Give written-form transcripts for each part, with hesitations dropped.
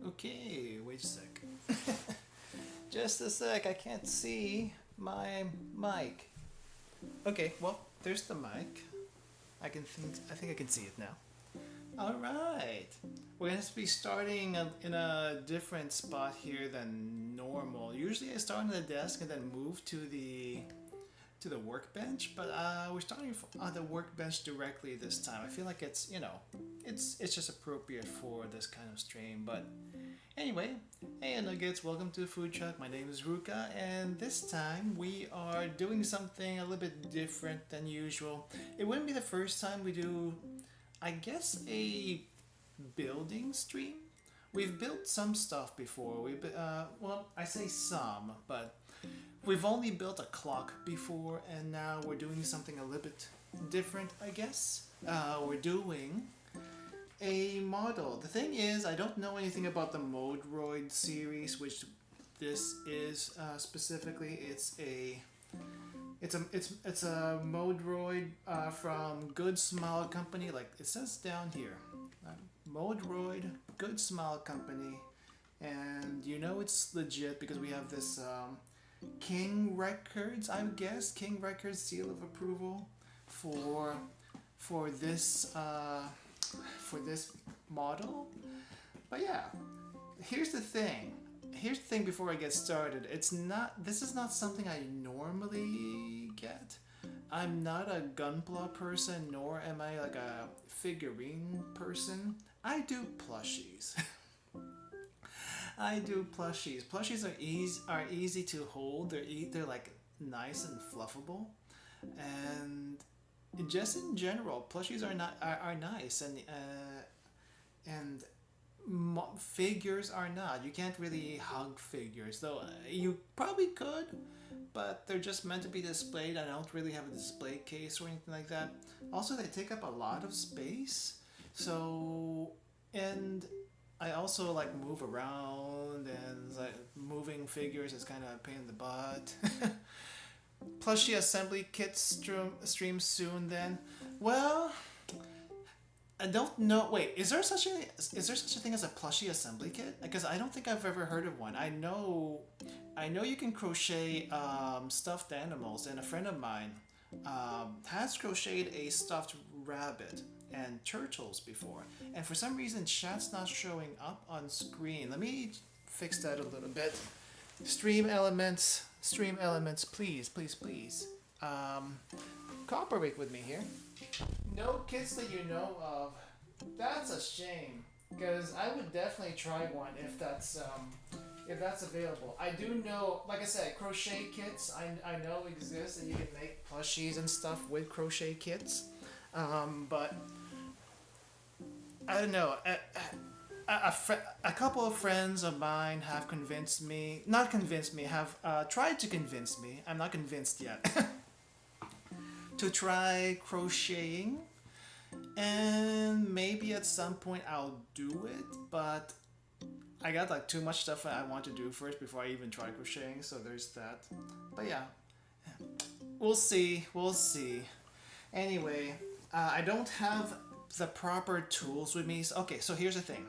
Okay, wait a sec. Just a sec, I can't see my mic. Okay, well, there's the mic. I think I can see it now. Alright. We're going to be starting in a different spot here than normal. Usually I start on the desk and then move to the workbench, but we're starting on the workbench directly this time. I feel like it's, it's just appropriate for this kind of stream. But anyway, hey Nuggets, welcome to the food truck. My name is Ruka, and this time we are doing something a little bit different than usual. It wouldn't be the first time we do, I guess, a building stream. We've built some stuff before. Well, I say some, but we've only built a clock before, and now we're doing something a little bit different, I guess. We're doing a model. The thing is, I don't know anything about the MODEROID series, which this is specifically. It's a MODEROID from Good Smile Company. Like it says down here, MODEROID, Good Smile Company, and you know it's legit because we have this King Records, I guess, King Records seal of approval for this model. But yeah, here's the thing before I get started. This is not something I normally get. I'm not a Gunpla person, nor am I like a figurine person. I do plushies. I do plushies. Plushies are easy to hold. They're like nice and fluffable, and just in general, plushies are nice, and figures are not. You can't really hug figures, though. You probably could, but they're just meant to be displayed. I don't really have a display case or anything like that. Also, they take up a lot of space. So, and I also like move around, and like moving figures is kind of a pain in the butt. Plushie assembly kit stream soon then. Well, I don't know. Wait, is there such a thing as a plushie assembly kit? Because I don't think I've ever heard of one. I know you can crochet stuffed animals, and a friend of mine has crocheted a stuffed rabbit and turtles before, and for some reason chat's not showing up on screen. Let me fix that a little bit. Stream elements, please cooperate with me here. No kits that you know of. That's a shame, because I would definitely try one if that's available. I do know, like I said, crochet kits I know exist, and you can make plushies and stuff with crochet kits. But I don't know. A couple of friends of mine have have tried to convince me. I'm not convinced yet. To try crocheting, and maybe at some point I'll do it, but I got like too much stuff I want to do first before I even try crocheting, so there's that. But yeah, we'll see. Anyway, I don't have the proper tools with me. Okay, so here's the thing.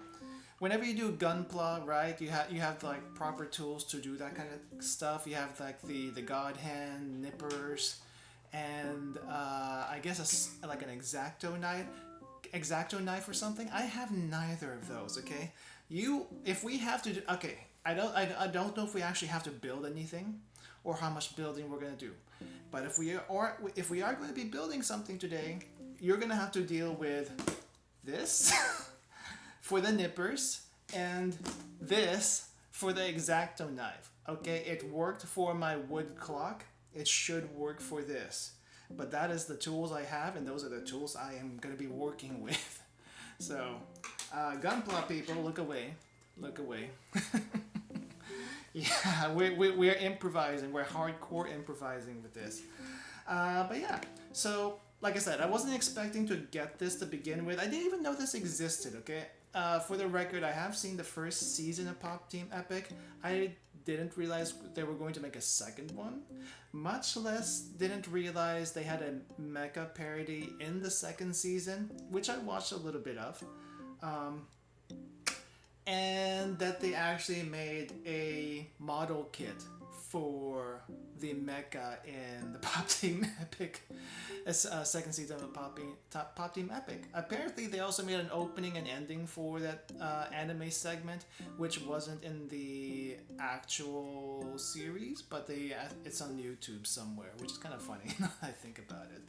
Whenever you do Gunpla, right, you have like proper tools to do that kind of stuff. You have like the god hand, nippers, and I guess like an exacto knife or something. I have neither of those. Okay, if we have to do, okay, I don't know if we actually have to build anything or how much building we're gonna do, but if we are going to be building something today, you're gonna have to deal with this for the nippers and this for the exacto knife. Okay, it worked for my wood clock. It should work for this, but that is the tools I have, and those are the tools I am going to be working with. So, Gunpla people, look away. Yeah, we're improvising. We're hardcore improvising with this. But yeah, so like I said, I wasn't expecting to get this to begin with. I didn't even know this existed, okay? For the record, I have seen the first season of Pop Team Epic. I didn't realize they were going to make a second one. Much less didn't realize they had a mecha parody in the second season, which I watched a little bit of. and that they actually made a model kit for the mecha in the Pop Team Epic, second season of Pop Team Epic. Apparently, they also made an opening and ending for that anime segment, which wasn't in the actual series, but it's on YouTube somewhere, which is kind of funny now that I think about it.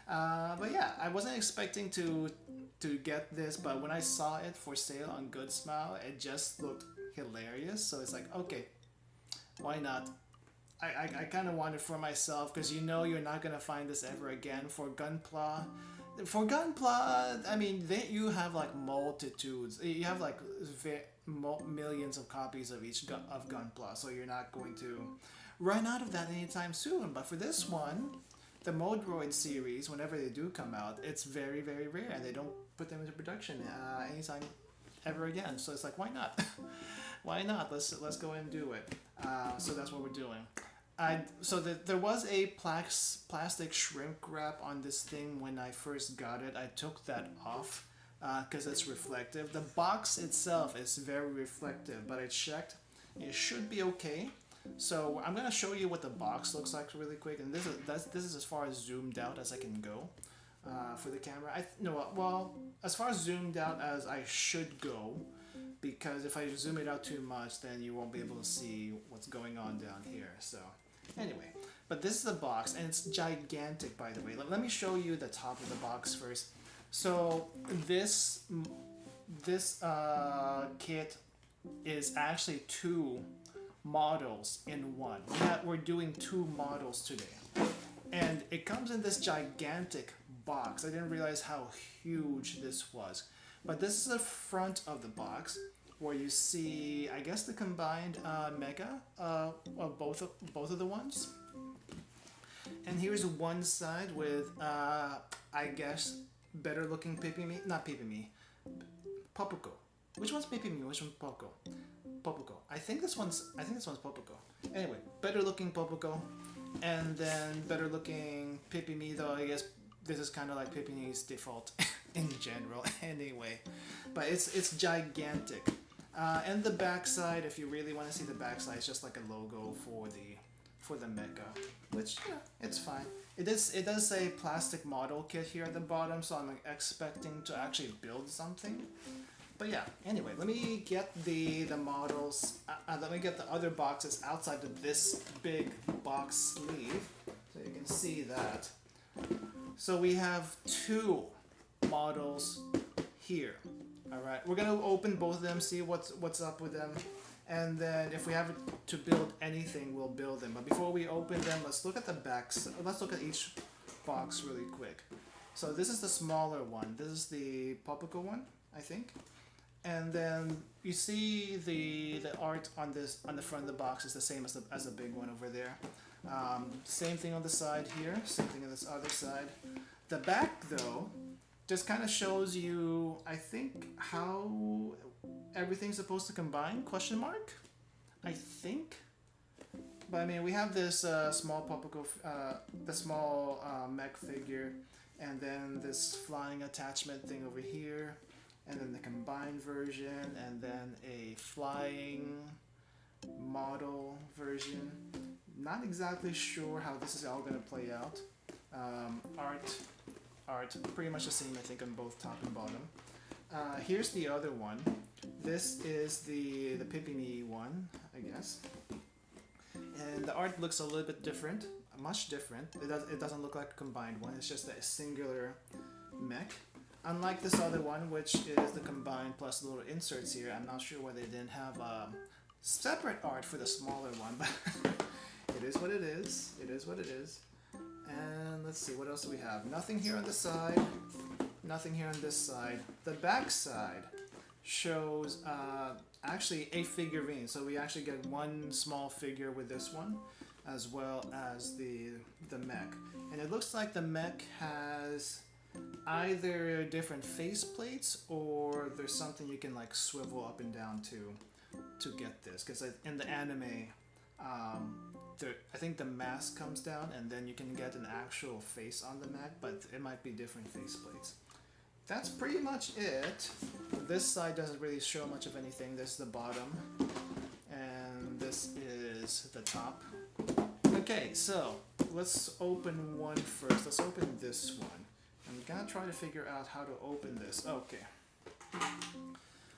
But yeah, I wasn't expecting to get this, but when I saw it for sale on Good Smile, it just looked hilarious. So it's like, okay, why not? I kind of want it for myself, because you know you're not gonna find this ever again. For Gunpla, I mean, you have like multitudes. You have like millions of copies of each of Gunpla, so you're not going to run out of that anytime soon. But for this one, the MODEROID series, whenever they do come out, it's very, very rare, and they don't put them into production anytime ever again. So it's like, why not? Why not? Let's go and do it. So that's what we're doing. There was a plastic shrink wrap on this thing when I first got it. I took that off because it's reflective. The box itself is very reflective, but I checked. It should be okay. So I'm gonna show you what the box looks like really quick, and this is as far as zoomed out as I can go for the camera. Well, as far as zoomed out as I should go, because if I zoom it out too much, then you won't be able to see what's going on down here. So anyway, but this is the box, and it's gigantic, by the way. Let me show you the top of the box first. So this kit is actually two models in one. We're doing two models today, and it comes in this gigantic box. I didn't realize how huge this was, but this is the front of the box, where you see, I guess, the combined mecha of both of the ones. And here's one side with I guess better looking Pipimi, Popuko. Which one's Pipimi? Which one's Popuko? I think this one's Popuko. Anyway, better looking Popuko, and then better looking Pipimi, though I guess this is kind of like Pipimi's default in general anyway. But it's gigantic. And the backside, if you really want to see the backside, it's just like a logo for the mecha, which, yeah, it's fine. It does say plastic model kit here at the bottom, so I'm expecting to actually build something. But yeah, anyway, let me get the models, let me get the other boxes outside of this big box sleeve, so you can see that. So we have two models here. Alright, we're gonna open both of them, see what's up with them, and then if we have to build anything, we'll build them. But before we open them, let's look at the backs. Let's look at each box really quick. So this is the smaller one. This is the Popuko one, I think. And then you see the art on the front of the box is the same as the big one over there. Same thing on the side here. Same thing on this other side. The back, though, just kind of shows you, I think, how everything's supposed to combine, question mark? I think. But I mean, we have this small Popuko, the small mech figure, and then this flying attachment thing over here, and then the combined version, and then a flying model version. Not exactly sure how this is all going to play out. Art, pretty much the same, I think, on both top and bottom. Here's the other one. This is the Pipini one, I guess. And the art looks a little bit different, much different. It doesn't look like a combined one. It's just a singular mech. Unlike this other one, which is the combined plus little inserts here. I'm not sure why they didn't have separate art for the smaller one, but it is what it is. It is what it is. And let's see, what else do we have? Nothing here on the side. Nothing here on this side. The back side shows actually a figurine. So we actually get one small figure with this one, as well as the mech. And it looks like the mech has either different face plates, or there's something you can like swivel up and down to get this. Because in the anime, I think the mask comes down and then you can get an actual face on the mech, but it might be different face plates. that's pretty much it. This side doesn't really show much of anything. This is the bottom, and this is the top. Okay, so let's open one first. Let's open this one. I'm gonna try to figure out how to open this. Okay.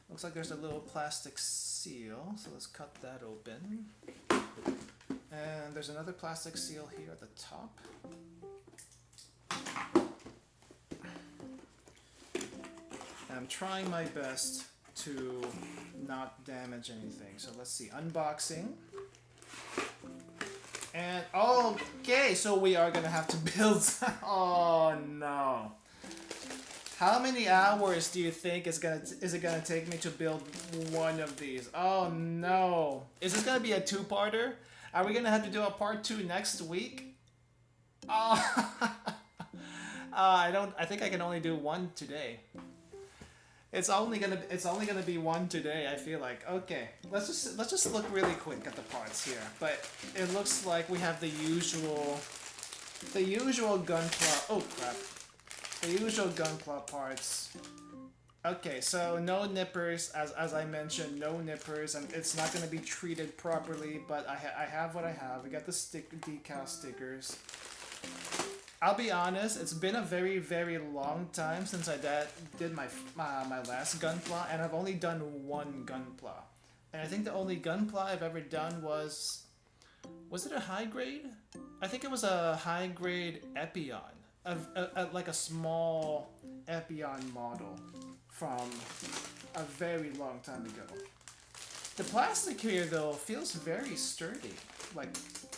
Looks like there's a little plastic seal, so let's cut that open. And there's another plastic seal here at the top. And I'm trying my best to not damage anything. So let's see, unboxing. And okay, so we are gonna have to build. Oh no! How many hours do you think is it gonna take me to build one of these? Oh no! Is this gonna be a two-parter? Are we gonna have to do a part 2 next week? Oh, I think I can only do one today. It's only gonna be one today. I feel like. Okay, let's just look really quick at the parts here. But it looks like we have the usual gunpla. Oh crap! The usual gunpla parts. Okay, so no nippers, as I mentioned, no nippers, and it's not gonna be treated properly. But I have what I have. We got the decal stickers. I'll be honest, it's been a very, very long time since I did my last gunpla, and I've only done one gunpla. And I think the only gunpla I've ever done was it a high grade? I think it was a high grade Epion, like a small Epion model from a very long time ago. The plastic here though feels very sturdy. Like,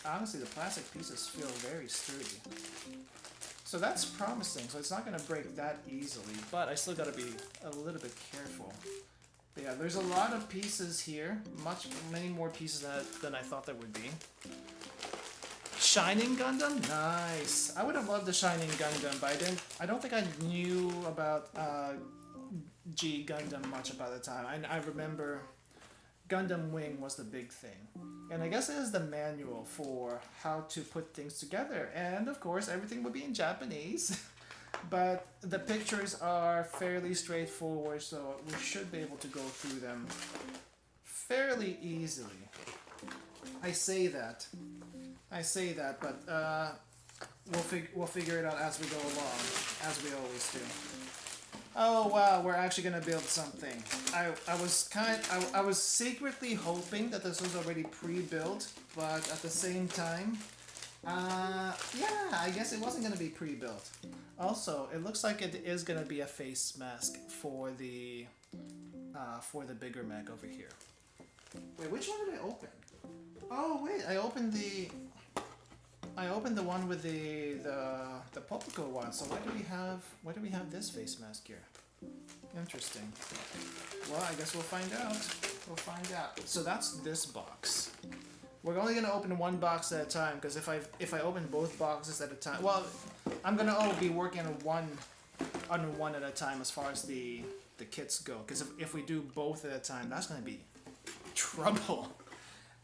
honestly, the plastic pieces feel very sturdy. So that's promising. So it's not going to break that easily, but I still got to be a little bit careful. But yeah, there's a lot of pieces here. Many more pieces than I thought there would be. Shining Gundam? Nice. I would have loved the Shining Gundam, but I don't think I knew about G Gundam much about the time. I remember Gundam Wing was the big thing. And I guess it is the manual for how to put things together. And of course, everything would be in Japanese. But the pictures are fairly straightforward, so we should be able to go through them fairly easily. I say that, but we'll figure it out as we go along, as we always do. Oh wow, we're actually gonna build something. I was secretly hoping that this was already pre-built, but at the same time, yeah, I guess it wasn't gonna be pre-built. Also, it looks like it is gonna be a face mask for the bigger mech over here. Wait, which one did I open? Oh wait, I opened the one with the Popico one. So why do we have this face mask here? Interesting. Well, I guess we'll find out. We'll find out. So that's this box. We're only gonna open one box at a time, because if I open both boxes at a time, well, I'm gonna be working on one at a time as far as the kits go. Because if we do both at a time, that's gonna be trouble.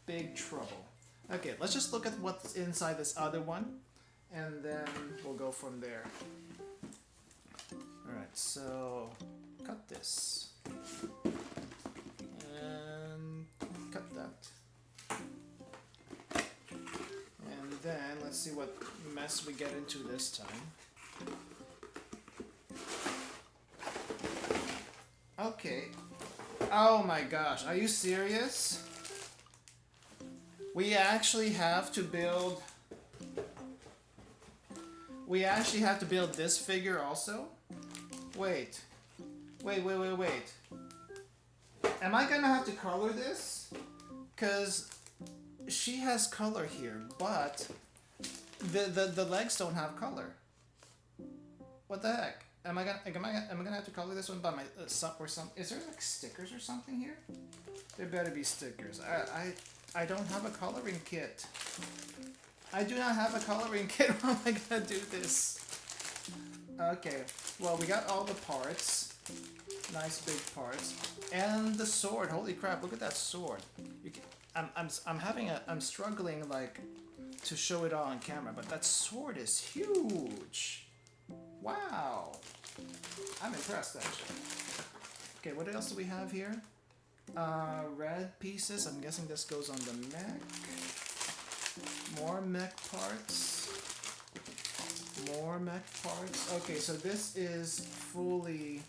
Big trouble. Okay, let's just look at what's inside this other one, and then we'll go from there. Alright, so cut this. And cut that. And then let's see what mess we get into this time. Okay. Oh my gosh, are you serious? We actually have to build this figure also? Wait. Am I gonna have to color this? Because she has color here, but the legs don't have color. What the heck? Am I gonna have to color this one by my or some? Is there like stickers or something here? There better be stickers. I don't have a coloring kit. I do not have a coloring kit. How am I gonna do this? Okay, well, we got all the parts. Nice big parts. And the sword. Holy crap, look at that sword. I'm struggling like to show it all on camera, but that sword is huge. Wow. I'm impressed actually. Okay, what else do we have here? Red pieces. I'm guessing this goes on the mech. More mech parts. More mech parts. Okay, so this is fully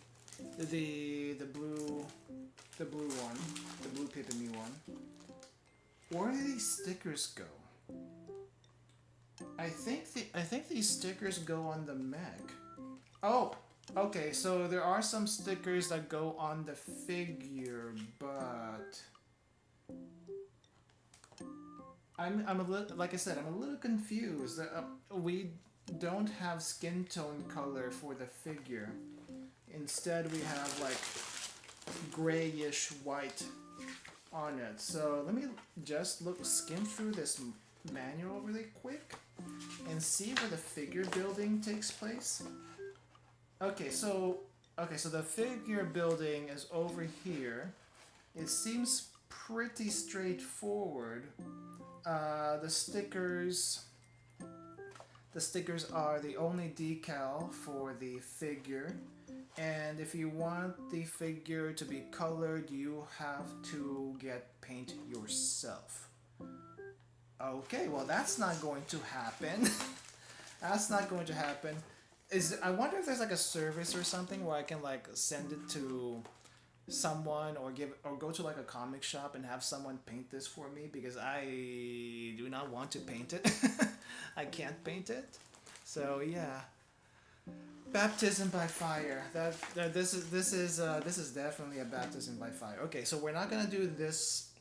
the blue one, the blue Pipimi one. Where do these stickers go? I think these stickers go on the mech. Oh, okay. So there are some stickers that go on the figure, but I'm a little, like I said, I'm a little confused. We don't have skin tone color for the figure. Instead, we have like grayish white on it. So let me just skim through this manual really quick and see where the figure building takes place. Okay, so the figure building is over here. It seems pretty straightforward. The stickers are the only decal for the figure, and if you want the figure to be colored, you have to get paint yourself. Okay, well that's not going to happen. That's not going to happen. I wonder if there's like a service or something where I can like send it to someone or go to like a comic shop and have someone paint this for me, because I do not want to paint it. I can't paint it. So yeah. Baptism by fire. This is definitely a baptism by fire. Okay, so we're not gonna do this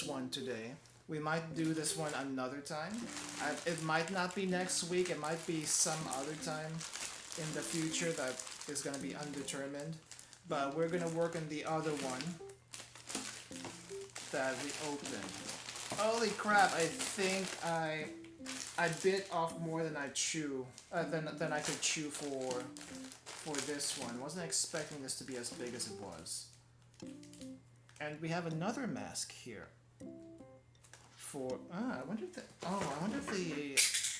one today. We might do this one another time. It might not be next week. It might be some other time in the future that is gonna be undetermined. But we're gonna work on the other one that we opened. Holy crap! I think I bit off more than I than I could chew for this one. Wasn't expecting this to be as big as it was. And we have another mask here. I wonder if the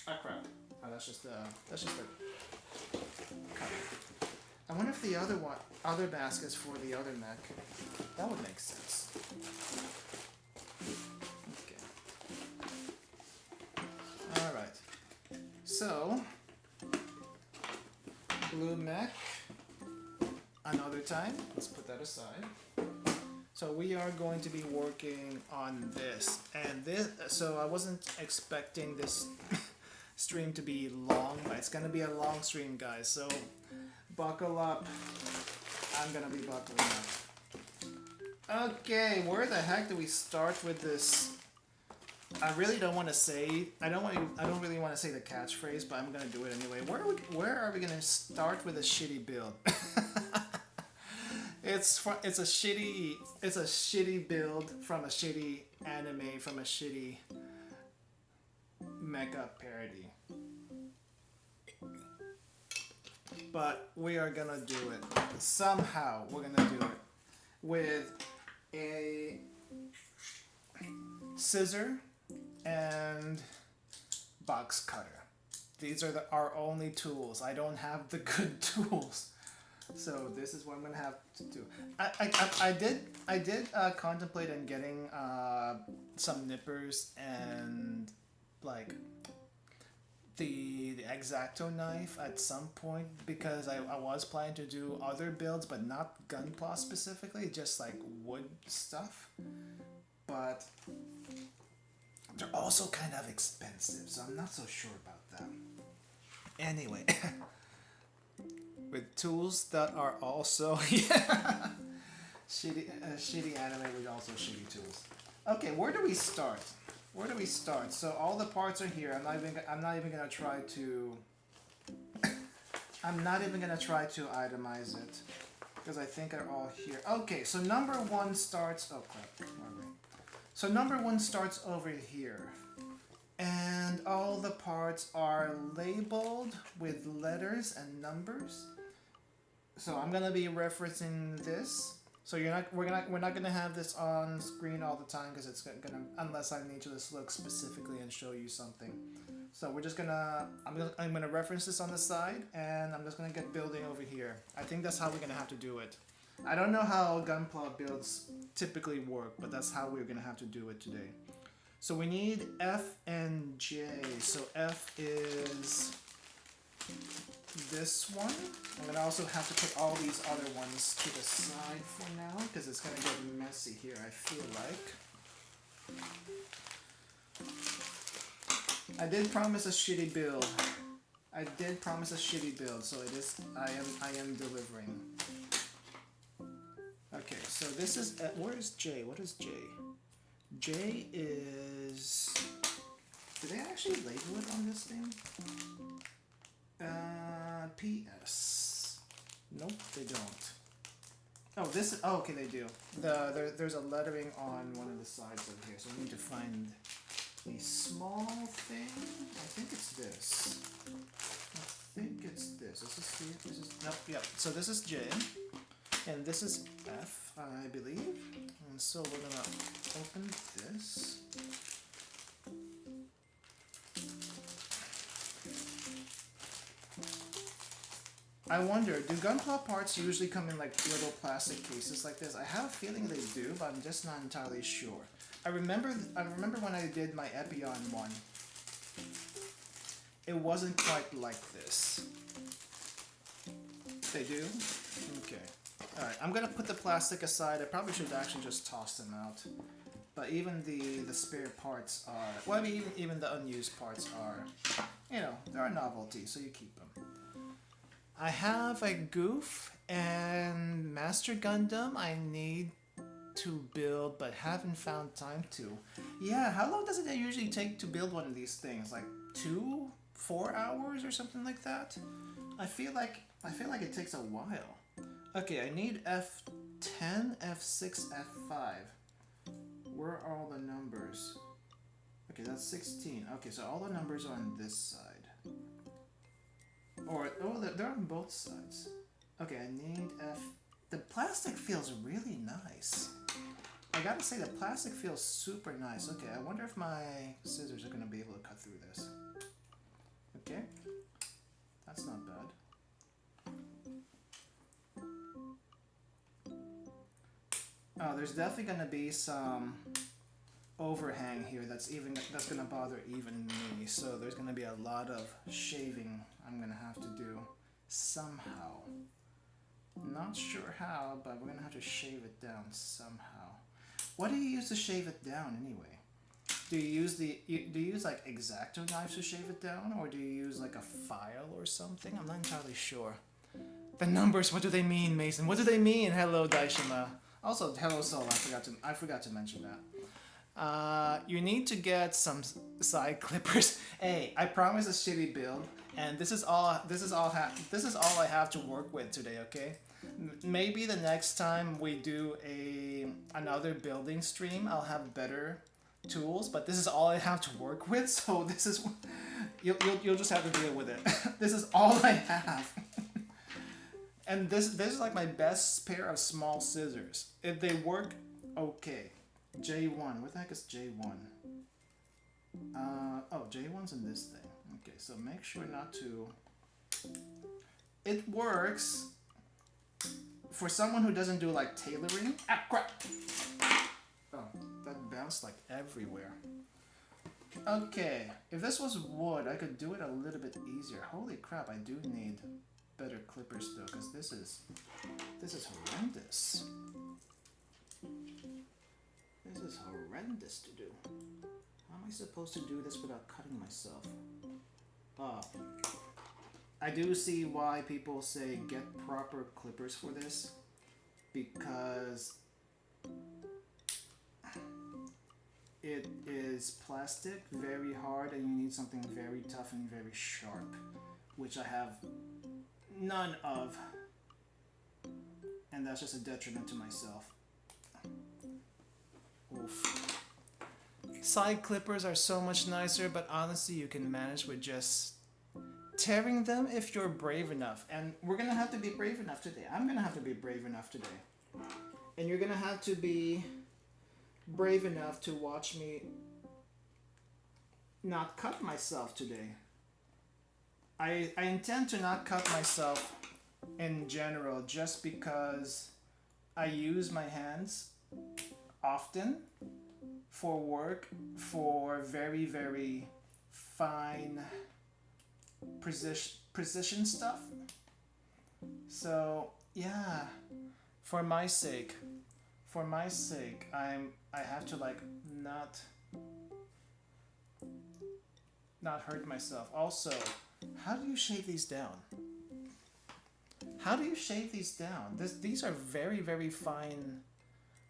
crap. Oh, that's just the cover. I wonder if the other mask is for the other mech. That would make sense. Okay. Alright. So, blue mech. Another time. Let's put that aside. So we are going to be working on this. And so I wasn't expecting this stream to be long, but it's gonna be a long stream, guys. So buckle up. I'm gonna be buckling up. Okay, where the heck do we start with this? I really don't want to say. I don't really want to say the catchphrase, but I'm gonna do it anyway. Where are we gonna start with a shitty build? It's a shitty build from a shitty anime from a shitty mecha parody. But we are gonna do it. Somehow we're gonna do it with a scissor and box cutter. These are our only tools. I don't have the good tools. So this is what I'm gonna have to do. I did contemplate on getting some nippers and like the X-Acto knife at some point, because I was planning to do other builds, but not gunpla specifically, just like wood stuff. But they're also kind of expensive, so I'm not so sure about them. Anyway. With tools that are also shitty anime with also shitty tools. Okay, where do we start? Where do we start? So all the parts are here. I'm not even gonna try to itemize it, because I think they're all here. Okay, so number one starts. Oh crap! So number one starts over here. And all the parts are labeled with letters and numbers. So I'm gonna be referencing this. So we're not gonna have this on screen all the time, because it's gonna, unless I need to just look specifically and show you something. So we're just gonna, I'm gonna reference this on the side, and I'm just gonna get building over here. I think that's how we're gonna have to do it. I don't know how gunpla builds typically work, but that's how we're gonna have to do it today. So we need F and J. So F is this one. I'm gonna also have to put all these other ones to the side for now, because it's gonna get messy here, I feel like. I did promise a shitty build. I did promise a shitty build, so it is. I am delivering. Okay, so this is. Where is J? What is J? J is. Did they actually label it on this thing? PS. Nope, they don't. Oh, this is. Oh, okay, they do. There's a lettering on one of the sides over here, so we need to find a small thing. I think it's this. I think it's this. Is this here? This is. Nope. Yep. So this is J, and this is F, I believe. And so we're gonna open this. I wonder, do gunpla parts usually come in like little plastic cases like this? I have a feeling they do, but I'm just not entirely sure. I remember when I did my Epion one, it wasn't quite like this. They do? Okay. Alright, I'm gonna put the plastic aside. I probably should actually just toss them out. But even the spare parts are, well, I mean, even the unused parts are, you know, they're a novelty, so you keep them. I have a Goof and Master Gundam I need to build, but haven't found time to. Yeah, how long does it usually take to build one of these things? Like 2-4 hours or something like that? I feel like it takes a while. Okay, I need F10, F6, F5. Where are all the numbers? Okay, that's 16. Okay, so all the numbers are on this side. Or, oh, they're on both sides. Okay, I need F. The plastic feels really nice. I gotta say, the plastic feels super nice. Okay, I wonder if my scissors are gonna be able to cut through this. Okay, that's not bad. Oh, there's definitely gonna be some overhang here that's gonna bother even me. So there's gonna be a lot of shaving I'm gonna have to do somehow. Not sure how, but we're gonna have to shave it down somehow. What do you use to shave it down anyway? Do you use like X-Acto knives to shave it down, or do you use like a file or something? I'm not entirely sure. The numbers, what do they mean, Mason? What do they mean? Hello, Daishima. Also, hello, Soul. I forgot to mention that. You need to get some side clippers. Hey, I promise a shitty build, and this is all I have to work with today. Okay, maybe the next time we do another building stream, I'll have better tools. But this is all I have to work with, so this is you'll just have to deal with it. This is all I have. And this is like my best pair of small scissors. If they work, okay. J1, what the heck is J1? Oh, J1's in this thing. Okay, so make sure not to... It works for someone who doesn't do like tailoring. Ah, crap! Oh, that bounced like everywhere. Okay, if this was wood, I could do it a little bit easier. Holy crap, I do need better clippers though, because this is horrendous. This is horrendous to do. How am I supposed to do this without cutting myself? I do see why people say get proper clippers for this, because it is plastic, very hard, and you need something very tough and very sharp, which I have none of, and that's just a detriment to myself. Oof. Side clippers are so much nicer, but honestly you can manage with just tearing them if you're brave enough. And we're gonna have to be brave enough today. I'm gonna have to be brave enough today. And you're gonna have to be brave enough to watch me not cut myself today. I intend to not cut myself in general just because I use my hands often for work, for very, very fine precision stuff. So yeah, for my sake, I have to like not hurt myself. Also, how do you shave these down? How do you shave these down? These are very, very fine.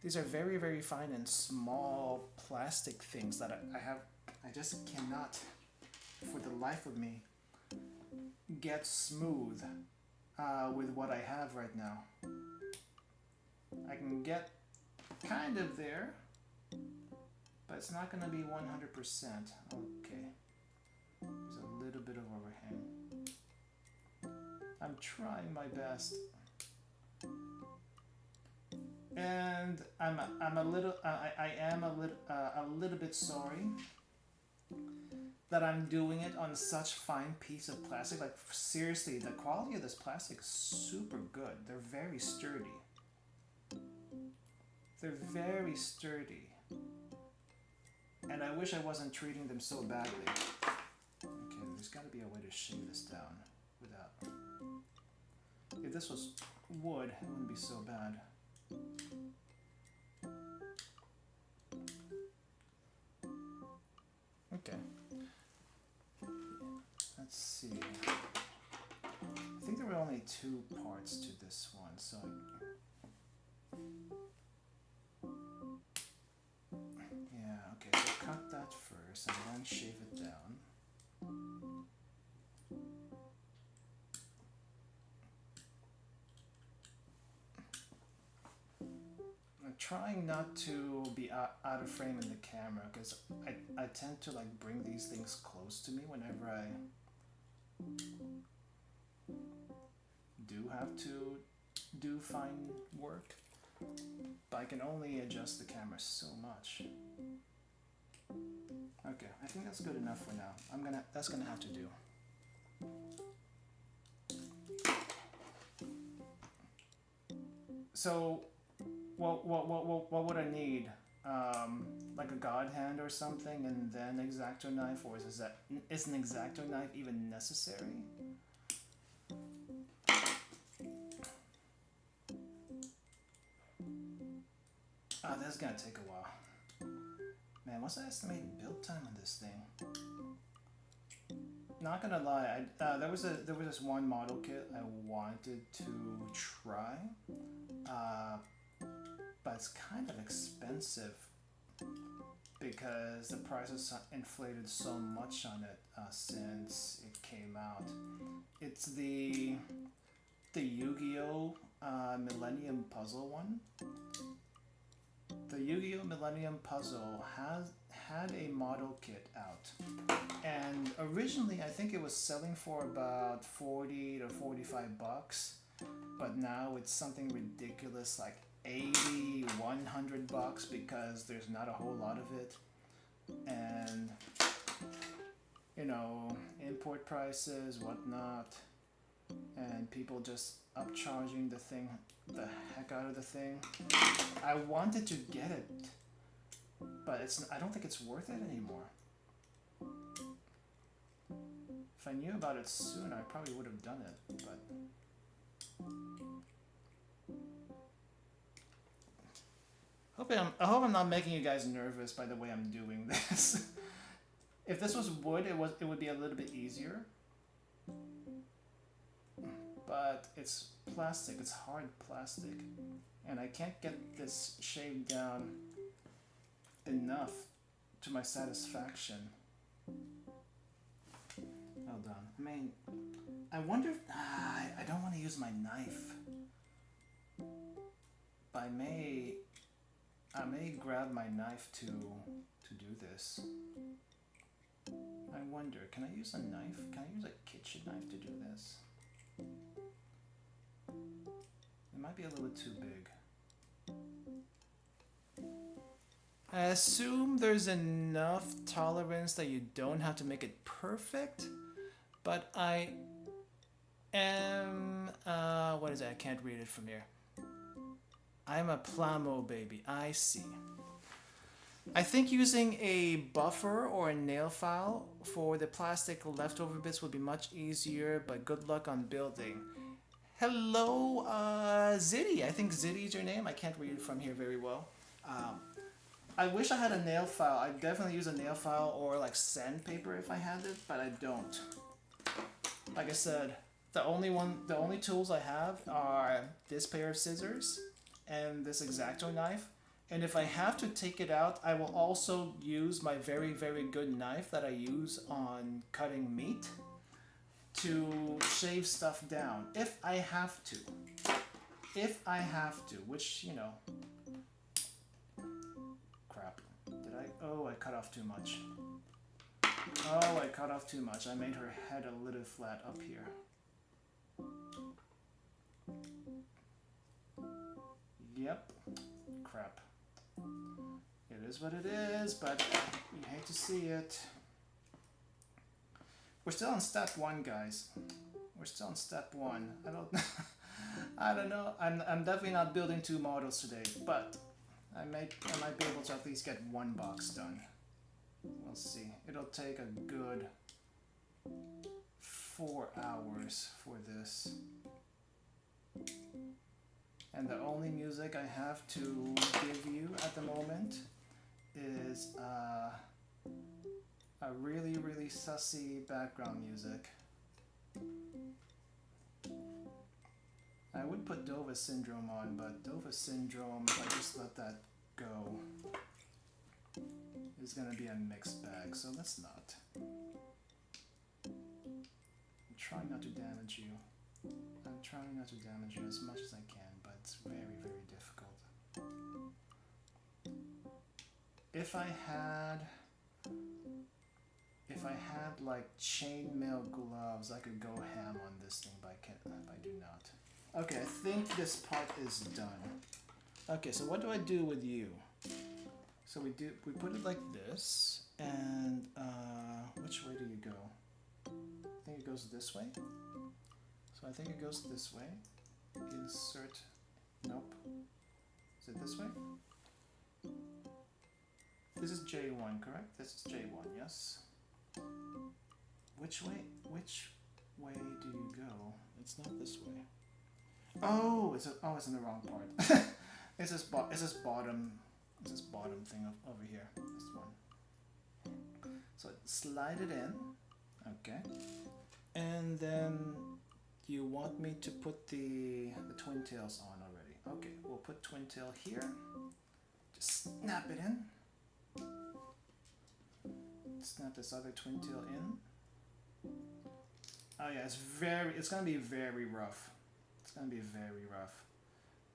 These are very, very fine and small plastic things that I just cannot, for the life of me, get smooth with what I have right now. I can get kind of there, but it's not going to be 100%. Okay. There's a little bit of overhang. I'm trying my best. And I am a little bit sorry that I'm doing it on such fine piece of plastic. Like seriously, the quality of this plastic is super good. They're very sturdy. They're very sturdy. And I wish I wasn't treating them so badly. Okay, there's got to be a way to shave this down without... If this was wood, it wouldn't be so bad. Okay. Let's see. I think there were only 2 parts to this one, so... Yeah, okay, so cut that first and then shave it down. I'm trying not to be out of frame in the camera because I tend to like bring these things close to me whenever I do have to do fine work, but I can only adjust the camera so much. Okay, I think that's good enough for now. That's gonna have to do. So, what would I need? Like a god hand or something, and then X-Acto knife, or is an X-Acto knife even necessary? Ah, that's gonna take a while. Man, what's the estimated build time on this thing? Not gonna lie, there was this one model kit I wanted to try, but it's kind of expensive because the prices inflated so much on it since it came out. It's the Yu-Gi-Oh! Millennium Puzzle one. The Yu-Gi-Oh! Millennium Puzzle had a model kit out, and originally I think it was selling for about 40 to 45 bucks, but now it's something ridiculous like 80, 100 bucks because there's not a whole lot of it, and you know, import prices, whatnot, and people just upcharging the heck out of the thing. I wanted to get it, but I don't think it's worth it anymore. If I knew about it soon, I probably would have done it, but I hope I'm not making you guys nervous by the way I'm doing this. If this was wood, it would be a little bit easier. But it's plastic, it's hard plastic, and I can't get this shaved down enough to my satisfaction. Hold on. I mean, I wonder if I don't want to use my knife. But I may grab my knife to do this. I wonder, can I use a knife? Can I use a kitchen knife to do this? It might be a little bit too big. I assume there's enough tolerance that you don't have to make it perfect, but I am, what is it? I can't read it from here. I'm a plamo baby, I see. I think using a buffer or a nail file for the plastic leftover bits would be much easier, but good luck on building. Hello, Ziddy. I think Ziddy is your name. I can't read it from here very well. I wish I had a nail file. I'd definitely use a nail file or like sandpaper if I had it, but I don't. Like I said, the only tools I have are this pair of scissors and this X-Acto knife. And if I have to take it out, I will also use my very, very good knife that I use on cutting meat to shave stuff down, if I have to. If I have to, which, you know... Crap. Did I? Oh, I cut off too much. Oh, I cut off too much. I made her head a little flat up here. Yep. Crap. It is what it is, but you hate to see it. We're still on step 1, guys. We're still on step 1. I don't know. I'm definitely not building 2 models today, but I might be able to at least get 1 box done. We'll see. It'll take a good 4 hours for this. And the only music I have to give you at the moment is a really, really sussy background music. I would put Dova Syndrome on, but Dova Syndrome, if I just let that go, is gonna be a mixed bag, so let's not. I'm trying not to damage you. I'm trying not to damage you as much as I can, but it's very, very difficult. If I had like chainmail gloves, I could go ham on this thing, but I do not. Okay, I think this part is done. Okay, so what do I do with you? So we put it like this, and which way do you go? I think it goes this way. So I think it goes this way. Insert. Nope. Is it this way? This is J1, correct? This is J1, yes? Which way? Which way do you go? It's not this way. Oh, it's in the wrong part. It's this bottom thing over here. This one. So slide it in. Okay. And then you want me to put the twin tails on already. Okay, we'll put twin tail here. Just snap it in. Snap this other twin tail in. Oh yeah, it's gonna be very rough. It's gonna be very rough.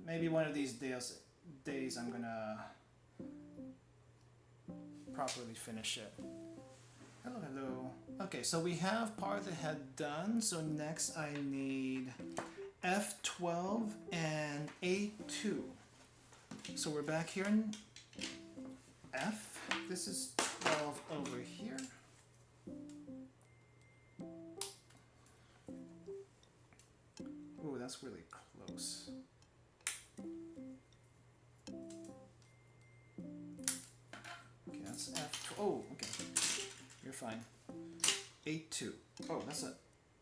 Maybe one of these days I'm gonna properly finish it. Hello, hello. Okay, so we have part of the head done. So next I need F12 and A2. So we're back here in F. This is 12 over here. Ooh, that's really close. Okay, that's F12. Oh, okay. You're fine. A2. Oh, that's a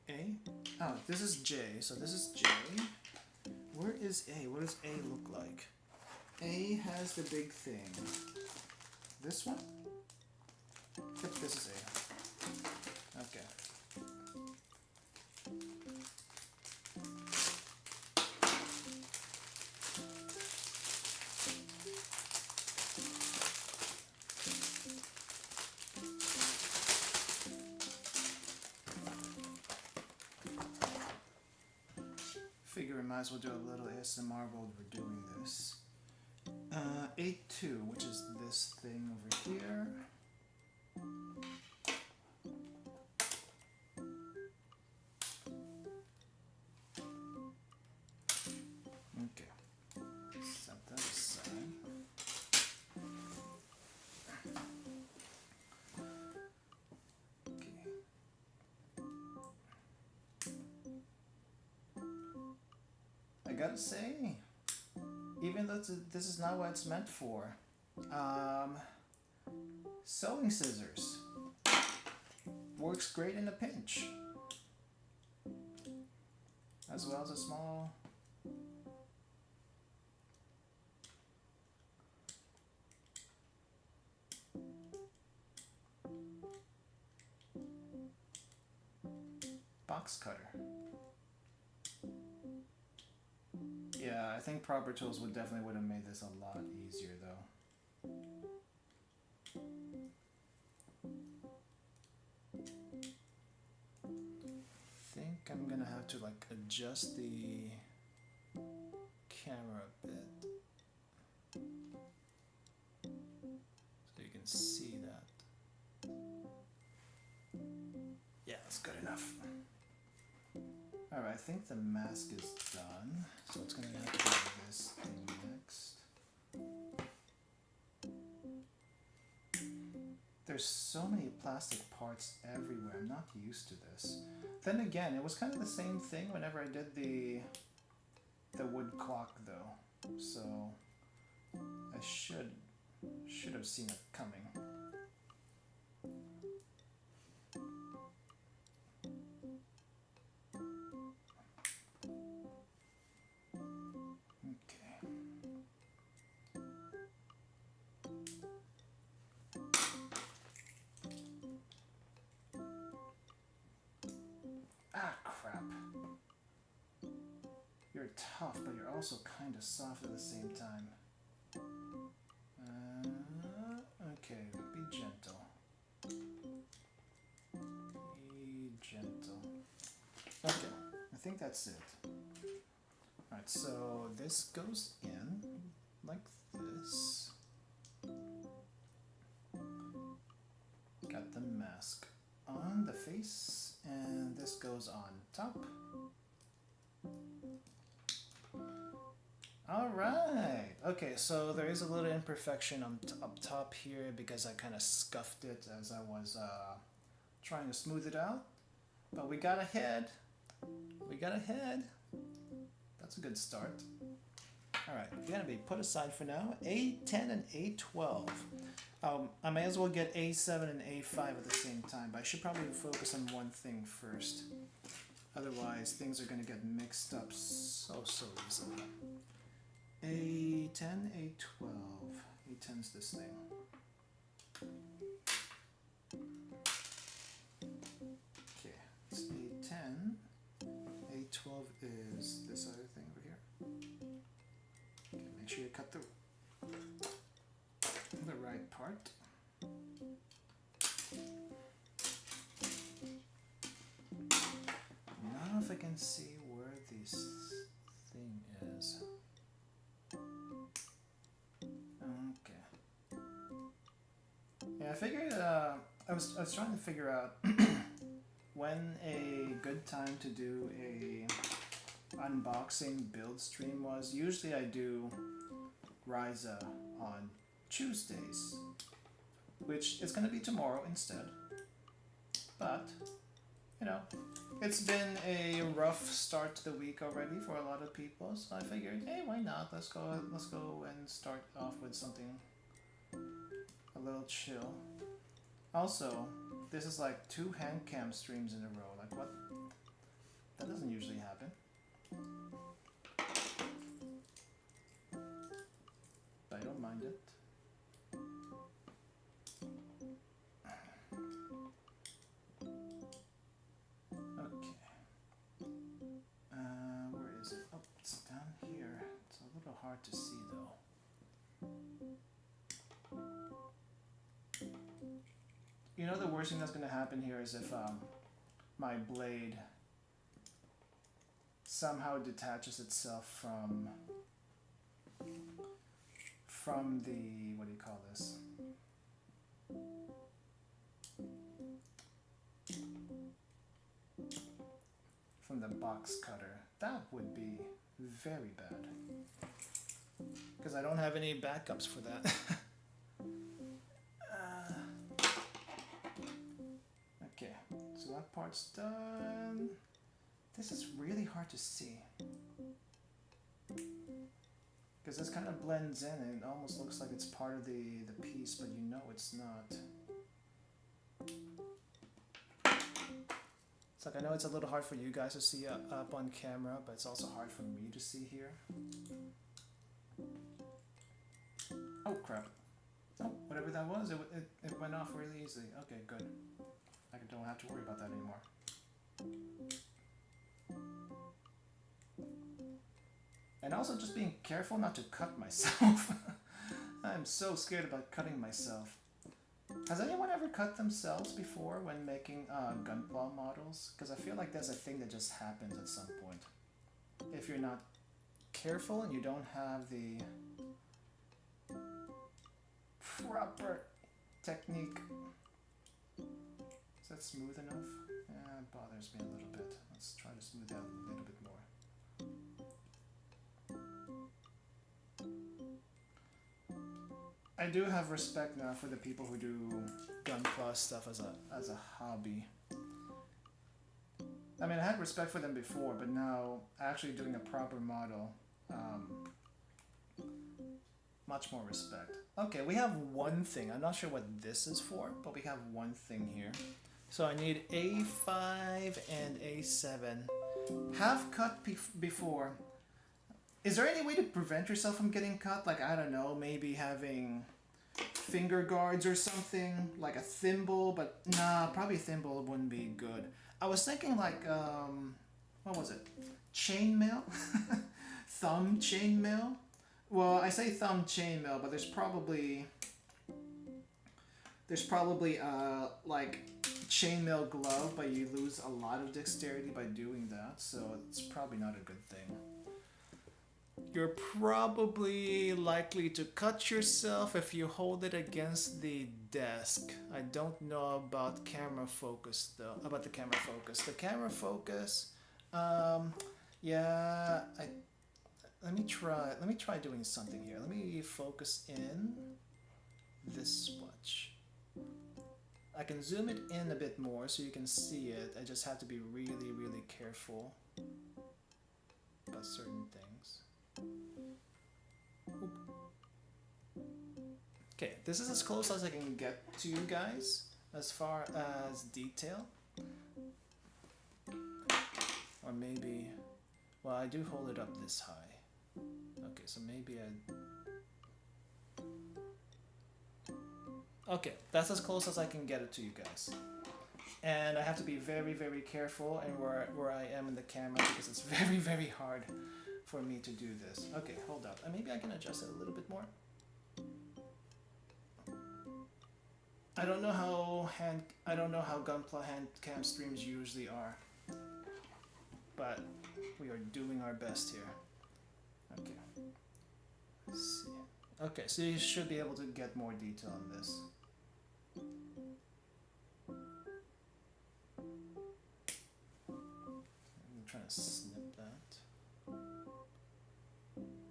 A? Oh, this is J. So this is J. Where is A? What does A look like? A has the big thing. This one? Yep, this is A. Okay. Figure we might as well do a little ASMR while we're doing this. A2, which is this thing over here. Okay, set that aside. gotta say, even though this is not what it's meant for, sewing scissors works great in a pinch, as well as a small box cutter. Yeah, I think proper tools would have made this a lot easier though. I think I'm gonna have to like adjust the camera a bit so you can see that. Yeah, that's good enough. Alright, I think the mask is done, so it's gonna have to do this thing next. There's so many plastic parts everywhere, I'm not used to this. Then again, it was kind of the same thing whenever I did the wood clock though, so I should have seen it coming. You're tough, but you're also kind of soft at the same time. Okay, be gentle. Be gentle. Okay, I think that's it. Alright, so this goes in like this. Got the mask on the face, and this goes on top. Alright, okay, so there is a little imperfection up top here because I kind of scuffed it as I was trying to smooth it out. But we got ahead. We got ahead. That's a good start. Alright, gonna be put aside for now. A10 and A12. I may as well get A7 and A5 at the same time, but I should probably focus on one thing first. Otherwise, things are gonna get mixed up so easily. A10, A12. A10's this thing. Okay, it's A10. A12 is this other thing over here. Okay, make sure you cut the right part. Now if I can see where this thing is. Okay. Yeah, I figured I was trying to figure out when a good time to do a unboxing build stream was. Usually I do Ryza on Tuesdays, which is going to be tomorrow instead. But, you know, it's been a rough start to the week already for a lot of people, so I figured, hey, why not? Let's go and start off with something a little chill. Also, this is like 2 Handcam streams in a row. Like what? That doesn't usually happen. But I don't mind it. Okay. Where is it? Oh, it's down here. It's a little hard to see though. You know the worst thing that's going to happen here is if my blade somehow detaches itself from the, what do you call this? From the box cutter. That would be very bad. Because I don't have any backups for that. Okay, so that part's done. This is really hard to see. Because this kind of blends in and it almost looks like it's part of the piece, but you know it's not. It's like, I know it's a little hard for you guys to see up on camera, but it's also hard for me to see here. Oh crap. Oh, whatever that was, it went off really easily. Okay, good. I don't have to worry about that anymore. And also just being careful not to cut myself. I'm so scared about cutting myself. Has anyone ever cut themselves before when making gunpla models? Because I feel like that's a thing that just happens at some point. If you're not careful and you don't have the proper technique. Is that smooth enough? Yeah, it bothers me a little bit. Let's try to smooth out a little bit more. I do have respect now for the people who do gunpla stuff as a hobby. I mean, I had respect for them before, but now actually doing a proper model, much more respect. Okay, we have one thing. I'm not sure what this is for, but we have one thing here. So I need A5 and A7. Have cut before. Is there any way to prevent yourself from getting cut? Like, I don't know, maybe having finger guards or something, like a thimble, but nah, probably a thimble wouldn't be good. I was thinking like, what was it? Chainmail? Thumb chainmail? Well, I say thumb chainmail, but there's probably like chainmail glove, but you lose a lot of dexterity by doing that, so it's probably not a good thing. You're probably likely to cut yourself if you hold it against the desk. I don't know about camera focus though. About the camera focus. The camera focus, yeah. Let me try doing something here. Let me focus in this much. I can zoom it in a bit more so you can see it. I just have to be really, really careful about certain things. Oop. Okay, this is as close as I can get to you guys as far as detail. Or maybe, well, I do hold it up this high. Okay, so maybe okay, that's as close as I can get it to you guys. And I have to be very, very careful and where I am in the camera because it's very, very hard for me to do this. Okay, hold up. Maybe I can adjust it a little bit more. I don't know how Gunpla Handcam streams usually are, but we are doing our best here. Okay. Let's see. Okay, so you should be able to get more detail on this. I'm trying to snip that.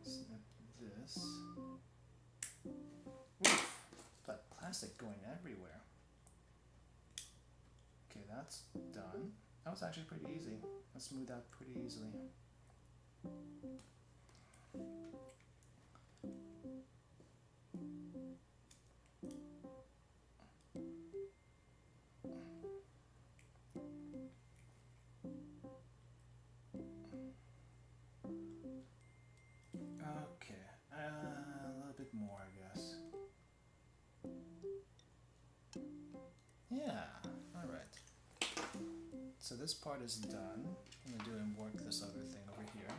Snip this. Oof, that plastic going everywhere. Okay, that's done. That was actually pretty easy. That smoothed out pretty easily. Okay, a little bit more, I guess. Yeah, all right. So this part is done. I'm gonna do and work this other thing over here.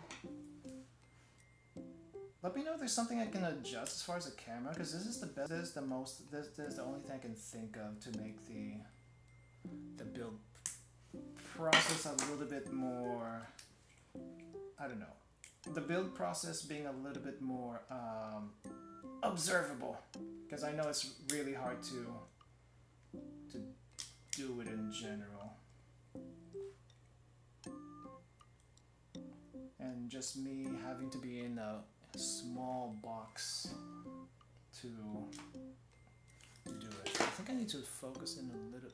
Let me know if there's something I can adjust as far as the camera, because this is the best. This is the most. This is the only thing I can think of to make the build process a little bit more. I don't know. The build process being a little bit more observable, because I know it's really hard to do it in general. And just me having to be in a small box to do it. I think I need to focus in a little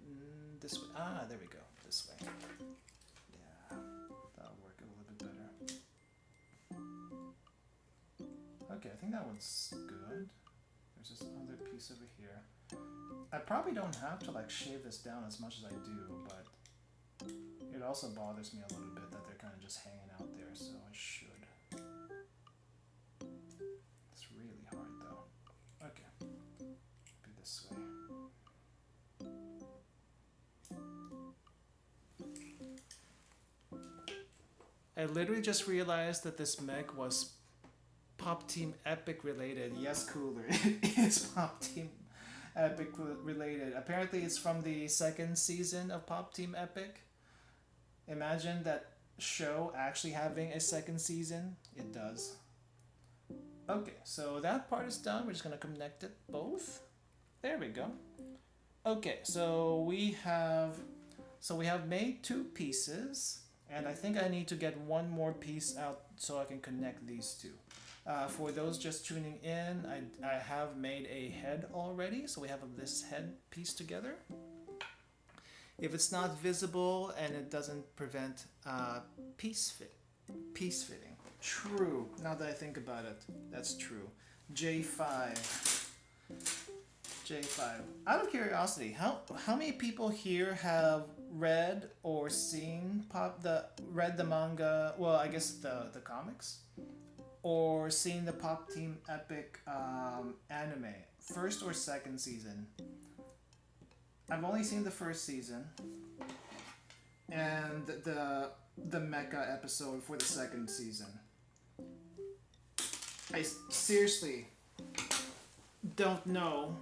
this way. Ah, there we go. This way. Yeah, that'll work a little bit better. Okay, I think that one's good. There's this other piece over here. I probably don't have to like shave this down as much as I do, but it also bothers me a little bit that they're kind of just hanging out there, so I should. It's really hard though. Okay, be this way. I literally just realized that this mech was Pop Team Epic related. Yes, Cooler. It is Pop Team Epic related. Apparently it's from the second season of Pop Team Epic. Imagine that show actually having a second season. It does. Okay, so that part is done. We're just gonna connect it both. There we go. Okay, so we have made 2 pieces, and I think I need to get one more piece out so I can connect these 2. For those just tuning in, I have made a head already, so we have this head piece together. If it's not visible and it doesn't prevent piece fitting. True, now that I think about it, that's true. J5. Out of curiosity, how many people here have read or seen read the manga, well, I guess the comics? Or seen the Pop Team Epic anime, first or second season? I've only seen the first season and the mecha episode for the second season. I seriously don't know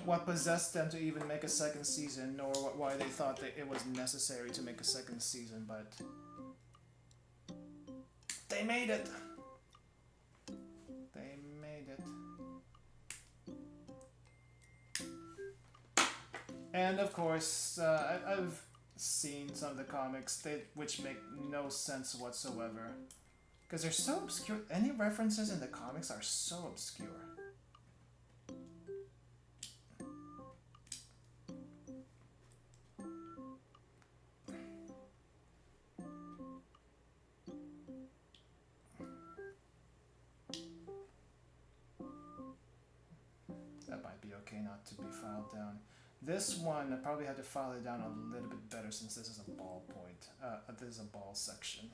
what possessed them to even make a second season, nor why they thought that it was necessary to make a second season, but they made it. They made it. And of course, I've seen some of the comics which make no sense whatsoever. Because they're so obscure. Any references in the comics are so obscure. That might be okay not to be filed down. This one, I probably had to file it down a little bit better since this is a ball point. This is a ball section.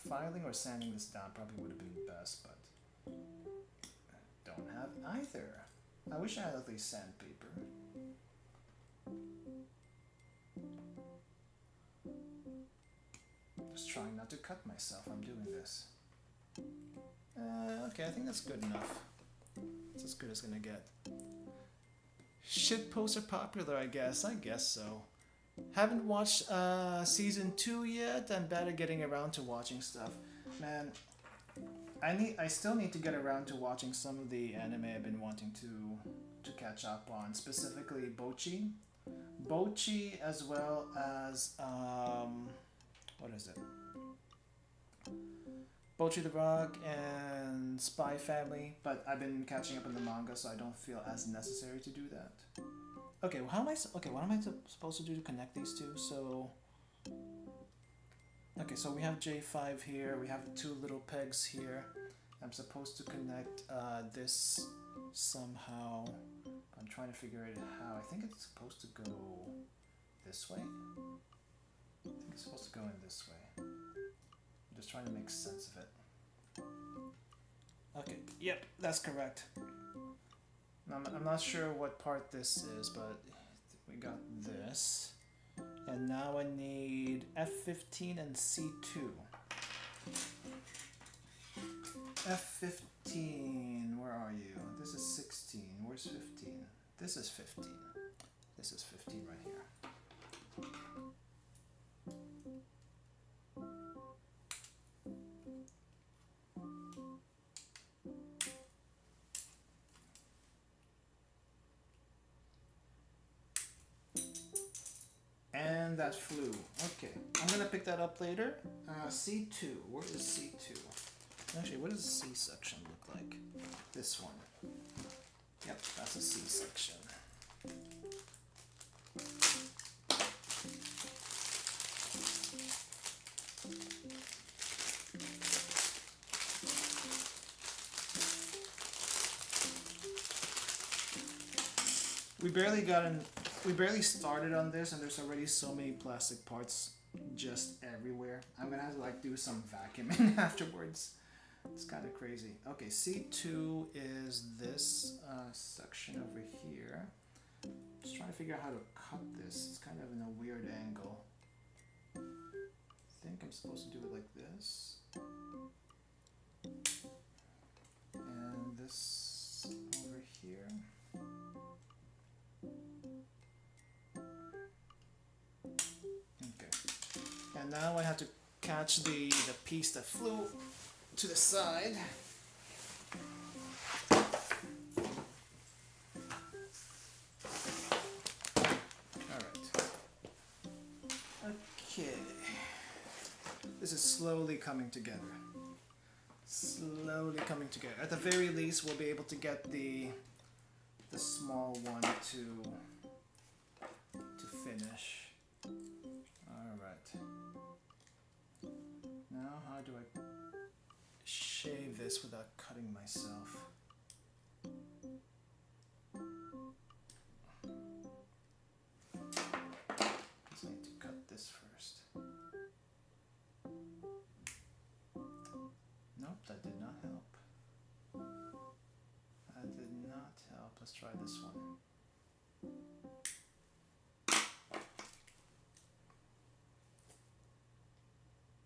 Filing or sanding this down probably would have been best, but don't have either. I wish I had at least sandpaper. Just trying not to cut myself. I'm doing this. Okay, I think that's good enough. It's as good as gonna get. Shitposts are popular, I guess. I guess so. Haven't watched season 2 yet. I'm bad at getting around to watching stuff. Man, I still need to get around to watching some of the anime I've been wanting to catch up on, specifically Bocchi. Bocchi, as well as what is it? Bocchi the Rock and Spy Family, but I've been catching up on the manga, so I don't feel as necessary to do that. Okay, well, what am I supposed to do to connect these 2? So, okay, so we have J5 here, we have 2 little pegs here. I'm supposed to connect this somehow. I'm trying to figure out how. I think it's supposed to go this way. I think it's supposed to go in this way. I'm just trying to make sense of it. Okay, yep, that's correct. I'm not sure what part this is, but we got this. And now I need F15 and C2. F15, where are you? This is 16. Where's 15? This is 15. This is 15 right here. And that flew. Okay, I'm gonna pick that up later. C2, where is C2? Actually, what does a C-section look like? This one. Yep, that's a C-section. We barely started on this, and there's already so many plastic parts just everywhere. I'm gonna have to like do some vacuuming afterwards. It's kind of crazy. Okay, C2 is this section over here. Just trying to figure out how to cut this. It's kind of in a weird angle. I think I'm supposed to do it like this. And this over here. Okay. And now I have to catch the piece that flew to the side. Okay. This is slowly coming together. Slowly coming together. At the very least, we'll be able to get the small one to finish. Alright. Now how do I shave this without cutting myself? I need to cut this first. Nope, that did not help. That did not help. Let's try this one.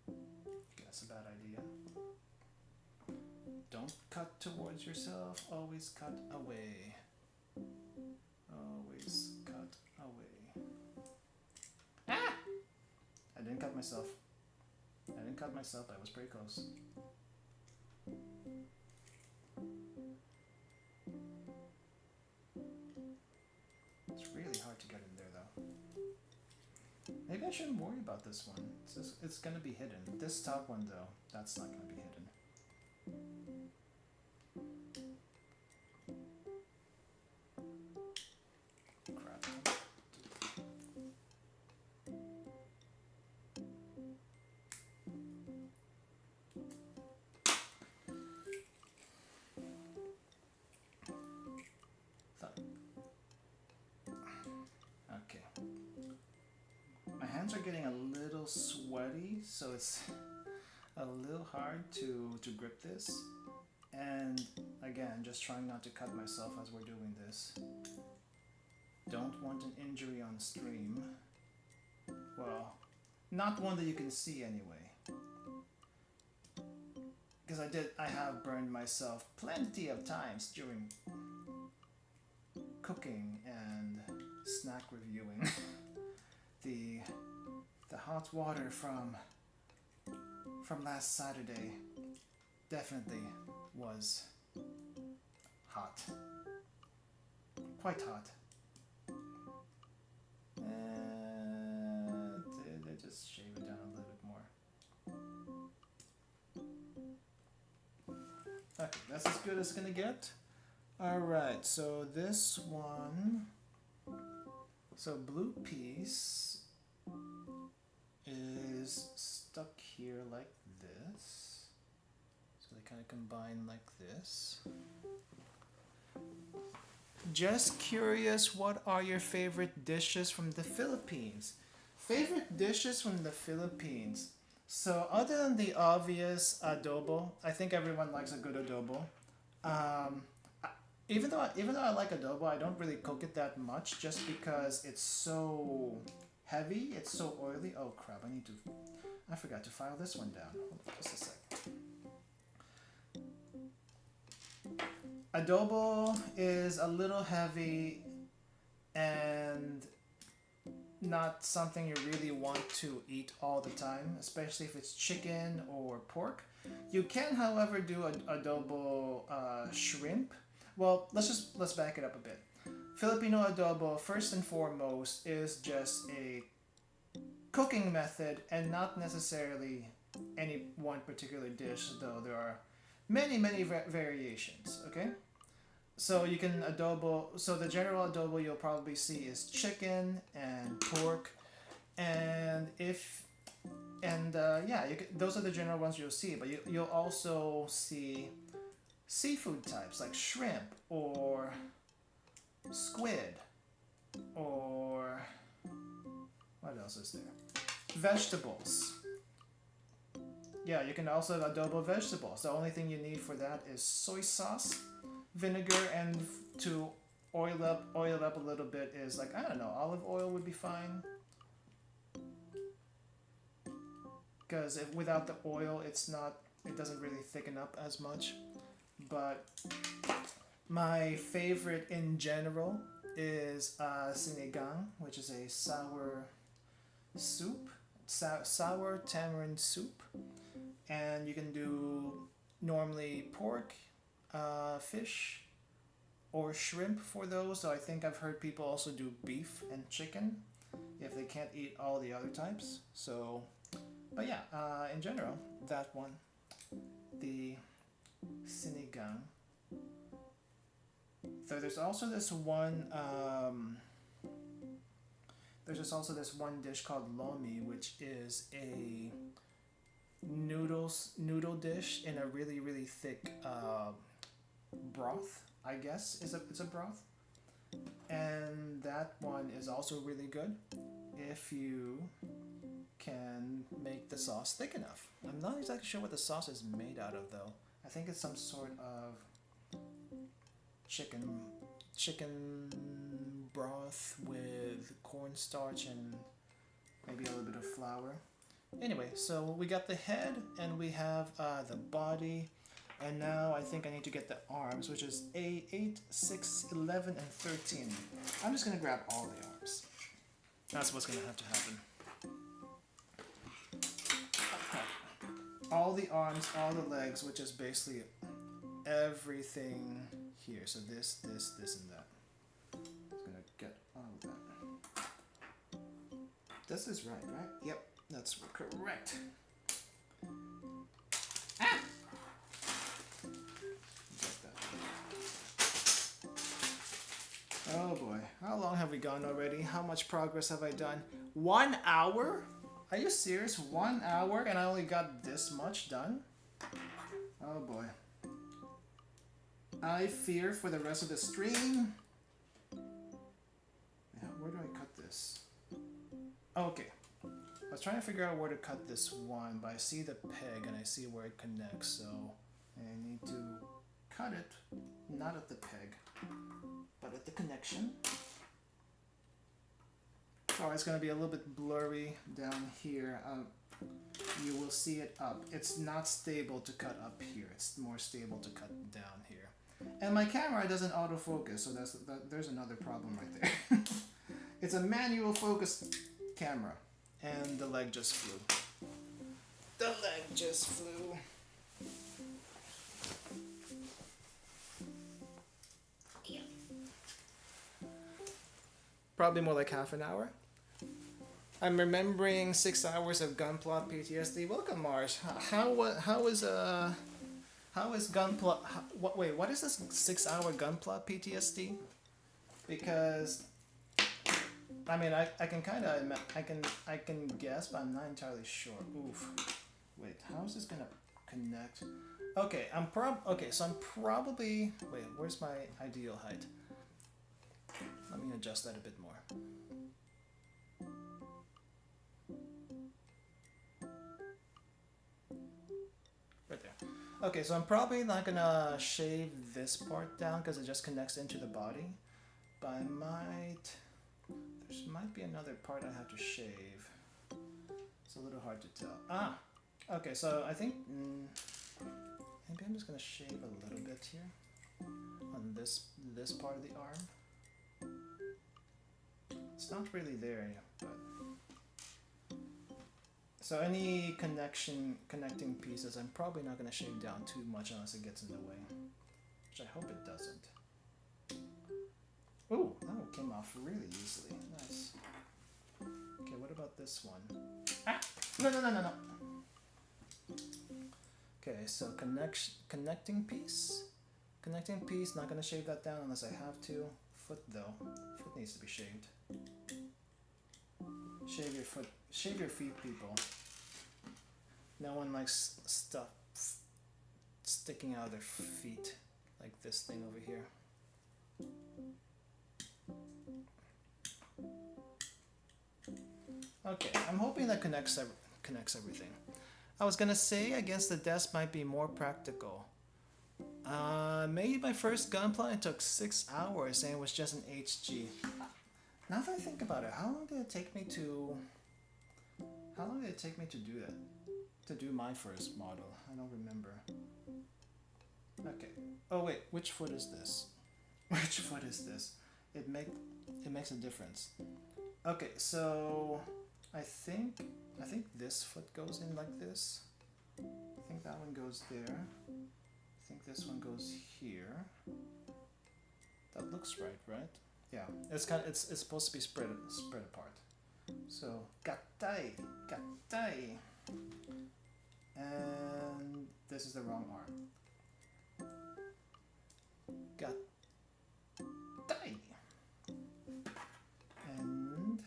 Okay, that's a bad idea. Don't cut towards yourself, always cut away. Always cut away. Ah! I didn't cut myself. I didn't cut myself, I was pretty close. It's really hard to get in there though. Maybe I shouldn't worry about this one. It's gonna be hidden. This top one though, that's not gonna be hidden. Crap. Okay. My hands are getting a little sweaty, so it's a little hard to grip this. And again, just trying not to cut myself as we're doing this. Don't want an injury on stream. Well, not one that you can see anyway. Because I have burned myself plenty of times during cooking and snack reviewing. the hot water from last Saturday definitely was hot. Quite hot. And they just shave it down a little bit more. Okay, that's as good as it's gonna get. Alright, so this one, so blue piece is stuck here like this. So they kind of combine like this. Just curious, what are your favorite dishes from the Philippines? Favorite dishes from the Philippines. So other than the obvious adobo, I think everyone likes a good adobo. Even though I like adobo, I don't really cook it that much just because it's so heavy, it's so oily. Oh crap, I forgot to file this one down. Hold on just a sec. Adobo is a little heavy and not something you really want to eat all the time, especially if it's chicken or pork. You can, however, do adobo shrimp. Well, let's back it up a bit. Filipino adobo, first and foremost, is just a cooking method and not necessarily any one particular dish, though there are many variations. Okay, so you can adobo. So the general adobo you'll probably see is chicken and pork, and yeah, those are the general ones you'll see. But you'll also see seafood types like shrimp or squid or what else is there? Vegetables. Yeah, you can also adobo vegetables. The only thing you need for that is soy sauce, vinegar, and to oil it up a little bit is like, I don't know, olive oil would be fine. Because without the oil, it doesn't really thicken up as much. But my favorite in general is sinigang, which is a sour soup, sour tamarind soup. And you can do normally pork, fish, or shrimp for those. So I think I've heard people also do beef and chicken if they can't eat all the other types. So, but yeah, in general, that one, the sinigang. So there's also this one. There's also this one dish called lomi, which is a noodle dish in a really thick broth. I guess it's a broth, and that one is also really good if you can make the sauce thick enough. I'm not exactly sure what the sauce is made out of though. I think it's some sort of chicken broth with cornstarch and maybe a little bit of flour. Anyway, so we got the head and we have the body, and now I think I need to get the arms, which is 8, 6, 11, and 13. I'm just gonna grab all the arms. That's what's gonna have to happen. All the arms, all the legs, which is basically everything here. So this, and that. I'm gonna get all of that. This is right? Yep. That's correct. Ah! Oh boy, how long have we gone already? How much progress have I done? 1 hour? Are you serious? 1 hour and I only got this much done? Oh boy. I fear for the rest of the stream. Yeah, where do I cut this? Okay. I was trying to figure out where to cut this one, but I see the peg and I see where it connects, so I need to cut it, not at the peg, but at the connection. So it's going to be a little bit blurry down here. You will see it up. It's not stable to cut up here. It's more stable to cut down here. And my camera doesn't autofocus, so there's another problem right there. It's a manual focus camera. And the leg just flew. The leg just flew. Yeah. Probably more like half an hour. I'm remembering 6 hours of gunplot PTSD. Welcome, Mars. How is gunplot? Wait, what is this 6 hour gunplot PTSD? Because I mean, I can kind of, I can guess, but I'm not entirely sure. Oof. Wait, how is this gonna connect? Okay, so I'm probably, wait, where's my ideal height? Let me adjust that a bit more. Right there. Okay, so I'm probably not gonna shave this part down because it just connects into the body, but I might. There might be another part I have to shave. It's a little hard to tell. Ah! Okay, so I think maybe I'm just gonna shave a little bit here on this part of the arm. It's not really there yet, but so any connecting pieces, I'm probably not gonna shave down too much unless it gets in the way, which I hope it doesn't. Ooh, that one came off really easily. Nice. Okay, what about this one? Ah! No. Okay, so connecting piece. Connecting piece, not gonna shave that down unless I have to. Foot though, foot needs to be shaved. Shave your foot, shave your feet, people. No one likes stuff sticking out of their feet, like this thing over here. Okay, I'm hoping that connects everything. I was gonna say against the desk might be more practical. Maybe my first gunplay took 6 hours and it was just an HG. Now that I think about it, how long did it take me to do that? To do my first model? I don't remember. Okay. Oh wait, which foot is this? Which foot is this? It makes a difference. Okay, so I think this foot goes in like this. I think that one goes there. I think this one goes here. That looks right? Yeah, it's supposed to be spread apart. So gattai. And this is the wrong arm. Gattai. And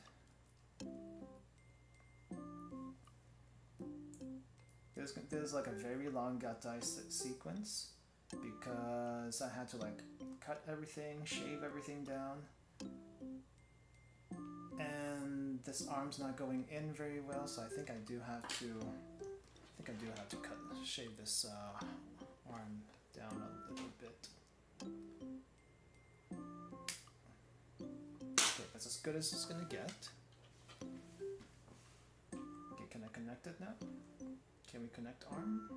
there's like a very long gattai sequence because I had to like cut everything, shave everything down, and this arm's not going in very well, so I think I do have to shave this arm down a little bit. Okay, that's as good as it's gonna get. Okay, can I connect it now? Can we connect arm?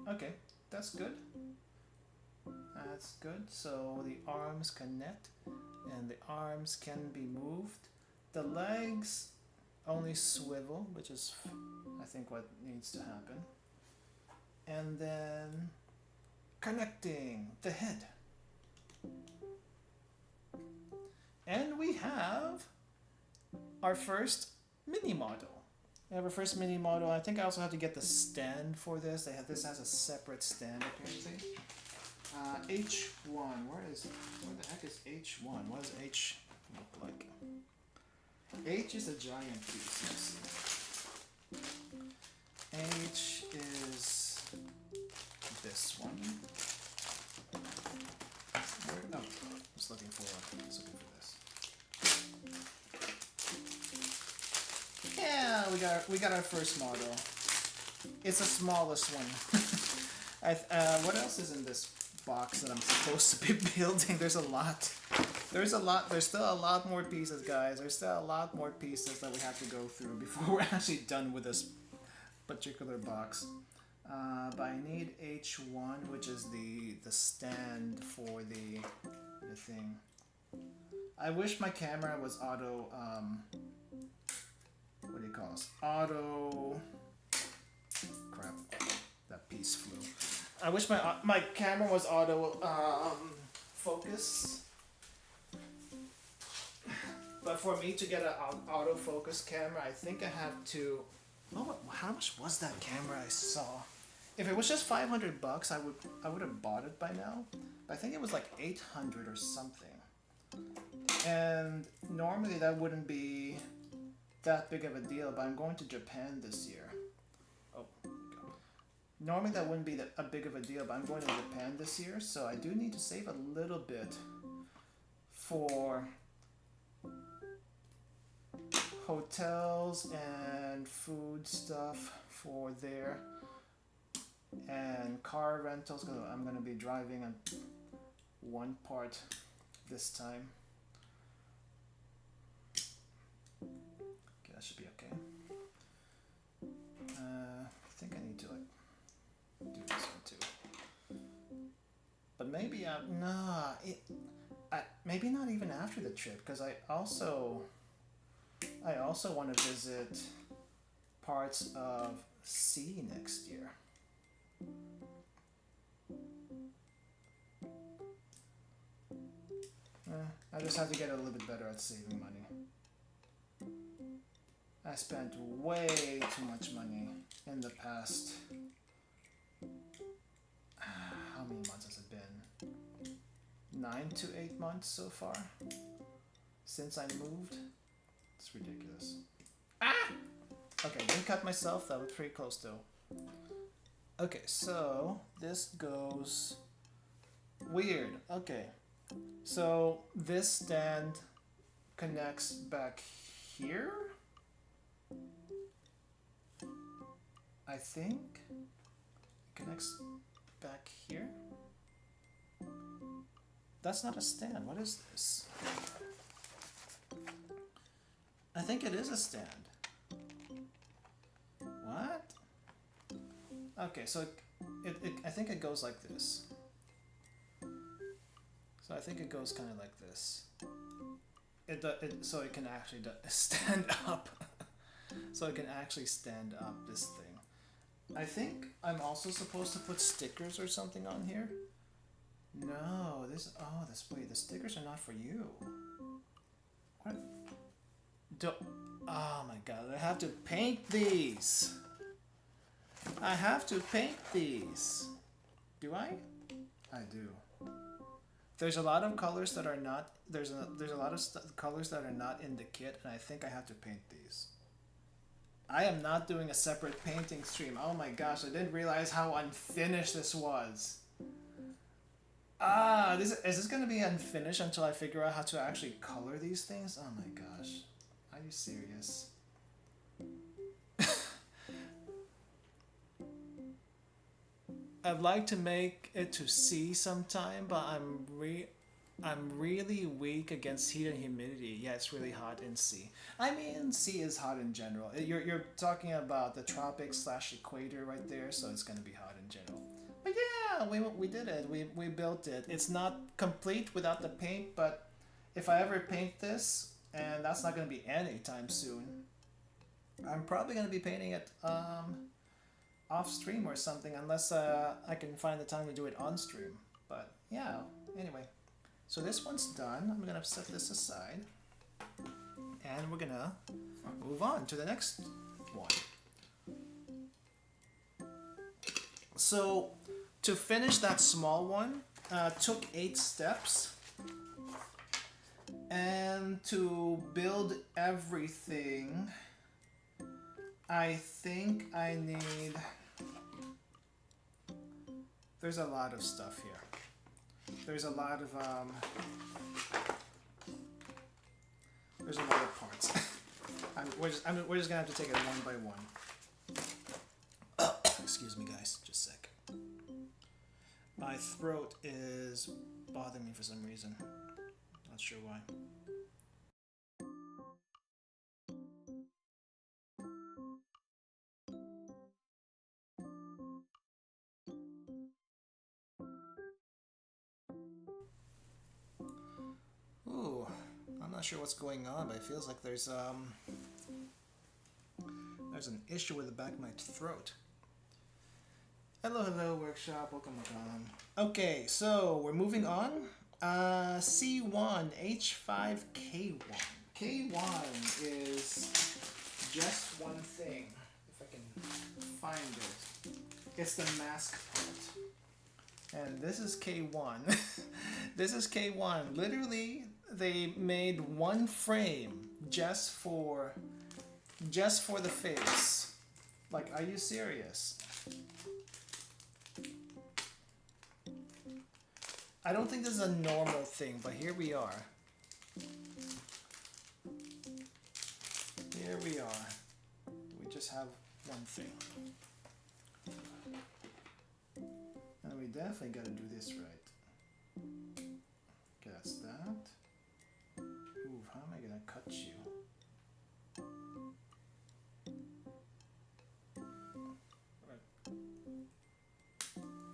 Okay, that's good. That's good. So the arms connect and the arms can be moved. The legs only swivel, which is I think what needs to happen. And then connecting the head. And we have our first mini model. We have our first mini model. I think I also have to get the stand for this. This has a separate stand apparently. H1, where the heck is H1? What does H look like? H is a giant piece, let's see. H is this one. No, I was looking for this. Yeah, we got our first model. It's the smallest one. What else is in this box that I'm supposed to be building? There's a lot. There's still a lot more pieces, guys. There's still a lot more pieces that we have to go through before we're actually done with this particular box. But I need H1, which is the stand for the thing. I wish my camera was auto. What do you call this? Auto. Crap, that piece flew. I wish my camera was auto focus. But for me to get an autofocus camera, I think I have to. Oh, how much was that camera I saw? If it was just $500, I would have bought it by now. But I think it was like 800 or something. And normally that wouldn't be that big of a deal. But I'm going to Japan this year. Oh, God. Normally that wouldn't be a big of a deal. But I'm going to Japan this year, so I do need to save a little bit for hotels and food stuff for there, and car rentals because I'm going to be driving on one part this time. Okay, that should be okay. I think I need to like do this one too, but maybe maybe not even after the trip, because I also want to visit parts of C next year. I just have to get a little bit better at saving money. I spent way too much money in the past. How many months has it been? 9 to 8 months so far since I moved. It's ridiculous. Ah! Okay, didn't cut myself. That was pretty close though. Okay, so this goes weird. Okay, so this stand connects back here, I think. It connects back here. That's not a stand. What is this? I think it is a stand. What? Okay, so I think it goes like this. So I think it goes kind of like this. So it can actually stand up. So it can actually stand up, this thing. I think I'm also supposed to put stickers or something on here. No, wait, the stickers are not for you. What? Oh my god, I have to paint these. I have to paint these. Do I? I do. There's a lot of colors that are not. There's a lot of colors that are not in the kit, and I think I have to paint these. I am not doing a separate painting stream. Oh my gosh, I didn't realize how unfinished this was. Is this gonna be unfinished until I figure out how to actually color these things? Oh my gosh, are you serious? I'd like to make it to C sometime, but I'm really weak against heat and humidity. Yeah, it's really hot in C. I mean, C is hot in general. You're talking about the tropics / equator right there, so it's gonna be hot in general. But yeah, we did it. We built it. It's not complete without the paint, but if I ever paint this, and that's not gonna be anytime soon, I'm probably gonna be painting it off stream or something, unless I can find the time to do it on stream. But yeah, anyway. So this one's done. I'm gonna set this aside, and we're gonna move on to the next one. So to finish that small one, took 8 steps, and to build everything, I think I need. There's a lot of stuff here. There's a lot of parts. We're just gonna have to take it one by one. Excuse me, guys. Just a sec. My throat is bothering me for some reason. Not sure why. Ooh, I'm not sure what's going on, but it feels like there's an issue with the back of my throat. Hello, workshop. Welcome. Okay, so we're moving on. C1, H5K1. K1 is just one thing. If I can find it. It's the mask part. And this is K1. This is K1. Literally, they made one frame just for the face. Like, are you serious? I don't think this is a normal thing, but here we are. Here we are. We just have one thing. And we definitely gotta do this right. Okay, that's that. Ooh, how am I gonna cut you? Right.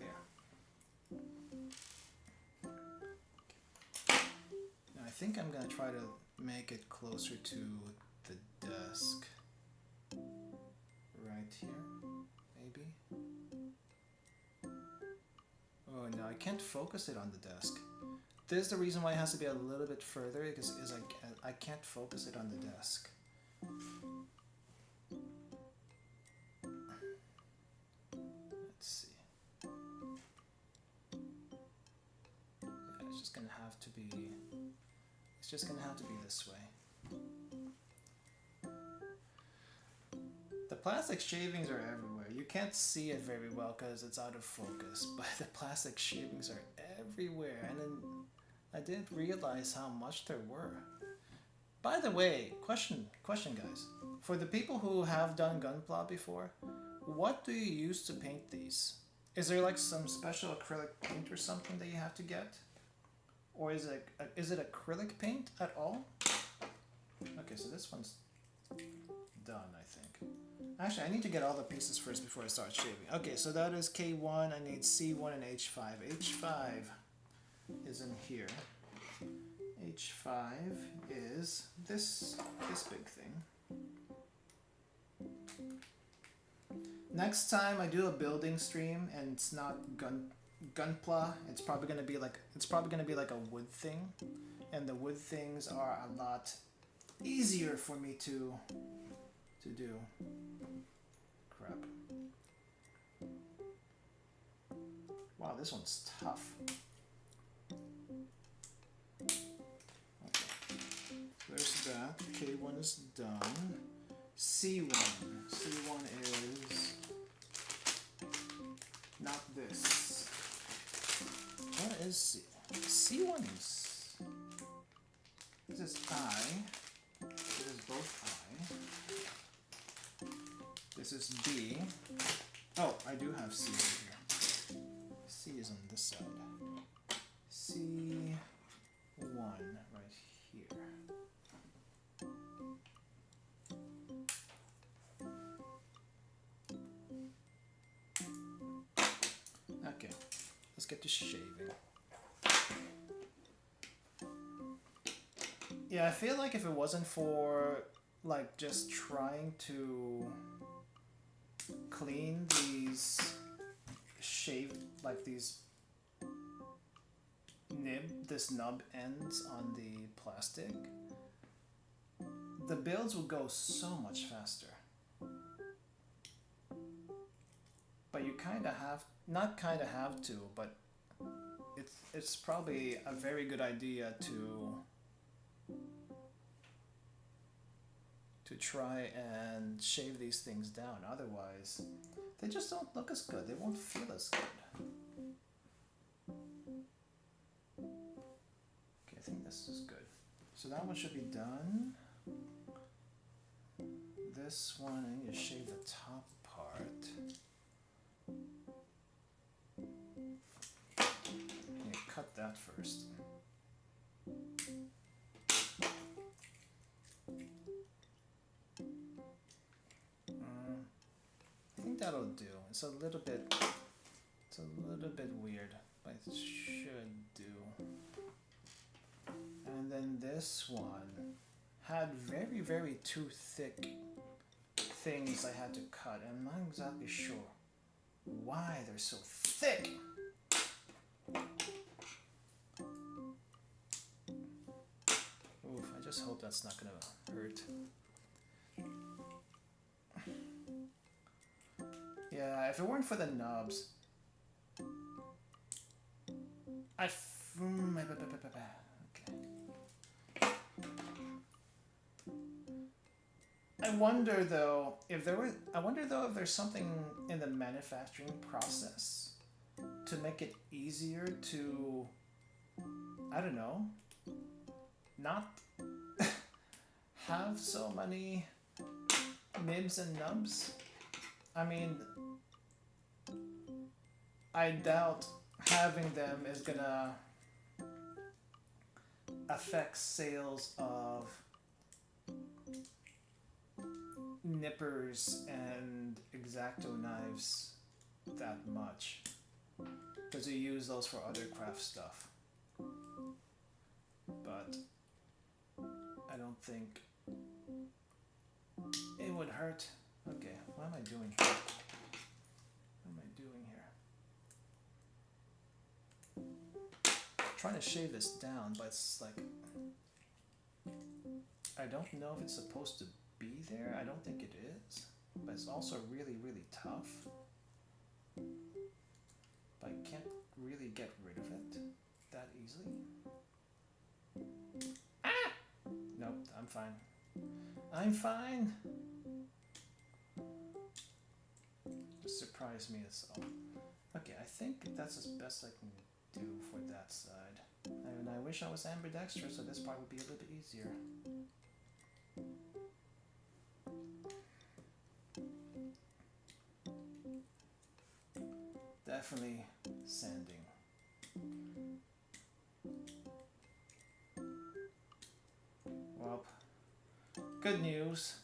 There. Okay. Now I think I'm gonna try to make it closer to the desk. Right here, maybe. Oh no, I can't focus it on the desk. This is the reason why it has to be a little bit further, because I can't focus it on the desk. gonna have to be, it's just gonna have to be this way. The plastic shavings are everywhere. You can't see it very well because it's out of focus, but the plastic shavings are everywhere, and then I didn't realize how much there were. By the way, question guys. For the people who have done Gunpla before, what do you use to paint these? Is there like some special acrylic paint or something that you have to get? Or is it acrylic paint at all? Okay, so this one's done, I think. Actually, I need to get all the pieces first before I start shaving. Okay, so that is K1, I need C1 and H5. H5 is in here. H5 is this big thing. Next time I do a building stream and it's not Gunpla, it's probably gonna be like a wood thing, and the wood things are a lot easier for me to do. Crap. Wow, this one's tough. Okay. There's that. K1 is done. C1. C1 is not this. What is C? C1 is... This is I. This is both I. This is B. Oh, I do have C over here. C is on this side. C1 right here. Okay, let's get to shaving. Yeah, I feel like if it wasn't for like just trying to clean these this nub ends on the plastic, the builds will go so much faster. But you not have to, but it's probably a very good idea to try and shave these things down. Otherwise, they just don't look as good. They won't feel as good. Okay, I think this is good. So that one should be done. This one, I need to shave the top part. Okay, cut that first. I think that'll do. It's a little bit weird, but it should do. And then this one had very, very two thick things I had to cut. I'm not exactly sure why they're so thick. Oof, I just hope that's not gonna hurt. Yeah, if it weren't for the nubs, okay. I wonder though if there's something in the manufacturing process to make it easier to, I don't know, not have so many nibs and nubs. I mean, I doubt having them is gonna affect sales of nippers and X-Acto knives that much, because you use those for other craft stuff. But I don't think it would hurt. Okay, what am I doing here? What am I doing here? I'm trying to shave this down, but it's like, I don't know if it's supposed to be there. I don't think it is, but it's also really, really tough. But I can't really get rid of it. that easily. Ah! Nope, I'm fine. I'm fine. Just surprise me as all. Okay, I think that's as best I can do for that side. And I wish I was ambidextrous, so this part would be a little bit easier. Definitely sanding. Well, good news.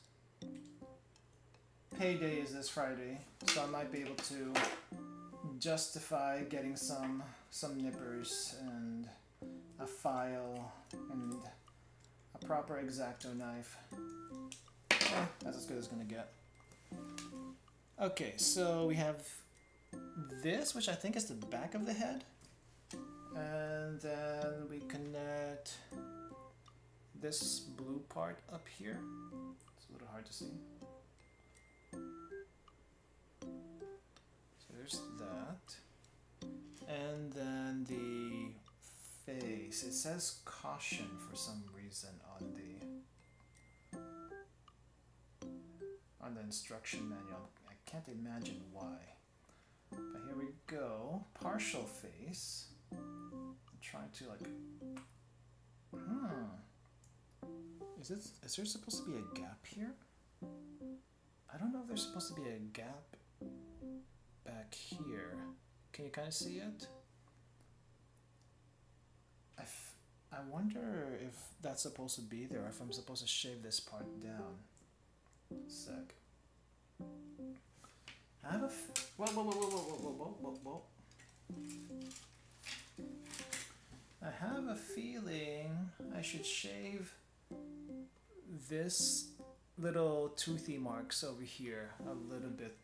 Payday is this Friday, so I might be able to justify getting some nippers and a file and a proper X-Acto knife. That's as good as it's gonna get. Okay, so we have this, which I think is the back of the head, and then we connect this blue part up here. It's a little hard to see. So there's that, and then the face. It says caution for some reason on the instruction manual. I can't imagine why. But here we go. Partial face. I'm trying to like. Is there supposed to be a gap here? I don't know if there's supposed to be a gap back here. Can you kind of see it? I wonder if that's supposed to be there, or if I'm supposed to shave this part down. Sec. I have a whoa. I have a feeling I should shave this little toothy marks over here a little bit,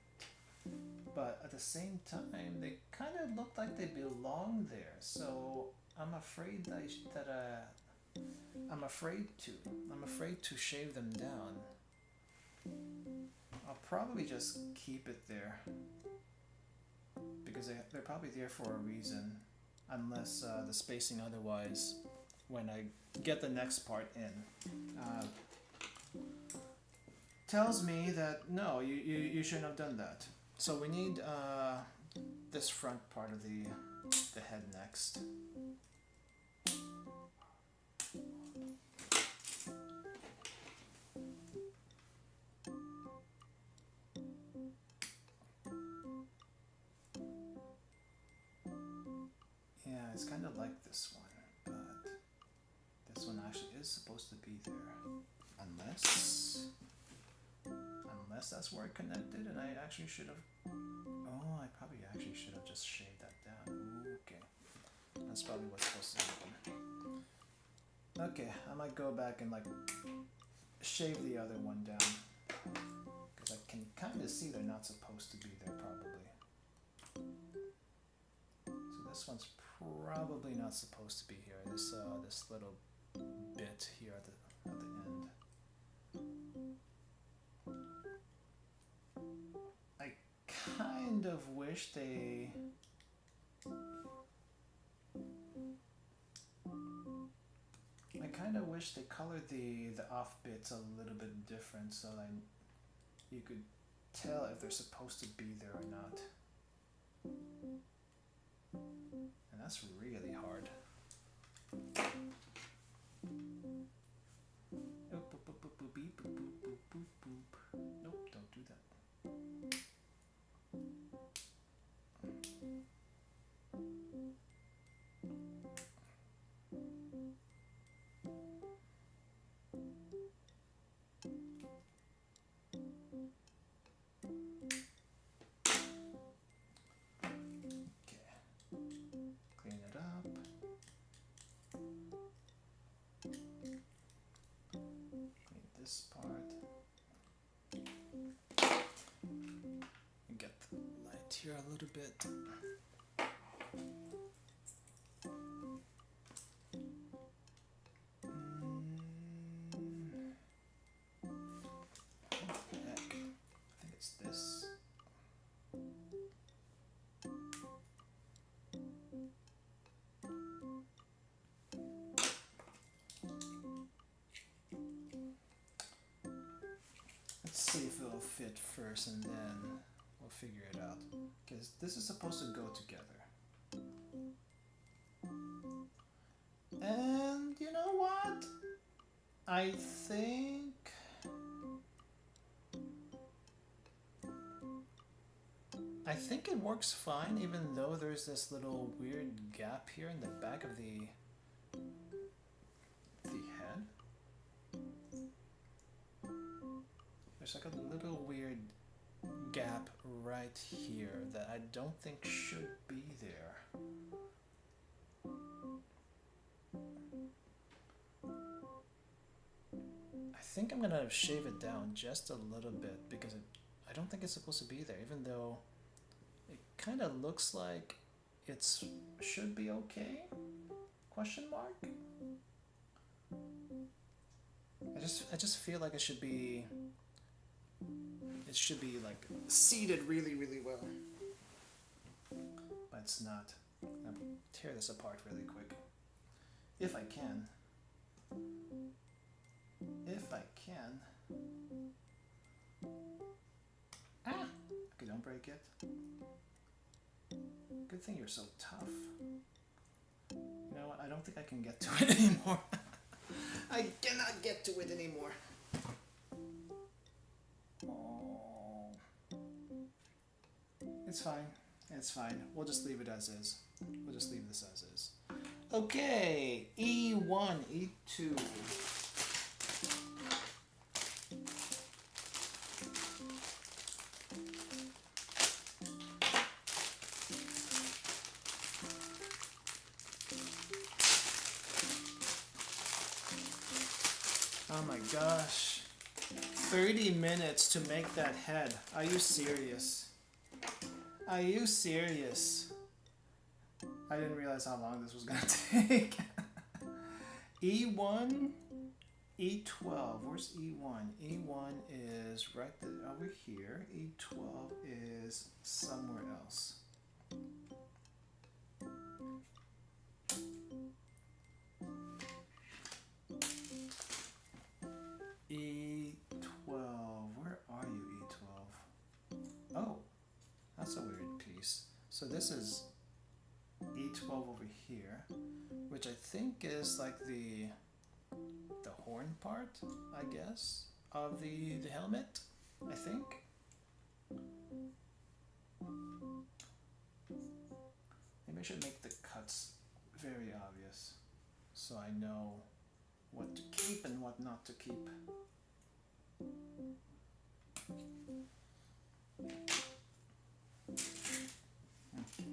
but at the same time they kind of look like they belong there, so I'm afraid I'm afraid to shave them down. I'll probably just keep it there because they're probably there for a reason, unless the spacing otherwise, when I get the next part in, tells me that no, you shouldn't have done that. So we need this front part of the head next. Yeah, it's kind of like this one, but this one actually is supposed to be there, unless that's where it connected, and I actually should have. Oh, I probably actually should have just shaved that down. Okay, that's probably what's supposed to happen. Okay, I might go back and like shave the other one down, because I can kind of see they're not supposed to be there probably. So this one's probably not supposed to be here. This little bit here at the end. I kind of wish they. I kind of wish they colored the off bits a little bit different, so that you could tell if they're supposed to be there or not. And that's really hard. Nope, don't do that. This part. And get the light here a little bit. What the heck? I think it's this. Let's see if it'll fit first and then we'll figure it out. Because this is supposed to go together. And you know what? I think it works fine, even though there's this little weird gap here in the back of the head. There's like a little weird gap right here that I don't think should be there. I think I'm gonna shave it down just a little bit because I don't think it's supposed to be there, even though it kind of looks like it's should be okay? Question mark? I just feel like it should be like seated really well. But it's not. I'll tear this apart really quick. If I can. If I can. Ah! Okay, don't break it. Good thing you're so tough. You know what? I don't think I can get to it anymore. I cannot get to it anymore. Oh. It's fine. It's fine. We'll just leave it as is. We'll just leave this as is. Okay. E1, E2. Oh my gosh. 30 minutes to make that head. Are you serious? Are you serious? I didn't realize how long this was gonna take. E1, E12. Where's E1? E1 is right there, over here. E12 is somewhere else. E12. Where are you, E12? Oh, that's a weird piece. So this is E12 over here, which I think is like the horn part, I guess, of the helmet, I think. Maybe I should make the cuts very obvious so I know what to keep and what not to keep. Okay.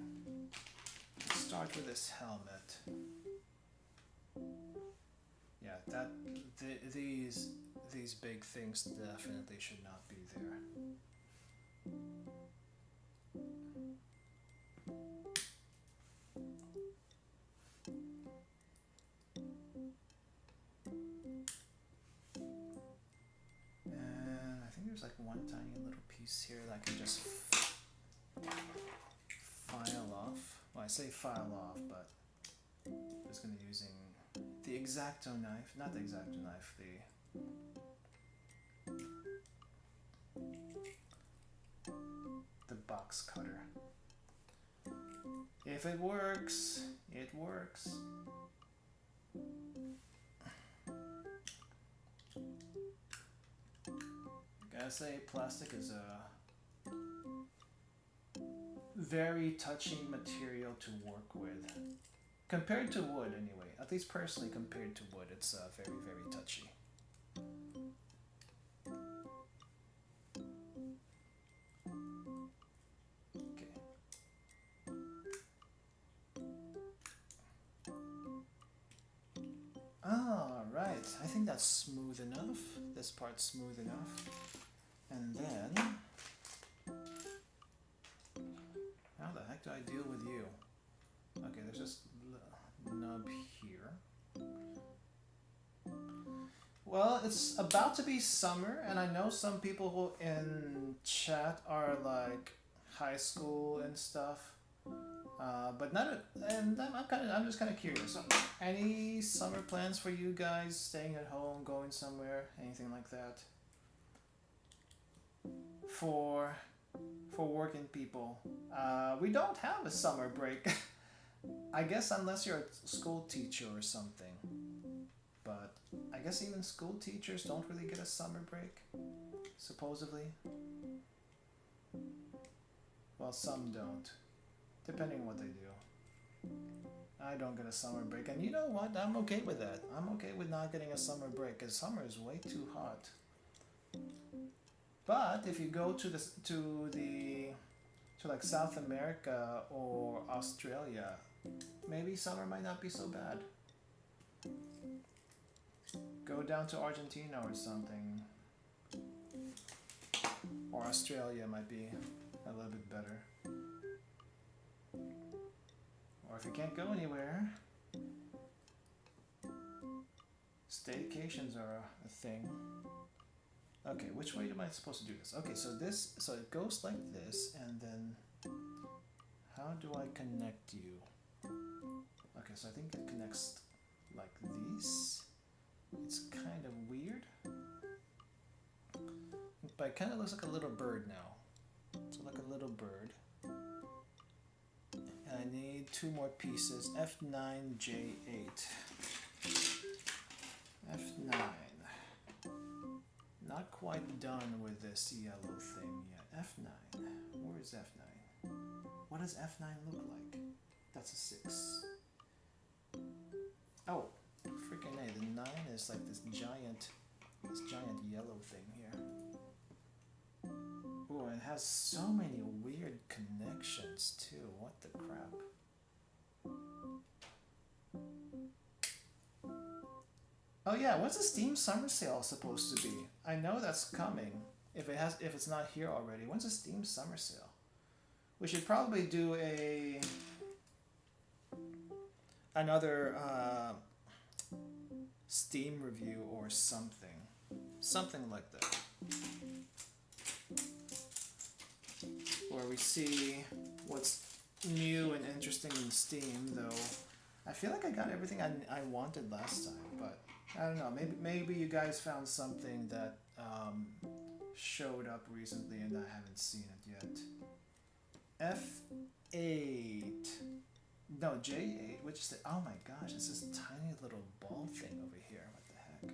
Let's start with this helmet. Yeah, these big things definitely should not be there. And I think there's like one tiny little piece here that I can just file off. Well, I say file off, but I'm just going to be using the X-Acto knife, not the X-Acto knife, the box cutter. If it works, it works. Gotta say, plastic is a very touchy material to work with. Compared to wood, anyway. At least personally, compared to wood, it's very, very touchy. Okay. Alright, I think that's smooth enough. This part's smooth enough. And then, how the heck do I deal with you? Okay, there's this nub here. Well, it's about to be summer, and I know some people who in chat are like high school and stuff, but not. And I'm just kind of curious. So, any summer plans for you guys? Staying at home, going somewhere, anything like that? for working people. We don't have a summer break. I guess unless you're a school teacher or something. But I guess even school teachers don't really get a summer break, supposedly. Well, some don't, depending on what they do. I don't get a summer break, and you know what? I'm okay with that. I'm okay with not getting a summer break, because summer is way too hot. But if you go to like South America or Australia, maybe summer might not be so bad. Go down to Argentina or something. Or Australia might be a little bit better. Or if you can't go anywhere, staycations are a thing. Okay, which way am I supposed to do this? Okay, so it goes like this, and then how do I connect you? Okay, so I think it connects like these. It's kind of weird, but it kind of looks like a little bird now. So like a little bird. And I need 2 more pieces. F9, J8. F9. Not quite done with this yellow thing yet. F9. Where is F9? What does F9 look like? That's a 6. Oh, freaking A. The 9 is like this giant yellow thing here. Oh, and it has so many weird connections too. What the crap? Oh yeah, what's the Steam Summer Sale supposed to be? I know that's coming. If it's not here already, when's the Steam Summer Sale? We should probably do another Steam review or something like that, where we see what's new and interesting in Steam. Though I feel like I got everything I wanted last time, but I don't know. Maybe you guys found something that showed up recently and I haven't seen it yet. F8. No, J8, which is the, oh my gosh, it's this tiny little ball thing over here. What the heck?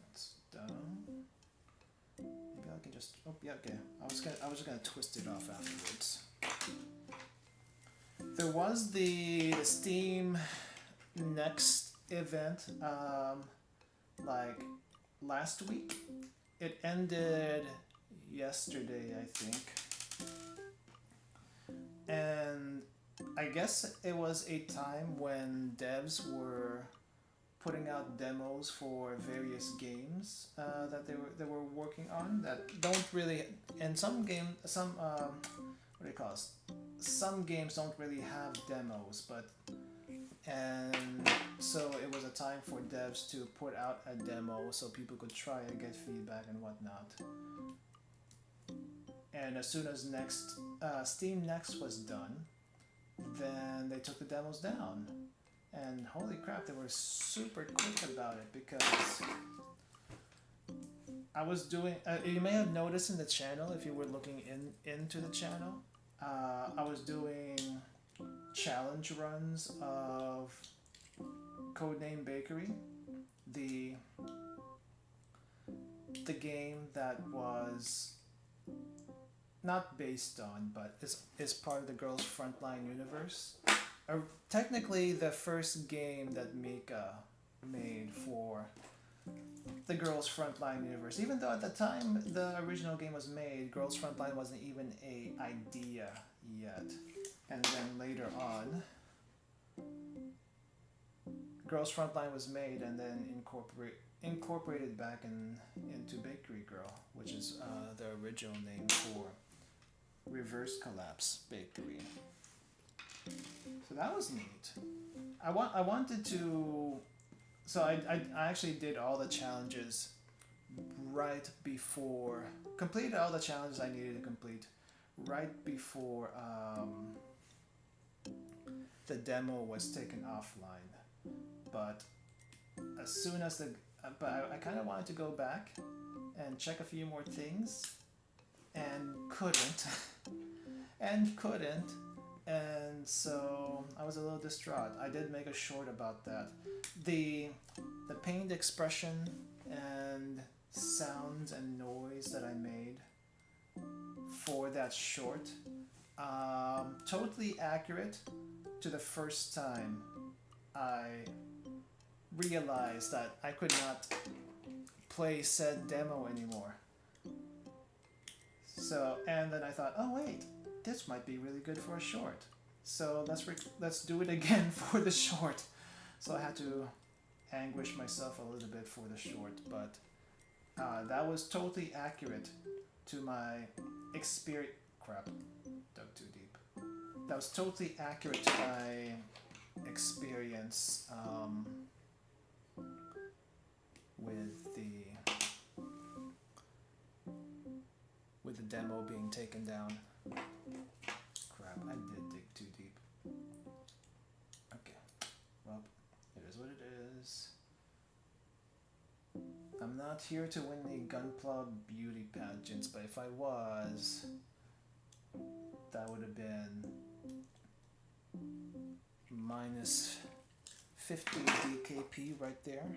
That's done. Maybe I can just, oh yeah, okay. I was just gonna twist it off afterwards. There was the Steam Next event, like last week. It ended yesterday, I think. And I guess it was a time when devs were putting out demos for various games that they were working on that don't really, and some what do you call it? Some games don't really have demos, and so it was a time for devs to put out a demo so people could try and get feedback and whatnot. And as soon as Steam Next was done, then they took the demos down. And holy crap, they were super quick about it, because I was doing, you may have noticed in the channel, if you were looking into the channel, I was doing challenge runs of Codename Bakery, the game that was not based on, but is part of the Girls Frontline universe. Technically the first game that Mika made for the Girls Frontline universe, even though at the time the original game was made, Girls Frontline wasn't even an idea yet. And then later on, Girls Frontline was made and then incorporated back into Bakery Girl, which is the original name for Reverse Collapse Bakery. So that was neat. I wanted to, so I actually did all the challenges right before, completed all the challenges I needed to complete right before the demo was taken offline. But as soon as but I kind of wanted to go back and check a few more things, and couldn't, and couldn't, and so I was a little distraught. I did make a short about that. The pained expression and sounds and noise that I made for that short, totally accurate to the first time I realized that I could not play said demo anymore. So, and then I thought, oh wait, this might be really good for a short. So let's do it again for the short. So I had to anguish myself a little bit for the short, but that was totally accurate to my experience. Crap, dug too deep. That was totally accurate to my experience with the demo being taken down. Crap, I did dig too deep. Okay, well, it is what it is. I'm not here to win the Gunpla beauty pageants, but if I was, that would have been minus 50 DKP right there.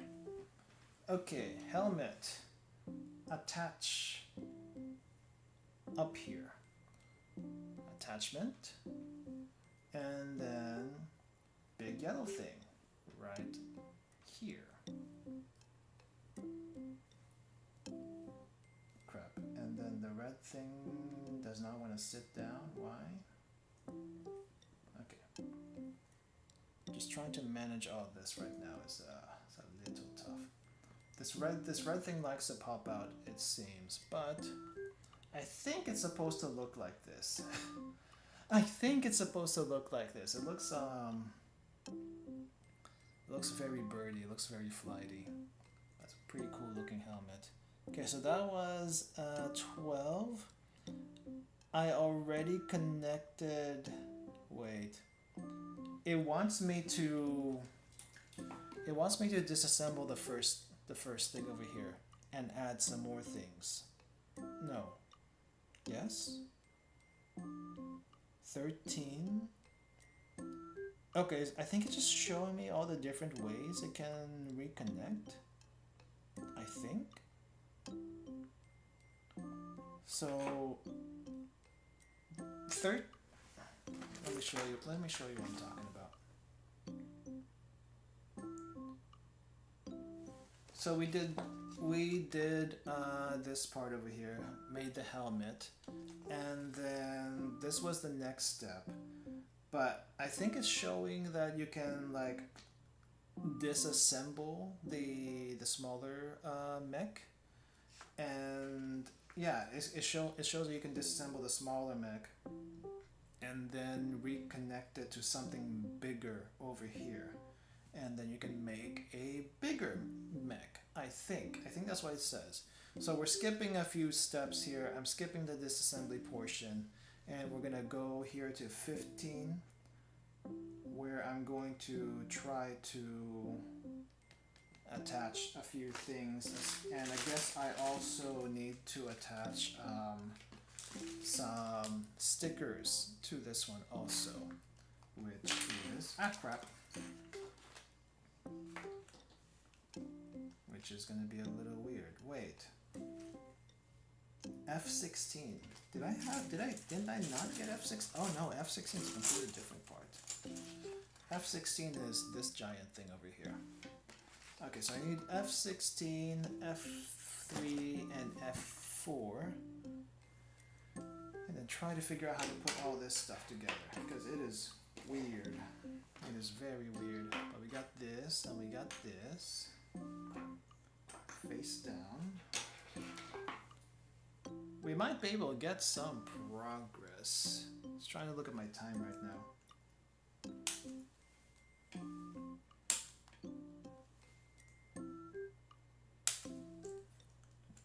Okay, helmet. Attach up here. Attachment. And then big yellow thing right here. Crap. And then the red thing does not want to sit down. Why? Okay. Just trying to manage all this right now is a little tough. This red thing likes to pop out, it seems, but I think it's supposed to look like this. I think it's supposed to look like this. It looks very birdy, it looks very flighty. That's a pretty cool looking helmet. Okay, so that was 12. I already connected. Wait. It wants me to disassemble the first thing over here and add some more things. No. Yes? 13. Okay, I think it's just showing me all the different ways it can reconnect. I think. So let me show you what I'm talking about. So we did this part over here, made the helmet, and then this was the next step. But I think it's showing that you can like disassemble the smaller mech, and yeah, it shows that you can disassemble the smaller mech and then reconnect it to something bigger over here, and then you can make a bigger mech. I think that's what it says. So we're skipping a few steps here. I'm skipping the disassembly portion, and we're gonna go here to 15, where I'm going to try to attach a few things, and I guess I also need to attach some stickers to this one also, which is crap, which is going to be a little weird. Wait, F16. Didn't I not get F6? Oh no, F16 is a completely different part. F16 is this giant thing over here. Okay, so I need F16, F3, and F4. And then try to figure out how to put all this stuff together, because it is weird. It is very weird. But we got this, and we got this. Face down. We might be able to get some progress. Just trying to look at my time right now.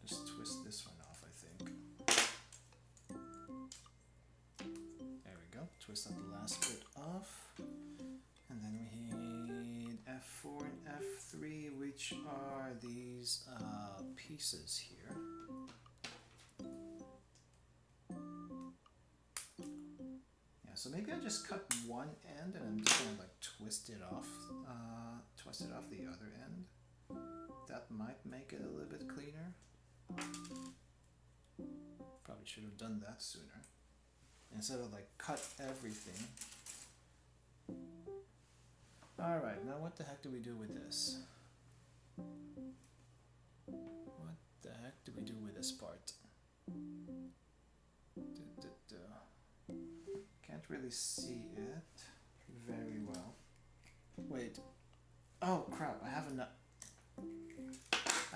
Just twist this one off, I think. There we go. Twist out the last bit off. And then we hit F4 and F3, which are these pieces here. Yeah, so maybe I just cut one end and I'm just gonna like twist it off the other end. That might make it a little bit cleaner. Probably should have done that sooner. Instead of like cut everything. Alright, now what the heck do we do with this? What the heck do we do with this part? Can't really see it very well. Wait. Oh crap, I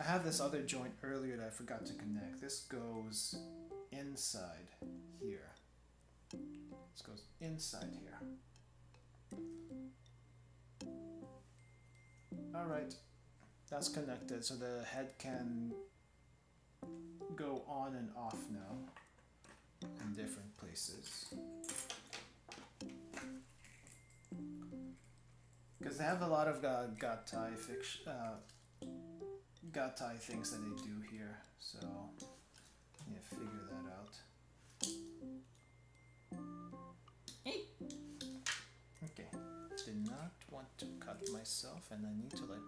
have this other joint earlier that I forgot to connect. This goes inside here. This goes inside here. Alright, that's connected, so the head can go on and off now in different places. Because they have a lot of gatai things that they do here, so yeah, figure that out. Hey. Okay, did not want to cut myself, and I need to like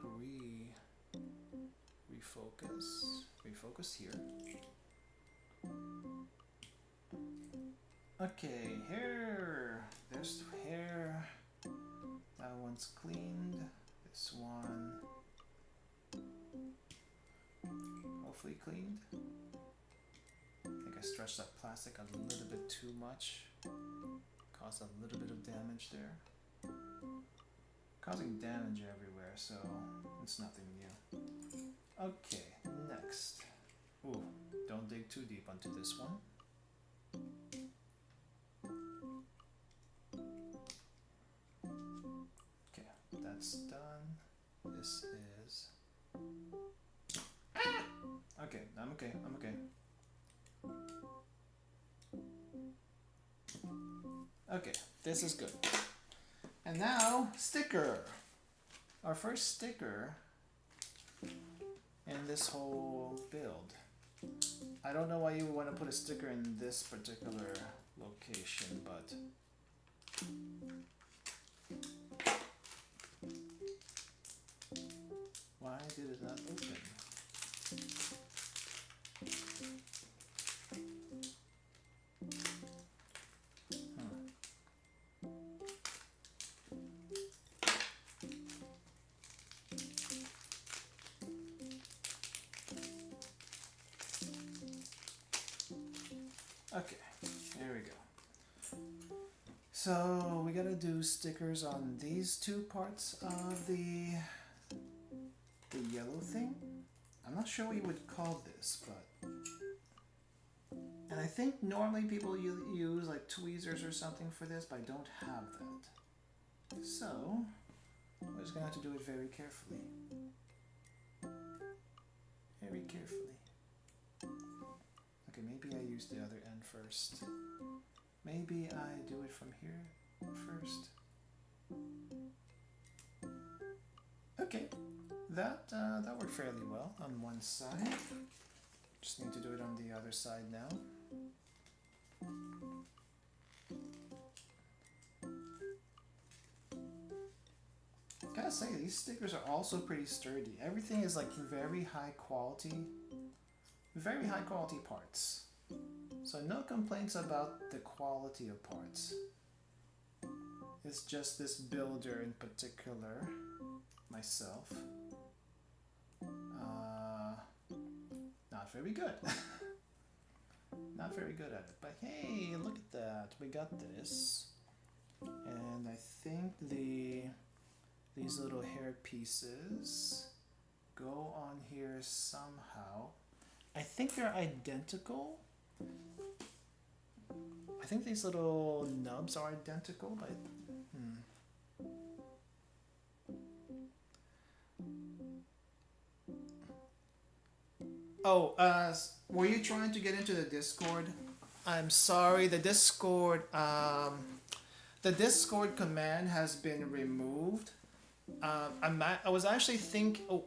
refocus here. Okay, hair. There's hair. That one's cleaned. This one hopefully cleaned. I think I stretched that plastic a little bit too much. Caused a little bit of damage there. Causing damage everywhere, so it's nothing new. Okay, next. Ooh, don't dig too deep onto this one. Okay, that's done. This is... Ah! Okay, I'm okay, I'm okay. Okay, this is good. And now, sticker! Our first sticker in this whole build. I don't know why you would want to put a sticker in this particular location, but... Why did it not open? Okay, there we go. So we gotta do stickers on these two parts of the yellow thing. I'm not sure what you would call this, but... And I think normally people use like tweezers or something for this, but I don't have that. So, we're just gonna have to do it very carefully. Very carefully. Okay, maybe I use the other end first. Maybe I do it from here first. Okay, that worked fairly well on one side. Just need to do it on the other side now. Gotta say, these stickers are also pretty sturdy. Everything is like very high quality parts. So no complaints about the quality of parts. It's just this builder in particular, myself, not very good. Not very good at it, but hey, look at that, we got this. And I think these little hair pieces go on here somehow. I think they're identical. I think these little nubs are identical, but Oh, were you trying to get into the Discord? I'm sorry, the Discord command has been removed I was actually thinking. Oh,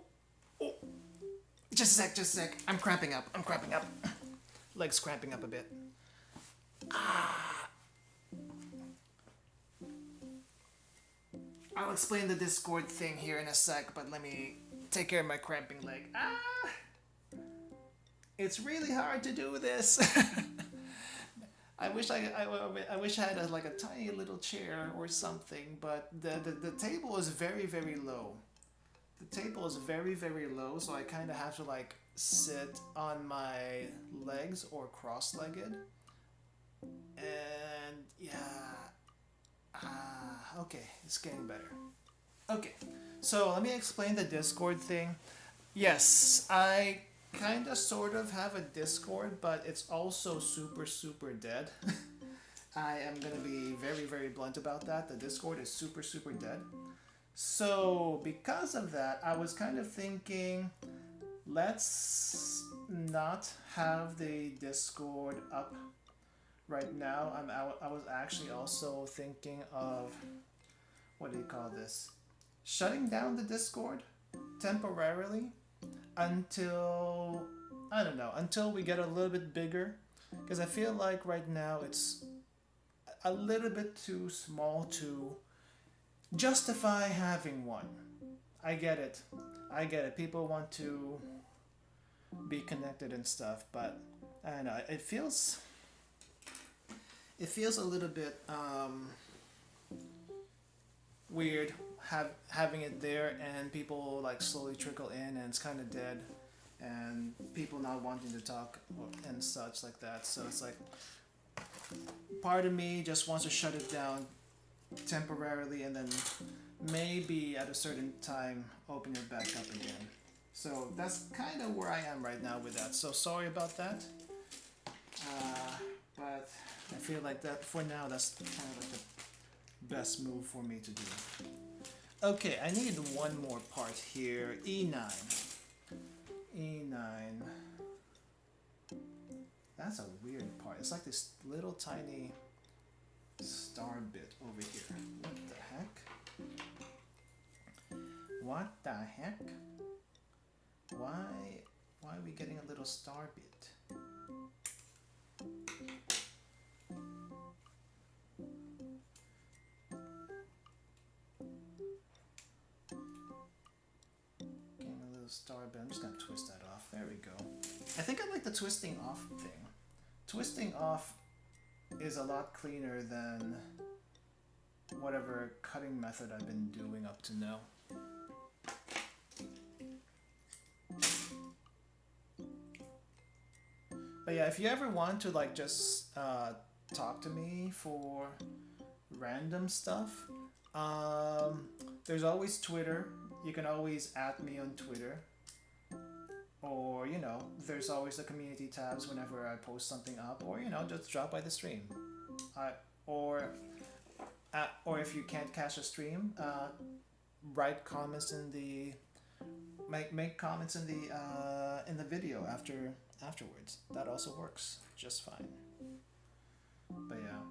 just a sec. I'm cramping up. Legs cramping up a bit. I'll explain the Discord thing here in a sec, but let me take care of my cramping leg. It's really hard to do this. I wish I wish I had like a tiny little chair or something, but the table is very low. The table is very low, so I kind of have to like sit on my legs or cross-legged. And yeah, okay, it's getting better. Okay, so let me explain the Discord thing. Yes, I kind of sort of have a Discord, but it's also super dead. I am going to be very blunt about that. The Discord is super dead. So because of that, I was kind of thinking, let's not have the Discord up right now. I was actually also thinking of, what do you call this? Shutting down the Discord temporarily until, I don't know, until we get a little bit bigger. Because I feel like right now it's a little bit too small to justify having one. I get it. People want to be connected and stuff, but I don't know. It feels a little bit weird having it there and people like slowly trickle in and it's kind of dead and people not wanting to talk and such like that. So it's like part of me just wants to shut it down temporarily and then maybe at a certain time open it back up again. So that's kind of where I am right now with that. So sorry about that. But I feel like that for now that's kind of like the best move for me to do. Okay, I need one more part here. E9. That's a weird part. It's like this little tiny star bit over here. What the heck? Why are we getting a little star bit? Star bit. I'm just gonna twist that off. There we go. I think I like the twisting off thing. Twisting off is a lot cleaner than whatever cutting method I've been doing up to now. But yeah, if you ever want to like just talk to me for random stuff, there's always Twitter. You can always @ me on Twitter, or you know, there's always the community tabs whenever I post something up, or you know, just drop by the stream, or if you can't catch a stream, write comments in the make comments in the video afterwards. That also works just fine. But yeah,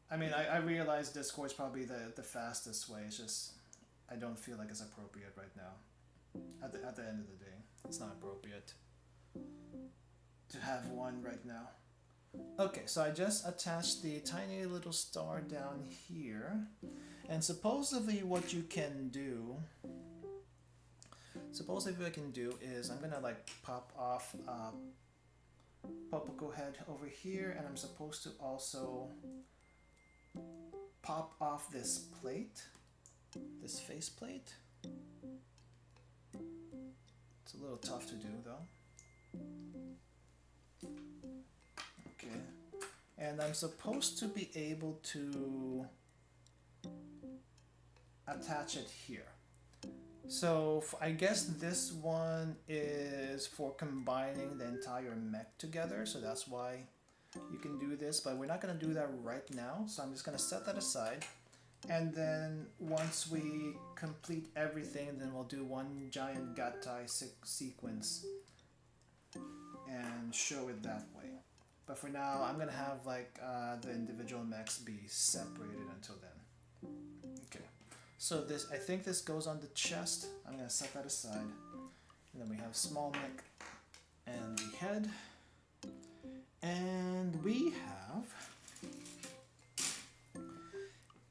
I mean, I realize Discord's probably the fastest way. It's just I don't feel like it's appropriate right now. At the end of the day, it's not appropriate to have one right now. Okay, so I just attached the tiny little star down here, and supposedly what you can do, is I'm gonna like pop off Popoco head over here, and I'm supposed to also pop off this plate. This faceplate. It's a little tough to do though. Okay. And I'm supposed to be able to attach it here. So I guess this one is for combining the entire mech together, so that's why you can do this, but we're not going to do that right now, so I'm just going to set that aside. And then once we complete everything, then we'll do one giant Gattai sequence and show it that way. But for now, I'm gonna have like the individual mechs be separated until then. Okay, So this, I think this goes on the chest. I'm gonna set that aside. And then we have small neck and the head. And we have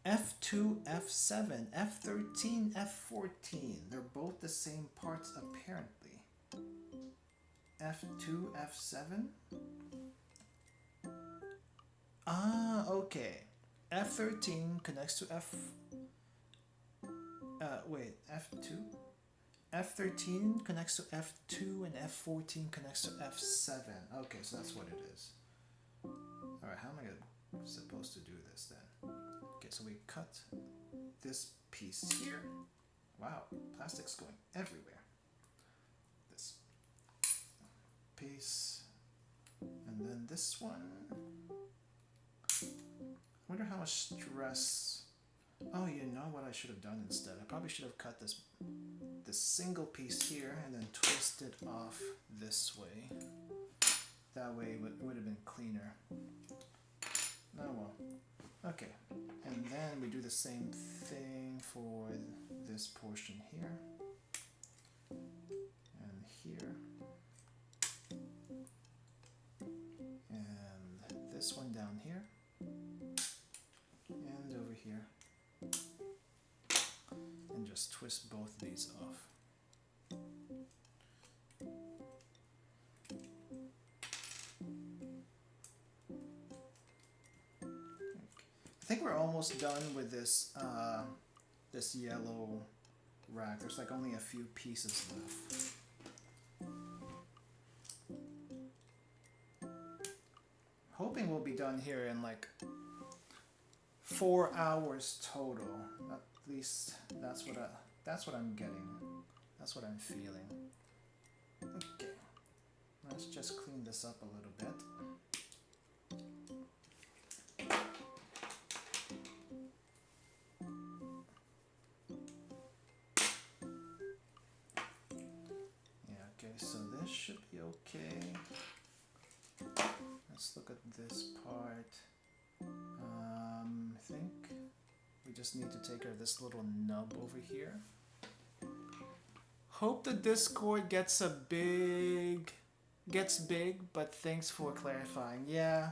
F2, F7, F13, F14. They're both the same parts apparently. F2, F7. Ah, okay. F13 connects to F2? F13 connects to F2 and F14 connects to F7. Okay, so that's what it is. Alright, how am I supposed to do this then? Okay, so we cut this piece here. Wow, plastic's going everywhere. This piece. And then this one. I wonder how much stress. Oh, you know what I should have done instead? I probably should have cut this single piece here and then twist it off this way. That way it would have been cleaner. Oh well. Okay. And then we do the same thing for this portion here. And here. And this one down here. And over here. And just twist both these off. I think we're almost done with this this yellow rack. There's like only a few pieces left. Hoping we'll be done here in like 4 hours total. At least that's what I'm getting. That's what I'm feeling. Okay. Let's just clean this up a little bit. So this should be okay. Let's look at this part. I think we just need to take care of this little nub over here. Hope the Discord gets big, but thanks for clarifying. Yeah,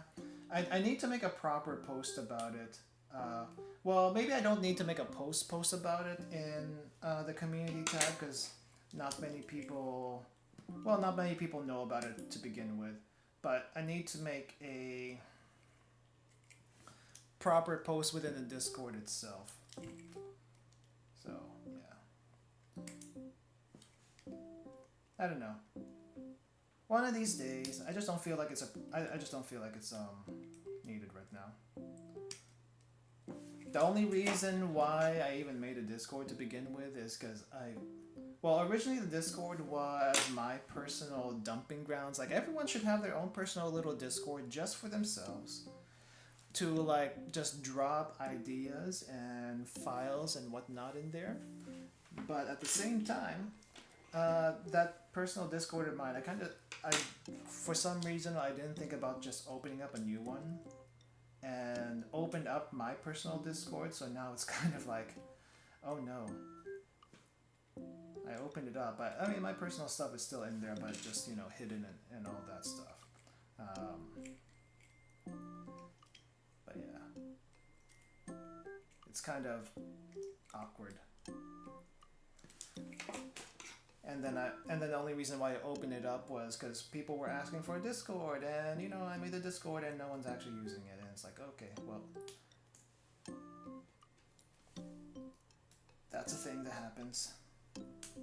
I need to make a proper post about it. Well, maybe I don't need to make a post about it in the community tab because not many people know about it to begin with, but I need to make a proper post within the Discord itself. So, yeah. I don't know. One of these days, I just don't feel like it's needed right now. The only reason why I even made a Discord to begin with is because well, originally the Discord was my personal dumping grounds. Like, everyone should have their own personal little Discord just for themselves to, like, just drop ideas and files and whatnot in there. But at the same time, that personal Discord of mine, for some reason, I didn't think about just opening up a new one and opened up my personal Discord. So now it's kind of like, oh no. I opened it up, but I mean my personal stuff is still in there, but just, you know, hidden and all that stuff. But yeah, it's kind of awkward. And then the only reason why I opened it up was because people were asking for a Discord, and you know, I made a Discord and no one's actually using it, and it's like, okay, well, that's a thing that happens.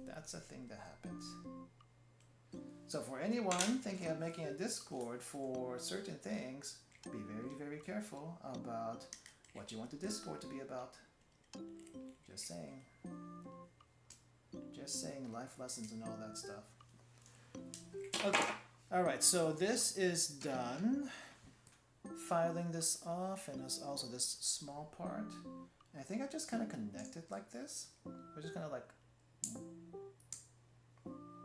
That's a thing that happens. So for anyone thinking of making a Discord for certain things, be very, very careful about what you want the Discord to be about. Just saying. Just saying, life lessons and all that stuff. Okay. Alright, so this is done. Filing this off, and there's also this small part. And I think I just kind of connect it like this. We're just kind of like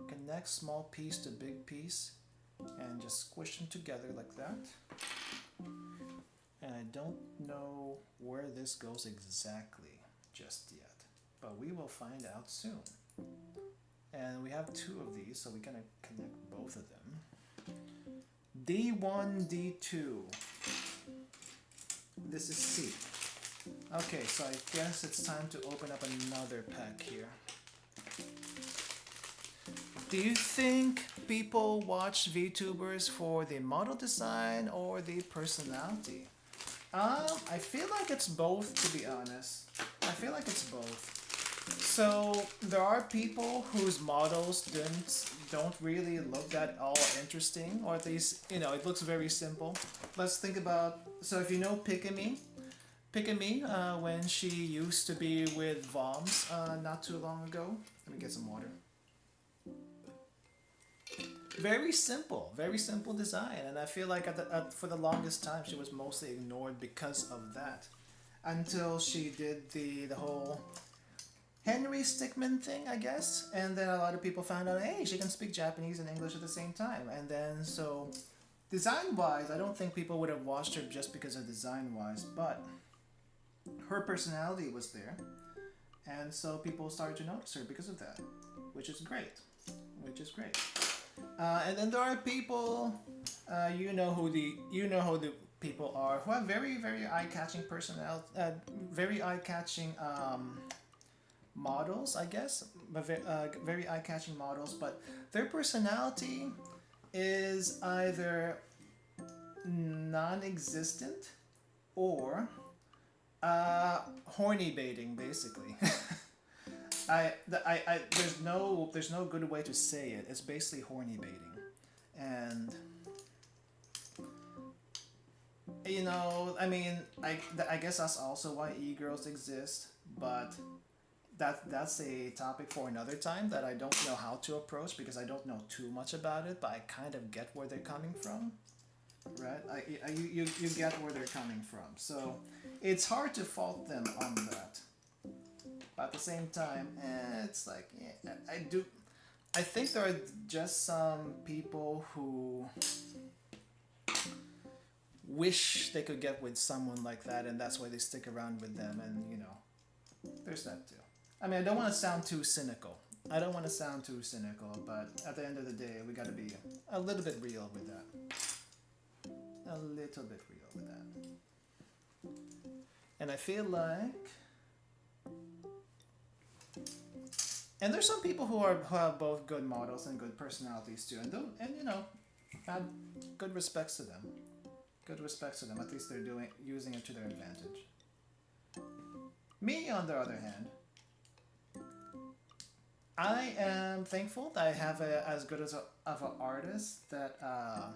connect small piece to big piece and just squish them together like that. And I don't know where this goes exactly just yet. but we will find out soon. And we have 2 of these, so we're gonna connect both of them. D1, D2. This is C. Okay, so I guess it's time to open up another pack here. Do you think people watch VTubers for the model design or the personality? I feel like it's both, to be honest. I feel like it's both. So there are people whose models don't really look that all interesting, or at least, you know, it looks very simple. Let's think about, so if you know Pikami, when she used to be with Voms not too long ago. Let me get some water. Very simple design, and I feel like for the longest time she was mostly ignored because of that, until she did the whole Henry Stickmin thing, I guess, and then a lot of people found out, hey, she can speak Japanese and English at the same time, and then so design-wise, I don't think people would have watched her just because of design-wise, but her personality was there, and so people started to notice her because of that, which is great. And then there are people, you know who the people are, who have very eye-catching personality, very eye-catching models, I guess, but very eye-catching models, but their personality is either non-existent or horny baiting, basically. There's no good way to say it. It's basically horny baiting, and you know, I mean, I guess that's also why e-girls exist, but that's a topic for another time that I don't know how to approach because I don't know too much about it, but I kind of get where they're coming from, right? You get where they're coming from, so it's hard to fault them on that. But at the same time, it's like, yeah, I think there are just some people who wish they could get with someone like that, and that's why they stick around with them, and you know, there's that too. I mean, I don't want to sound too cynical. But at the end of the day, we gotta be a little bit real with that. A little bit real with that. And I feel like, and there's some people who have both good models and good personalities too, and you know, have good respects to them. Good respects to them. At least they're using it to their advantage. Me, on the other hand, I am thankful that I have as good of an artist that I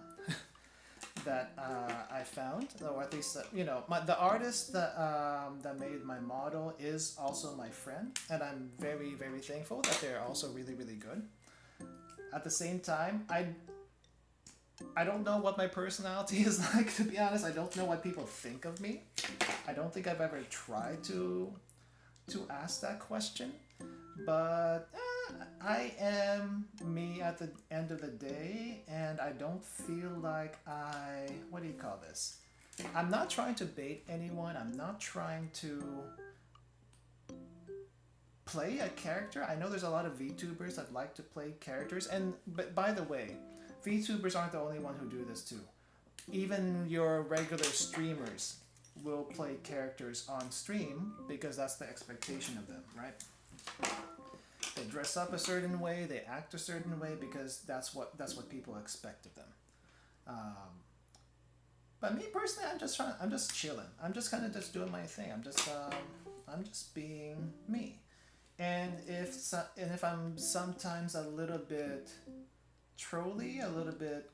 found, or at least you know, the artist that made my model is also my friend, and I'm very thankful that they're also really good. At the same time, I don't know what my personality is like, to be honest. I don't know what people think of me. I don't think I've ever tried to ask that question, but I am me at the end of the day, and I don't feel like what do you call this? I'm not trying to bait anyone. I'm not trying to play a character. I know there's a lot of VTubers that like to play characters, but by the way, VTubers aren't the only one who do this too. Even your regular streamers will play characters on stream because that's the expectation of them, right? They dress up a certain way, they act a certain way because that's what people expect of them. But me personally, I'm just chilling. I'm just kind of just doing my thing. I'm just being me. And if I'm sometimes a little bit trolly, a little bit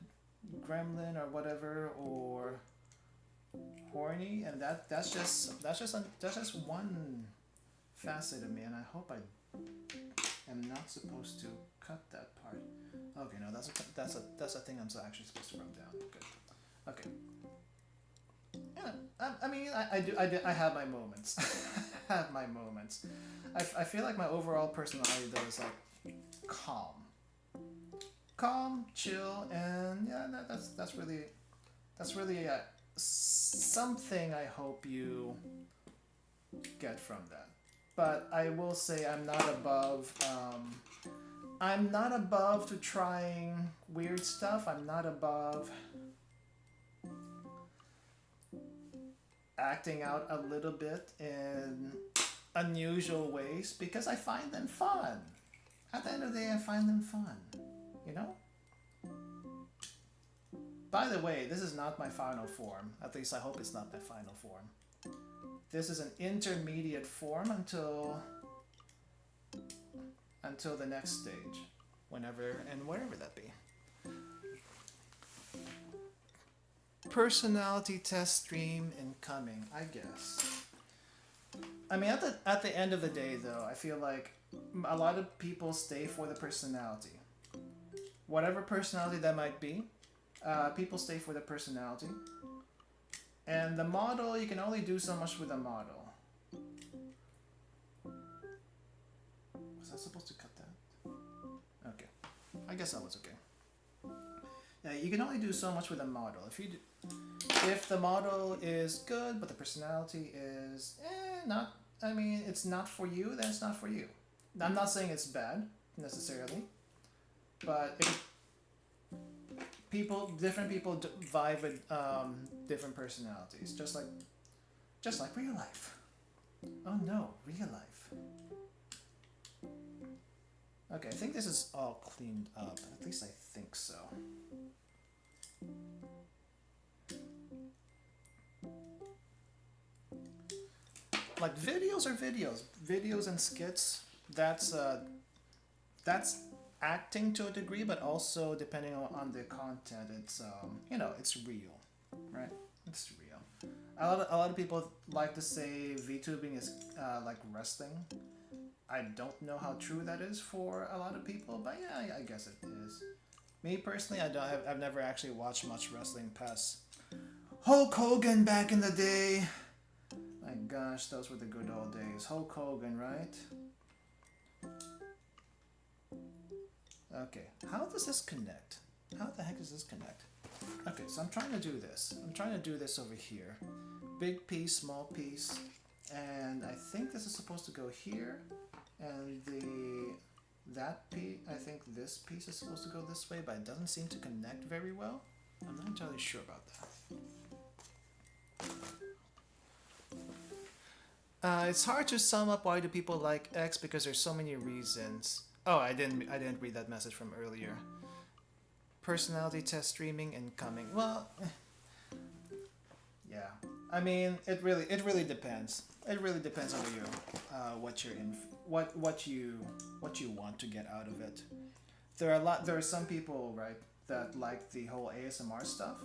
gremlin or whatever, or horny, and that's just one facet of me, and I hope I am not supposed to cut that part. Okay, no, that's a thing I'm actually supposed to rub down. Good. Okay. Yeah, I mean, I have my moments. I have my moments. I feel like my overall personality though is like calm, chill, and yeah, that's really something I hope you get from that. but I will say I'm not above to trying weird stuff. I'm not above acting out a little bit in unusual ways because I find them fun. At the end of the day, I find them fun, you know? By the way, this is not my final form. At least I hope it's not my final form. This is an intermediate form until the next stage, whenever and wherever that be. Personality test stream incoming, I guess. I mean, at the end of the day, though, I feel like a lot of people stay for the personality. Whatever personality that might be, people stay for the personality. And the model, you can only do so much with a model. Was I supposed to cut that? Okay. I guess that was okay. Yeah, you can only do so much with a model. If the model is good, but the personality is not, I mean, it's not for you, then it's not for you. I'm not saying it's bad, necessarily. But different people vibe with different personalities, just like real life. Oh no, real life. Okay, I think this is all cleaned up. At least I think so. Like videos are videos. Videos and skits, that's acting to a degree, but also depending on the content, it's you know, it's real, right? It's real. A lot of people like to say VTubing is like wrestling. I don't know how true that is for a lot of people, but yeah, I guess it is. Me personally, I've never actually watched much wrestling past Hulk Hogan back in the day. My gosh, those were the good old days. Hulk Hogan, right? Okay, how does this connect? How the heck does this connect? Okay, so I'm trying to do this. I'm trying to do this over here. Big piece, small piece. And I think this is supposed to go here. And that piece, I think this piece is supposed to go this way, but it doesn't seem to connect very well. I'm not entirely sure about that. It's hard to sum up why do people like X because there's so many reasons. Oh, I didn't read that message from earlier. Personality test streaming incoming. Well, yeah. I mean, it really depends. It really depends on what you're in, what you want to get out of it. There are some people, right, that like the whole ASMR stuff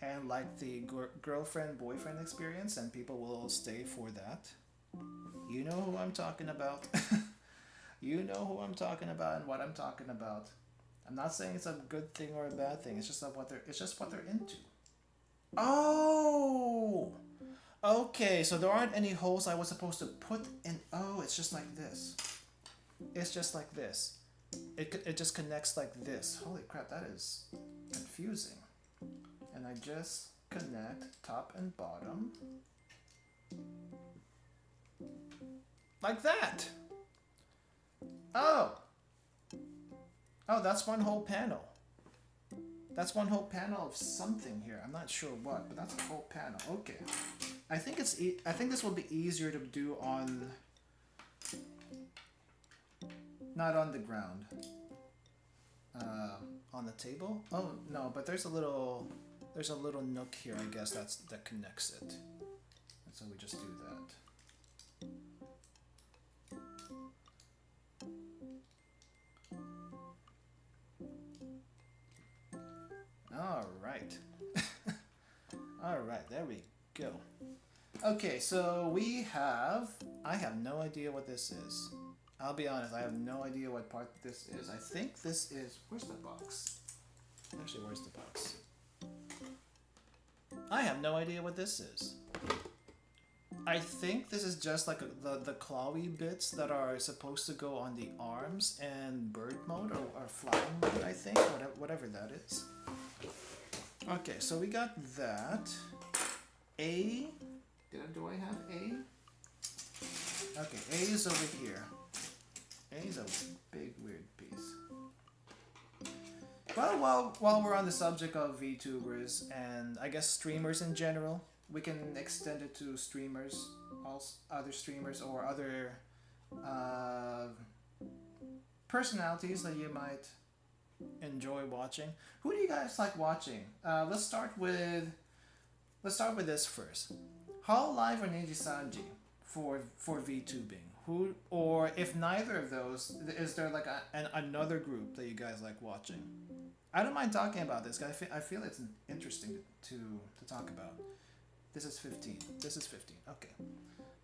and like the girlfriend boyfriend experience, and people will stay for that. You know who I'm talking about. You know who I'm talking about and what I'm talking about. I'm not saying it's a good thing or a bad thing. It's just what they're into. Oh, okay. So there aren't any holes I was supposed to put in. Oh, it's just like this. It's just like this. It just connects like this. Holy crap, that is confusing. And I just connect top and bottom like that. Oh, that's one whole panel. That's one whole panel of something here. I'm not sure what, but that's a whole panel. Okay. I think this will be easier to do on, not on the ground. On the table? Oh no, but there's a little nook here, I guess that connects it. And so we just do that. Alright. Alright, there we go. Okay, so I have no idea what this is. I'll be honest, I have no idea what part this is. I think this is, where's the box? Actually, where's the box? I have no idea what this is. I think this is just like the clawy bits that are supposed to go on the arms and bird mode or flying mode, I think, whatever that is. Okay, so we got that. Do I have A? Okay, A is over here. A is a big weird piece. Well, while we're on the subject of VTubers and I guess streamers in general, we can extend it to streamers, also other streamers or other uh, personalities that you might enjoy watching. Who do you guys like watching? Let's start with this first. HoloLive or Nijisanji for VTubing? Who, or if neither of those, is there like another group that you guys like watching? I don't mind talking about this. I feel it's interesting to talk about. This is 15. This is 15. Okay.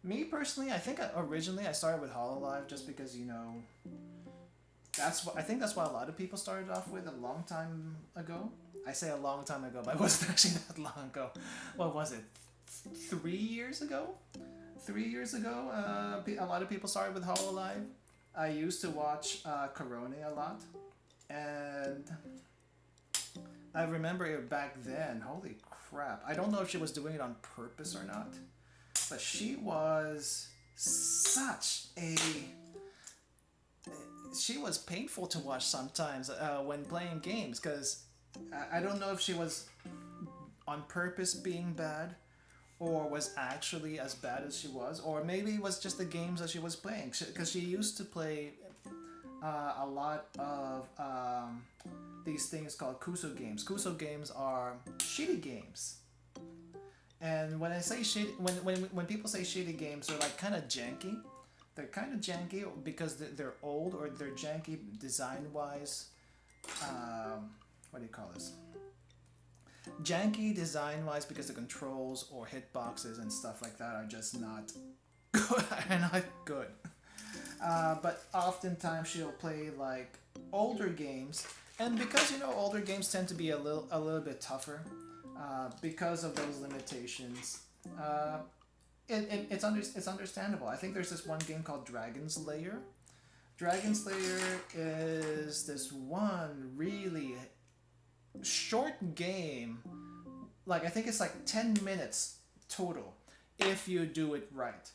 Me personally, I think originally I started with HoloLive just because, you know, I think that's what a lot of people started off with a long time ago. I say a long time ago, but it wasn't actually that long ago. What was it? 3 years ago? 3 years ago, a lot of people started with HoloLive. I used to watch Corone a lot, and I remember back then, holy crap. I don't know if she was doing it on purpose or not, but she was she was painful to watch sometimes when playing games, because I don't know if she was on purpose being bad or was actually as bad as she was, or maybe it was just the games that she was playing, because she used to play a lot of these things called Kuso games. Kuso games are shitty games. And when I say shitty, when people say shitty games, they're like kind of janky. They're kind of janky because they're old, or they're janky design-wise. What do you call this? Janky design-wise because the controls or hitboxes and stuff like that are just not good. But oftentimes she'll play like older games, and because, you know, older games tend to be a little bit tougher because of those limitations. It's understandable. I think there's this one game called Dragon Slayer. Dragon Slayer is this one really short game. Like, I think it's like 10 minutes total if you do it right.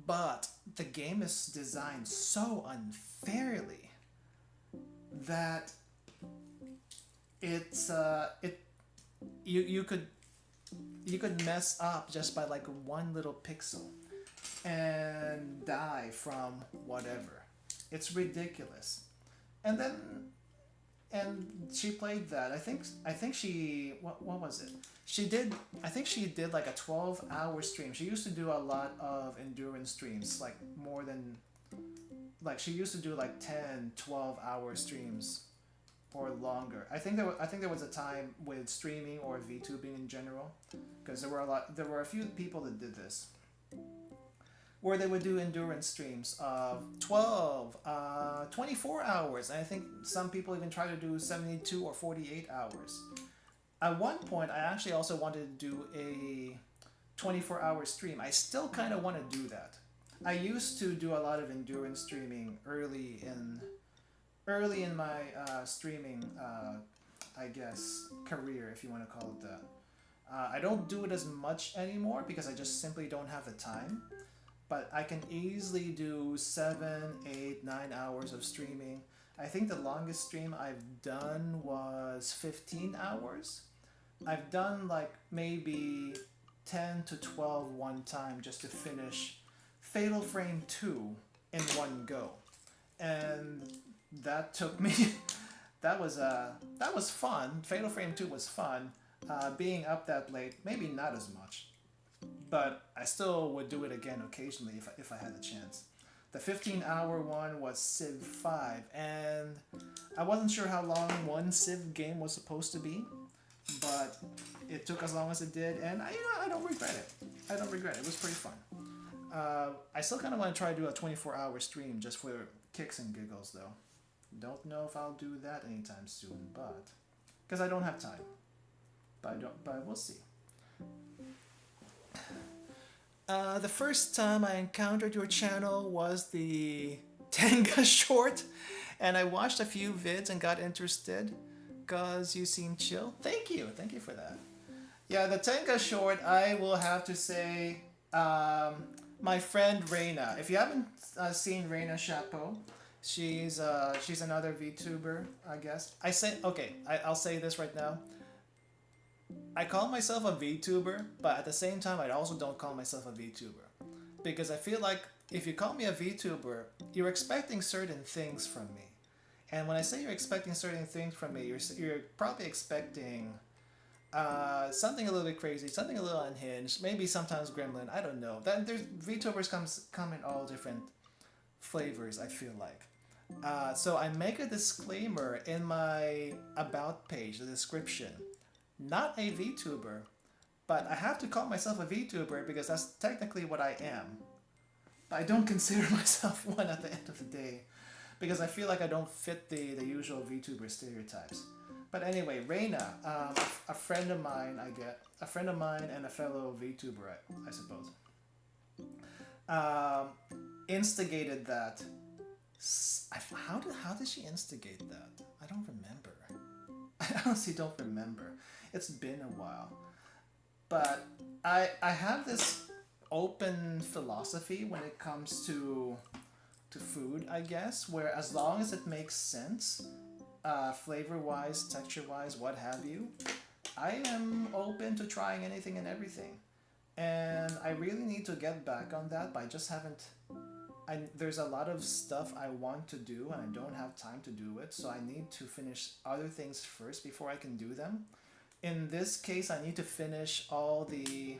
But the game is designed so unfairly that you could mess up just by like one little pixel and die from whatever. It's ridiculous. And she played that. I think she, what was it? I think she did like a 12-hour stream. She used to do a lot of endurance streams, like more than, like she used to do like 10, 12-hour streams or longer. I think there was a time with streaming or VTubing in general, because there were a few people that did this, where they would do endurance streams of 12, 24 hours, and I think some people even try to do 72 or 48 hours. At one point, I actually also wanted to do a 24-hour stream. I still kind of want to do that. I used to do a lot of endurance streaming early in my streaming, I guess, career, if you want to call it that. I don't do it as much anymore because I just simply don't have the time. But I can easily do 7, 8, 9 hours of streaming. I think the longest stream I've done was 15 hours. I've done like maybe 10 to 12 one time just to finish Fatal Frame 2 in one go. And that took me, that was fun. Fatal Frame 2 was fun. Being up that late, maybe not as much. But I still would do it again occasionally if I had a chance. The 15-hour one was Civ 5, and I wasn't sure how long one Civ game was supposed to be, but it took as long as it did, and I don't regret it. I don't regret it. It was pretty fun. I still kind of want to try to do a 24-hour stream just for kicks and giggles, though. Don't know if I'll do that anytime soon, but because I don't have time. But we'll see. The first time I encountered your channel was the Tenga short, and I watched a few vids and got interested because you seem chill. Thank you for that. Yeah, the Tenga short, I will have to say, my friend Reina. If you haven't seen Reina Chapeau, she's another VTuber, I guess. I'll say this right now. I call myself a VTuber, but at the same time, I also don't call myself a VTuber. Because I feel like if you call me a VTuber, you're expecting certain things from me. And when I say you're expecting certain things from me, you're probably expecting something a little bit crazy, something a little unhinged, maybe sometimes gremlin, I don't know. There's VTubers come in all different flavors, I feel like. So I make a disclaimer in my about page, the description. Not a VTuber, but I have to call myself a VTuber because that's technically what I am. But I don't consider myself one at the end of the day because I feel like I don't fit the usual VTuber stereotypes. But anyway, Reina, a friend of mine, a friend of mine and a fellow VTuber, I suppose, instigated that. How did she instigate that? I don't remember. I honestly don't remember. It's been a while. But I have this open philosophy when it comes to food, I guess, where as long as it makes sense, flavor-wise, texture-wise, what have you, I am open to trying anything and everything. And I really need to get back on that, but I just haven't. There's a lot of stuff I want to do and I don't have time to do it, so I need to finish other things first before I can do them. In this case, I need to finish all the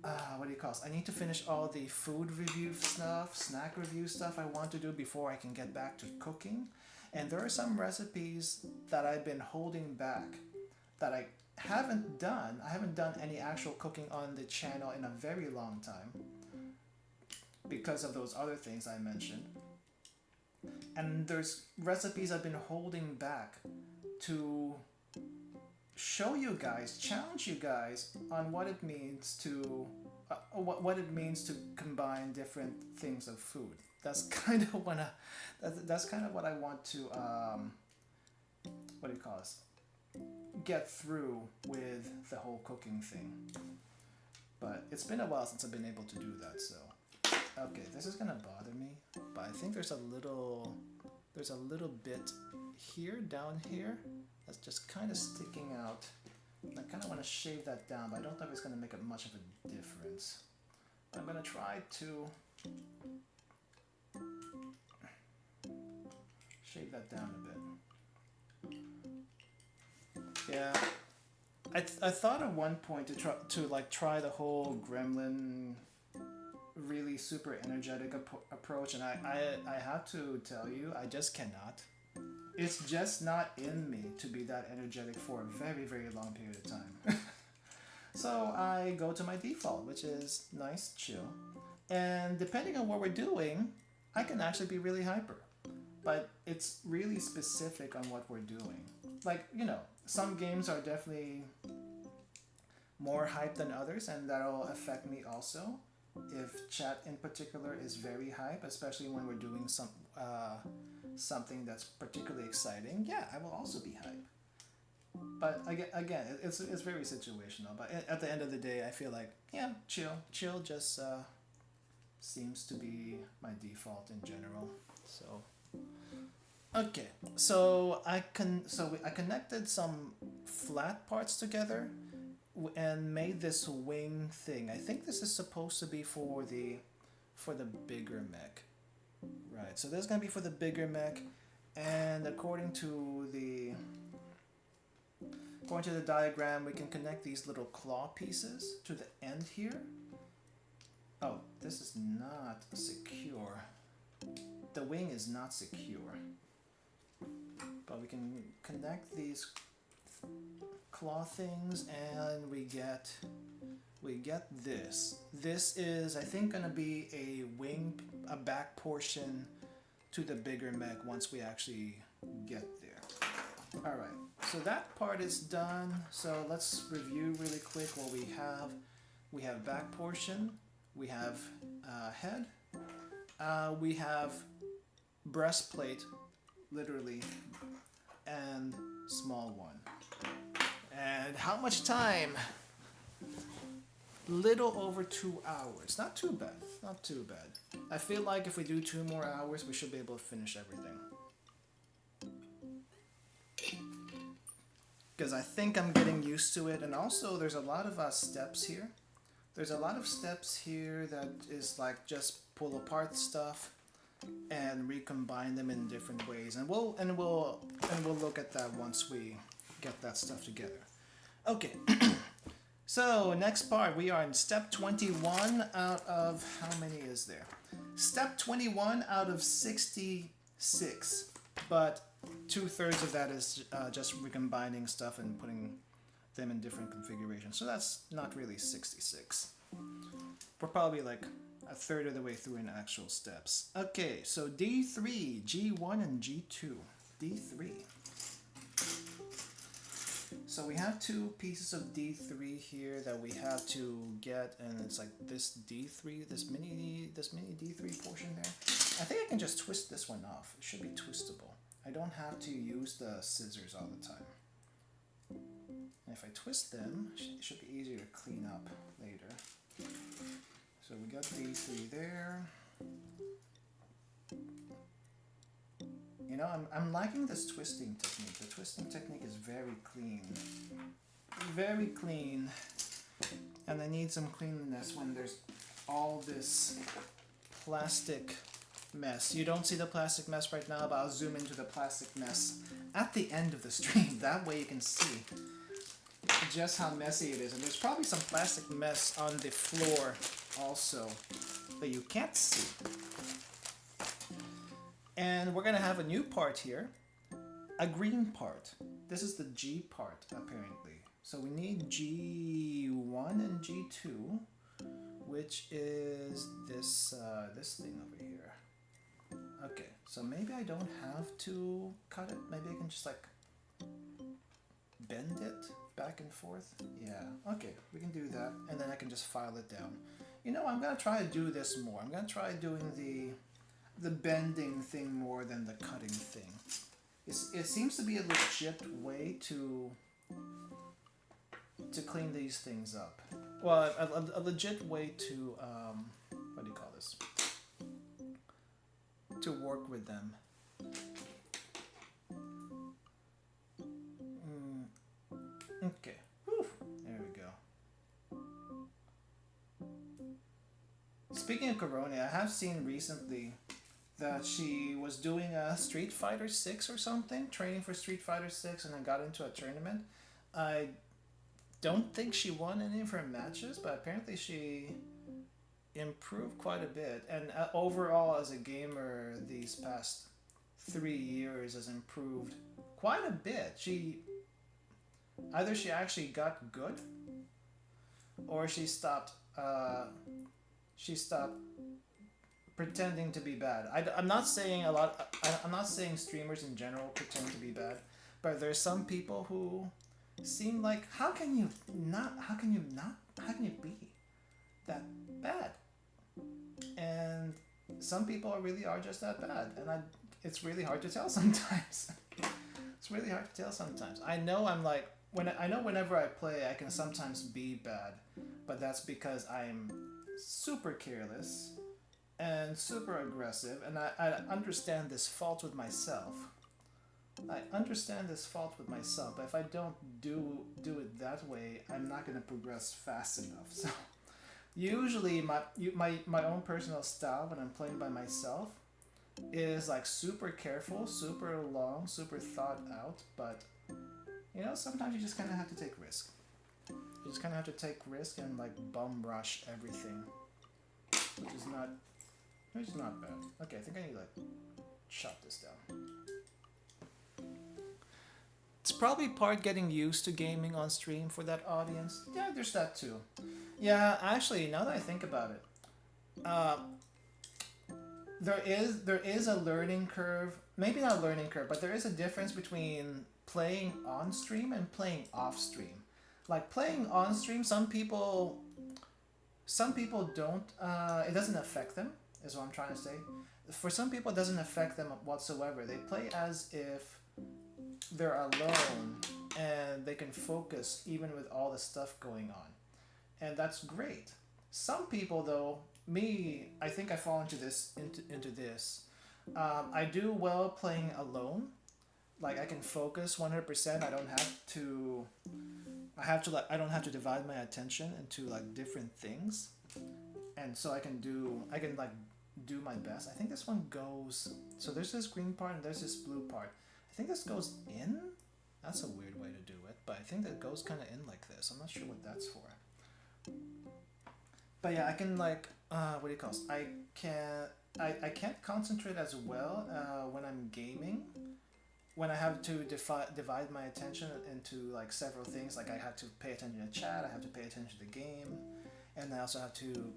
I need to finish all the food review stuff, snack review stuff I want to do before I can get back to cooking. And there are some recipes that I've been holding back that I haven't done. I haven't done any actual cooking on the channel in a very long time because of those other things I mentioned. And there's recipes I've been holding back to show you guys, challenge you guys on what it means to what it means to combine different things of food. That's kind of what I want to get through with the whole cooking thing. But it's been a while since I've been able to do that, so okay, this is gonna bother me, but I think there's a little bit here, down here, that's just kind of sticking out. I kind of want to shave that down, but I don't think it's going to make much of a difference. I'm going to try to shave that down a bit. Yeah, I thought at one point to try the whole gremlin, really super energetic approach, and I have to tell you, I just cannot. It's just not in me to be that energetic for a very, very long period of time. So I go to my default, which is nice, chill. And depending on what we're doing, I can actually be really hyper. But it's really specific on what we're doing. Like, some games are definitely more hype than others, and that'll affect me also. If chat in particular is very hype, especially when we're doing something that's particularly exciting, yeah, I will also be hype. But again, it's very situational. But at the end of the day, I feel like, yeah, chill just seems to be my default in general. So okay, so I connected some flat parts together and made this wing thing. I think this is supposed to be for the bigger mech. Right, so this is going to be for the bigger mech, and according to the diagram, we can connect these little claw pieces to the end here. Oh, this is not secure. The wing is not secure. But we can connect these claw things and we get this. This is, I think, gonna be a back portion to the bigger mech once we actually get there. Alright, so that part is done. So let's review really quick what we have. We have back portion, we have head, we have breastplate, literally, and small one. And how much time Little over 2 hours. Not too bad. Not too bad. I feel like if we do 2 more hours, we should be able to finish everything. Because I think I'm getting used to it, and also there's a lot of steps here. There's a lot of steps here that is like just pull apart stuff and recombine them in different ways, and we'll look at that once we get that stuff together. Okay. So next part, we are in step 21 out of, how many is there? Step 21 out of 66, but 2/3 of that is just recombining stuff and putting them in different configurations. So that's not really 66. We're probably like 1/3 of the way through in actual steps. Okay, so D3, G1, and G2. D3. So we have 2 pieces of D3 here that we have to get, and it's like this D3, this mini D3 portion there. I think I can just twist this one off. It should be twistable. I don't have to use the scissors all the time. And if I twist them, it should be easier to clean up later. So we got D3 there. You know, I'm liking this twisting technique. The twisting technique is very clean. Very clean. And I need some cleanliness when there's all this plastic mess. You don't see the plastic mess right now, but I'll zoom into the plastic mess at the end of the stream. That way you can see just how messy it is. And there's probably some plastic mess on the floor also that you can't see. And we're going to have a new part here, a green part. This is the G part, apparently. So we need G1 and G2, which is this thing over here. Okay, so maybe I don't have to cut it. Maybe I can just like bend it back and forth. Yeah, okay, we can do that. And then I can just file it down. You know, I'm going to try to do this more. I'm going to try doing the bending thing more than the cutting thing. It seems to be a legit way to clean these things up. Well, a legit way to, what do you call this? To work with them. Okay. Whew. There we go. Speaking of Corona, I have seen recently that she was doing a Street Fighter 6 or something, training for Street Fighter 6, and then got into a tournament. I don't think she won any of her matches, but apparently she improved quite a bit. And overall, as a gamer, these past 3 years has improved quite a bit. Either she actually got good, or she stopped pretending to be bad. I'm not saying I'm not saying streamers in general pretend to be bad, but there's some people who seem like, how can you be that bad? And some people really are just that bad, and it's really hard to tell sometimes. It's really hard to tell sometimes. I know whenever I play, I can sometimes be bad, but that's because I'm super careless and super aggressive, and I understand this fault with myself. But if I don't do it that way, I'm not going to progress fast enough. So usually my own personal style when I'm playing by myself is like super careful, super long, super thought out, but you know, sometimes you just kind of have to take risk. You just kind of have to take risk and like bum rush everything, which is not bad. Okay, I think I need to like shut this down. It's probably part getting used to gaming on stream for that audience. Yeah, there's that too. Yeah, actually, now that I think about it, there is a learning curve. Maybe not a learning curve, but there is a difference between playing on stream and playing off stream. Like playing on stream, some people don't. It doesn't affect them, is what I'm trying to say. For some people, it doesn't affect them whatsoever. They play as if they're alone and they can focus even with all the stuff going on. and that's great. Some people though, me, I think I fall into this. I do well playing alone. Like I can focus 100%. I don't have to. I don't have to divide my attention into like different things, and so I can like do my best. I think this one goes. So there's this green part and there's this blue part. I think this goes in. That's a weird way to do it, but I think that goes kind of in like this. I'm not sure what that's for. But yeah, I can like what do you call it? I can't concentrate as well when I'm gaming. When I have to divide my attention into like several things, like I have to pay attention to chat, I have to pay attention to the game, and I also have to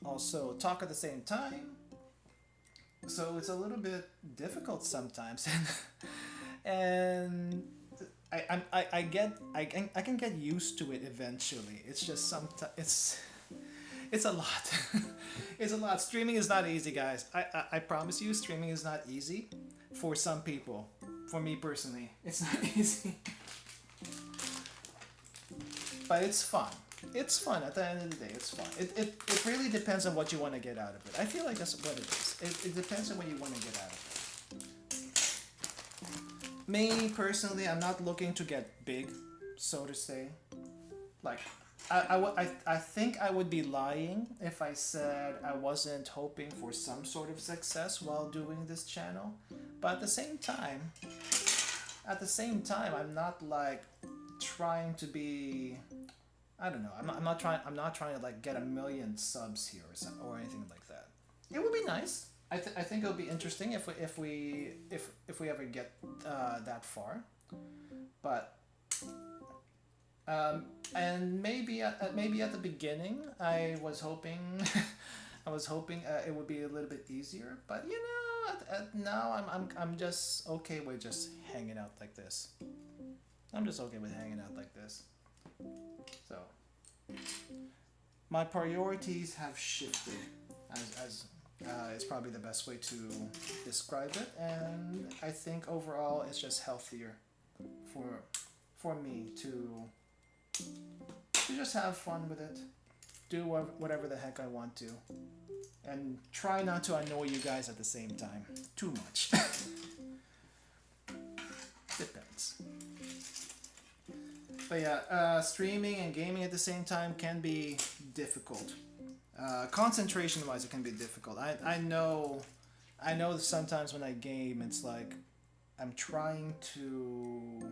also talk at the same time. So it's a little bit difficult sometimes, and I can get used to it eventually. It's just sometimes it's a lot. It's a lot. Streaming is not easy, guys. I promise you, streaming is not easy for some people. For me personally, it's not easy. But it's fun. It's fun. At the end of the day, it's fun. It really depends on what you want to get out of it. I feel like that's what it is. It depends on what you want to get out of it. Me personally, I'm not looking to get big, so to say. Like, I think I would be lying if I said I wasn't hoping for some sort of success while doing this channel. But at the same time, I'm not like trying to be. I don't know. I'm not trying to like get 1 million subs here or anything like that. It would be nice. I think it would be interesting if we ever get that far. But and maybe at the beginning I was hoping it would be a little bit easier. But you know, now I'm just okay with just hanging out like this. I'm just okay with hanging out like this. So my priorities have shifted, as is probably the best way to describe it, and I think overall it's just healthier for me to just have fun with it, do whatever the heck I want to, and try not to annoy you guys at the same time too much. Depends. But yeah, streaming and gaming at the same time can be difficult. Concentration-wise, it can be difficult. I know sometimes when I game, it's like I'm trying to.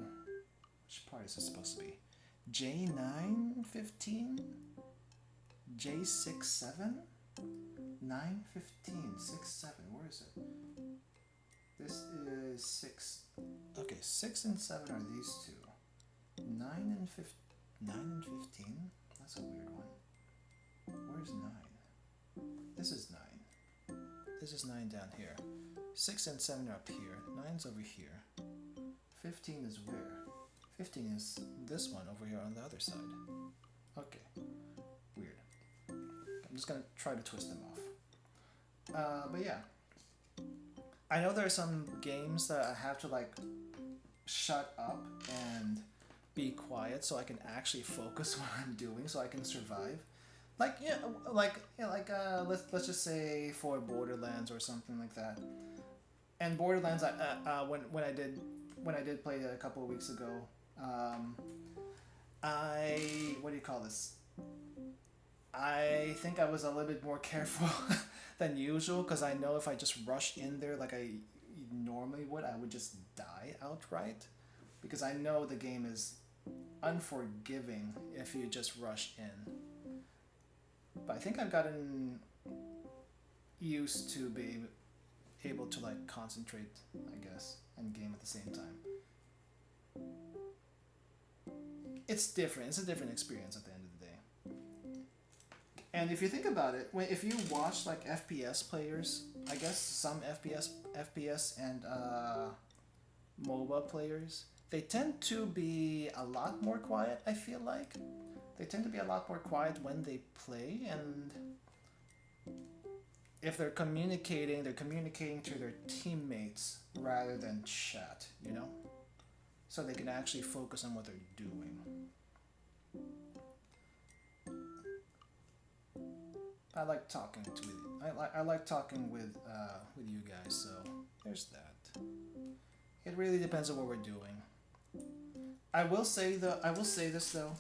Which part is this supposed to be? J915, J67, 915, 67. Where is it? This is 6. Okay, 6 and 7 are these two. 9 and 15. That's a weird one. Where's 9? This is 9. This is 9 down here. 6 and 7 are up here. 9's over here. 15 is where? 15 is this one over here on the other side. Okay. Weird. I'm just gonna try to twist them off. But yeah. I know there are some games that I have to like shut up and be quiet so I can actually focus what I'm doing, so I can survive. Like let's just say for Borderlands or something like that. And Borderlands, when I did play it a couple of weeks ago, what do you call this? I think I was a little bit more careful than usual, because I know if I just rush in there like I normally would, I would just die outright. Because I know the game is unforgiving if you just rush in. But I think I've gotten used to be able to like concentrate, I guess, and game at the same time. It's different. It's a different experience at the end of the day. And if you think about it, if you watch like FPS players, I guess some FPS and MOBA players, they tend to be a lot more quiet, I feel like. They tend to be a lot more quiet when they play, and if they're communicating to their teammates rather than chat, you know? So they can actually focus on what they're doing. I like talking I like talking with you guys. So there's that. It really depends on what we're doing. I will say this though.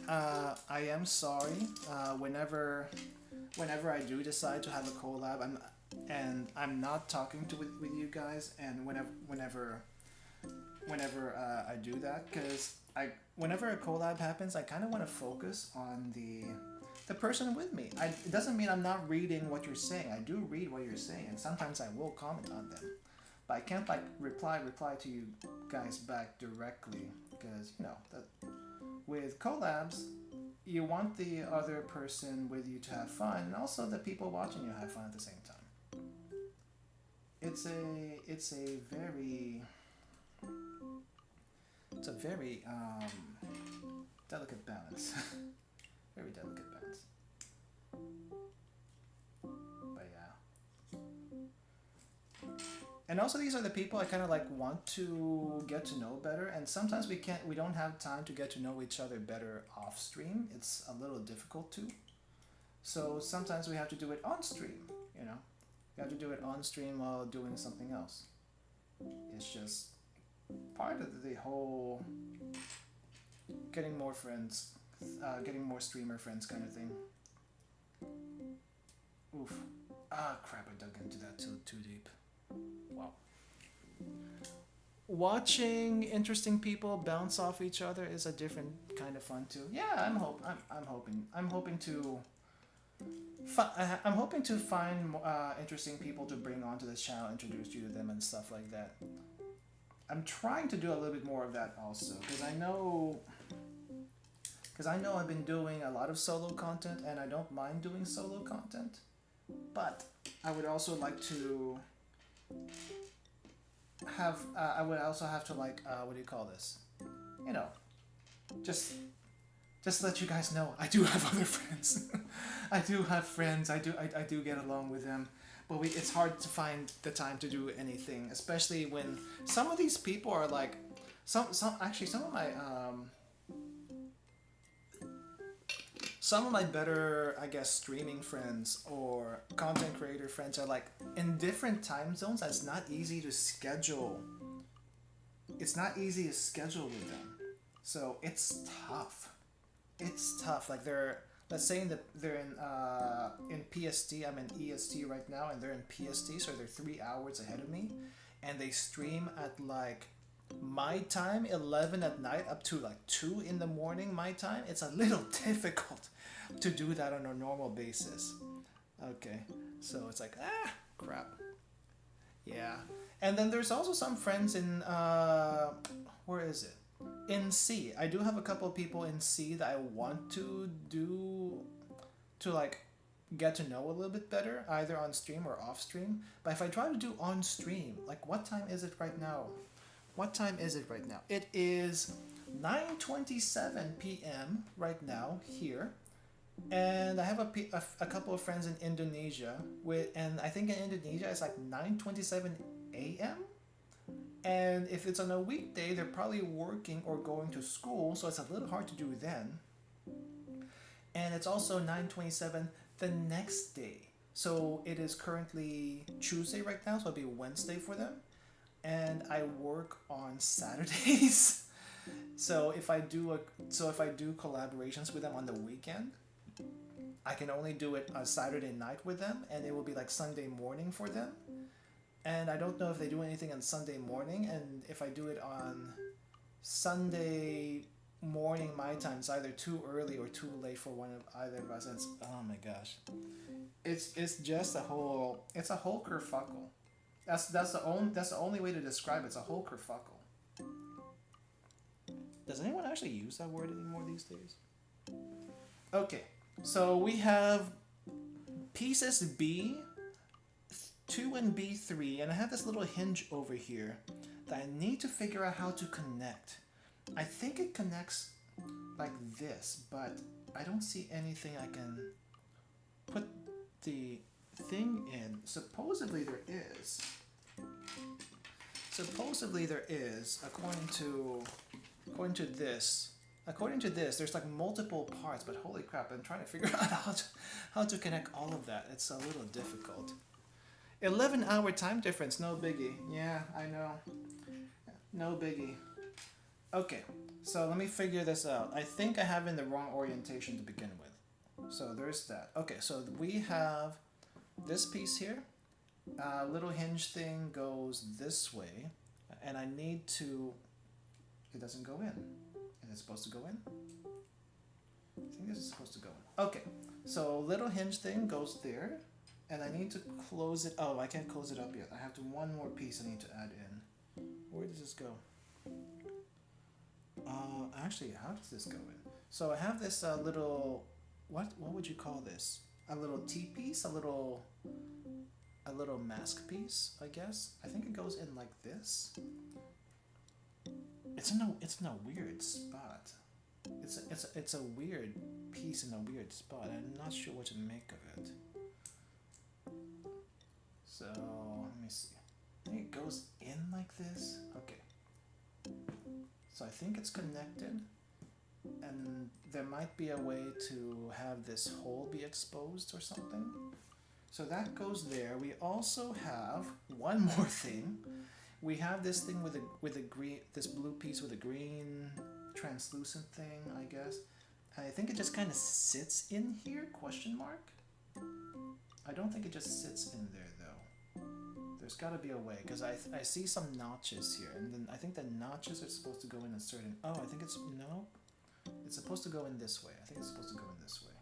I am sorry. Whenever I do decide to have a collab, I'm not talking with you guys, and whenever I do that, because whenever a collab happens, I kind of want to focus on the person with me. It doesn't mean I'm not reading what you're saying. I do read what you're saying, and sometimes I will comment on them, but I can't like reply to you guys back directly, because you know that with collabs, you want the other person with you to have fun, and also the people watching you have fun at the same time. It's a very delicate balance. Very delicate balance. But yeah. And also these are the people I kind of like want to get to know better, and sometimes we don't have time to get to know each other better off stream. It's a little difficult to. So sometimes we have to do it on stream, you know. We have to do it on stream while doing something else. It's just part of the whole getting more friends, getting more streamer friends kind of thing. Oof. Ah, crap, I dug into that too deep. Wow. Watching interesting people bounce off each other is a different kind of fun too. Yeah, I'm hoping to find interesting people to bring onto this channel, introduce you to them and stuff like that. I'm trying to do a little bit more of that also, because I know I've been doing a lot of solo content, and I don't mind doing solo content, but I would also like to have I would also have to like what do you call this? You know, just let you guys know I do have other friends. I do have friends. I do get along with them, but it's hard to find the time to do anything, especially when some of these people are like some of my better, I guess, streaming friends or content creator friends are like in different time zones. It's not easy to schedule. It's not easy to schedule with them, so it's tough. It's tough. Like let's say they're in PST. I'm in EST right now, and they're in PST, so they're 3 hours ahead of me, and they stream at like my time 11 at night up to like 2 in the morning my time. It's a little difficult to do that on a normal basis. Okay, so it's like crap. Yeah, and then there's also some friends in where is it? In C. I do have a couple of people in C that I want to like get to know a little bit better, either on stream or off stream. But if I try to do on stream, like what time is it right now? What time is it right now? It is 9:27 p.m. right now here, and I have a couple of friends in Indonesia and I think in Indonesia it's like 9:27 a.m. And if it's on a weekday, they're probably working or going to school, so it's a little hard to do then. And it's also 9:27 the next day, so it is currently Tuesday right now, so it'll be Wednesday for them. And I work on Saturdays. So if I do collaborations with them on the weekend, I can only do it on Saturday night with them, and it will be like Sunday morning for them. And I don't know if they do anything on Sunday morning, and if I do it on Sunday morning my time, it's either too early or too late for one of either of us. And oh my gosh, it's just a whole kerfuckle. That's the only way to describe it. It's a whole kerfuckle. Does anyone actually use that word anymore these days? Okay, so we have pieces B2 and B3, and I have this little hinge over here that I need to figure out how to connect. I think it connects like this, but I don't see anything I can put the thing in. Supposedly there is, according to this, according to this, there's like multiple parts, but holy crap, I'm trying to figure out how to connect all of that. It's a little difficult. 11-hour time difference, no biggie. Yeah, I know. No biggie. Okay, so let me figure this out. I think I have in the wrong orientation to begin with. So there's that. Okay, so we have this piece here. Little hinge thing goes this way, and I need to... It doesn't go in. Is it supposed to go in? I think this is supposed to go in. Okay, so little hinge thing goes there, and I need to close it. Oh, I can't close it up yet. I have one more piece I need to add in. Where does this go? Actually, how does this go in? So I have this little, what would you call this? A little T-piece, a little mask piece, I guess. I think it goes in like this. It's in a weird spot. It's a weird piece in a weird spot. I'm not sure what to make of it. So let me see. I think it goes in like this. Okay. So I think it's connected, and there might be a way to have this hole be exposed or something. So that goes there. We also have one more thing. We have this thing with a green, this blue piece with a green translucent thing, I guess. I think it just kind of sits in here, question mark? I don't think it just sits in there though. There's got to be a way, because I see some notches here, and then I think the notches are supposed to go in a certain... Oh, I think it's... No. It's supposed to go in this way. I think it's supposed to go in this way.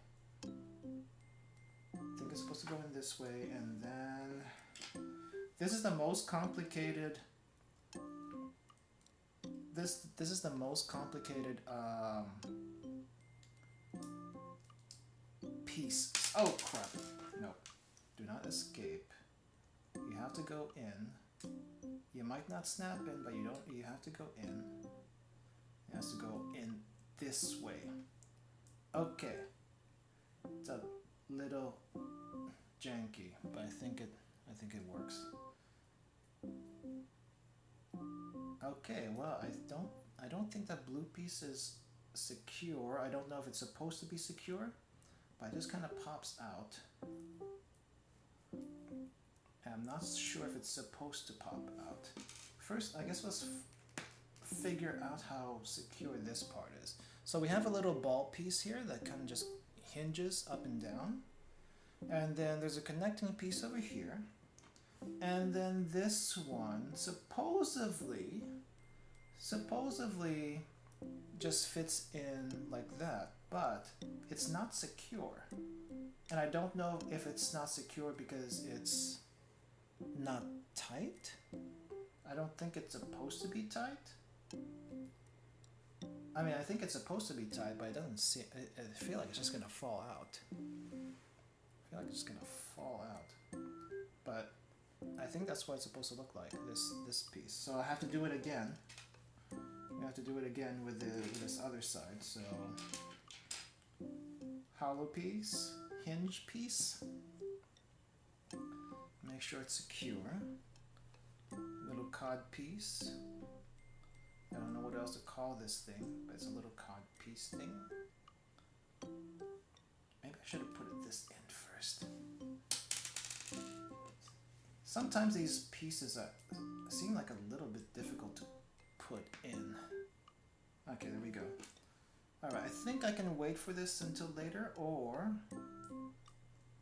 I think it's supposed to go in this way, and then... This is the most complicated... This is the most complicated piece. Oh, crap. No. Do not escape. You have to go in. You might not snap in, but you have to go in. It has to go in this way. Okay. It's a little janky, but I think it works. Okay, well, I don't think that blue piece is secure. I don't know if it's supposed to be secure, but it just kind of pops out. And I'm not sure if it's supposed to pop out. First, I guess let's figure out how secure this part is. So we have a little ball piece here that kind of just hinges up and down. And then there's a connecting piece over here. And then this one supposedly just fits in like that, but it's not secure. And I don't know if it's not secure because it's not tight. I don't think it's supposed to be tight. I mean, I think it's supposed to be tight, but it doesn't seem... I feel like it's just gonna fall out. I feel like it's just gonna fall out. But I think that's what it's supposed to look like, this piece. So I have to do it again. We have to do it again with this other side. So hollow piece, hinge piece. Make sure it's secure. Little cod piece. I don't know what else to call this thing, but it's a little cod piece thing. Maybe I should have put this in first. Sometimes these pieces seem like a little bit difficult to put in. Okay, there we go. Alright, I think I can wait for this until later, or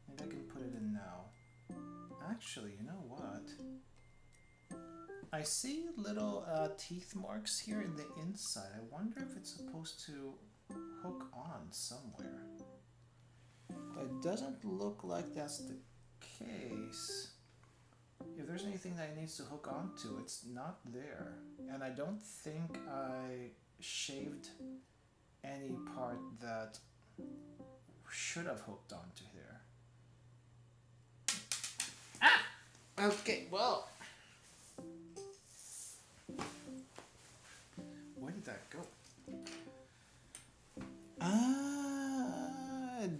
maybe I can put it in now. Actually, you know what? I see little teeth marks here in the inside. I wonder if it's supposed to hook on somewhere. But it doesn't look like that's the case. If there's anything that it needs to hook onto, it's not there. And I don't think I shaved any part that should have hooked onto here. Ah! Okay, well. Where did that go?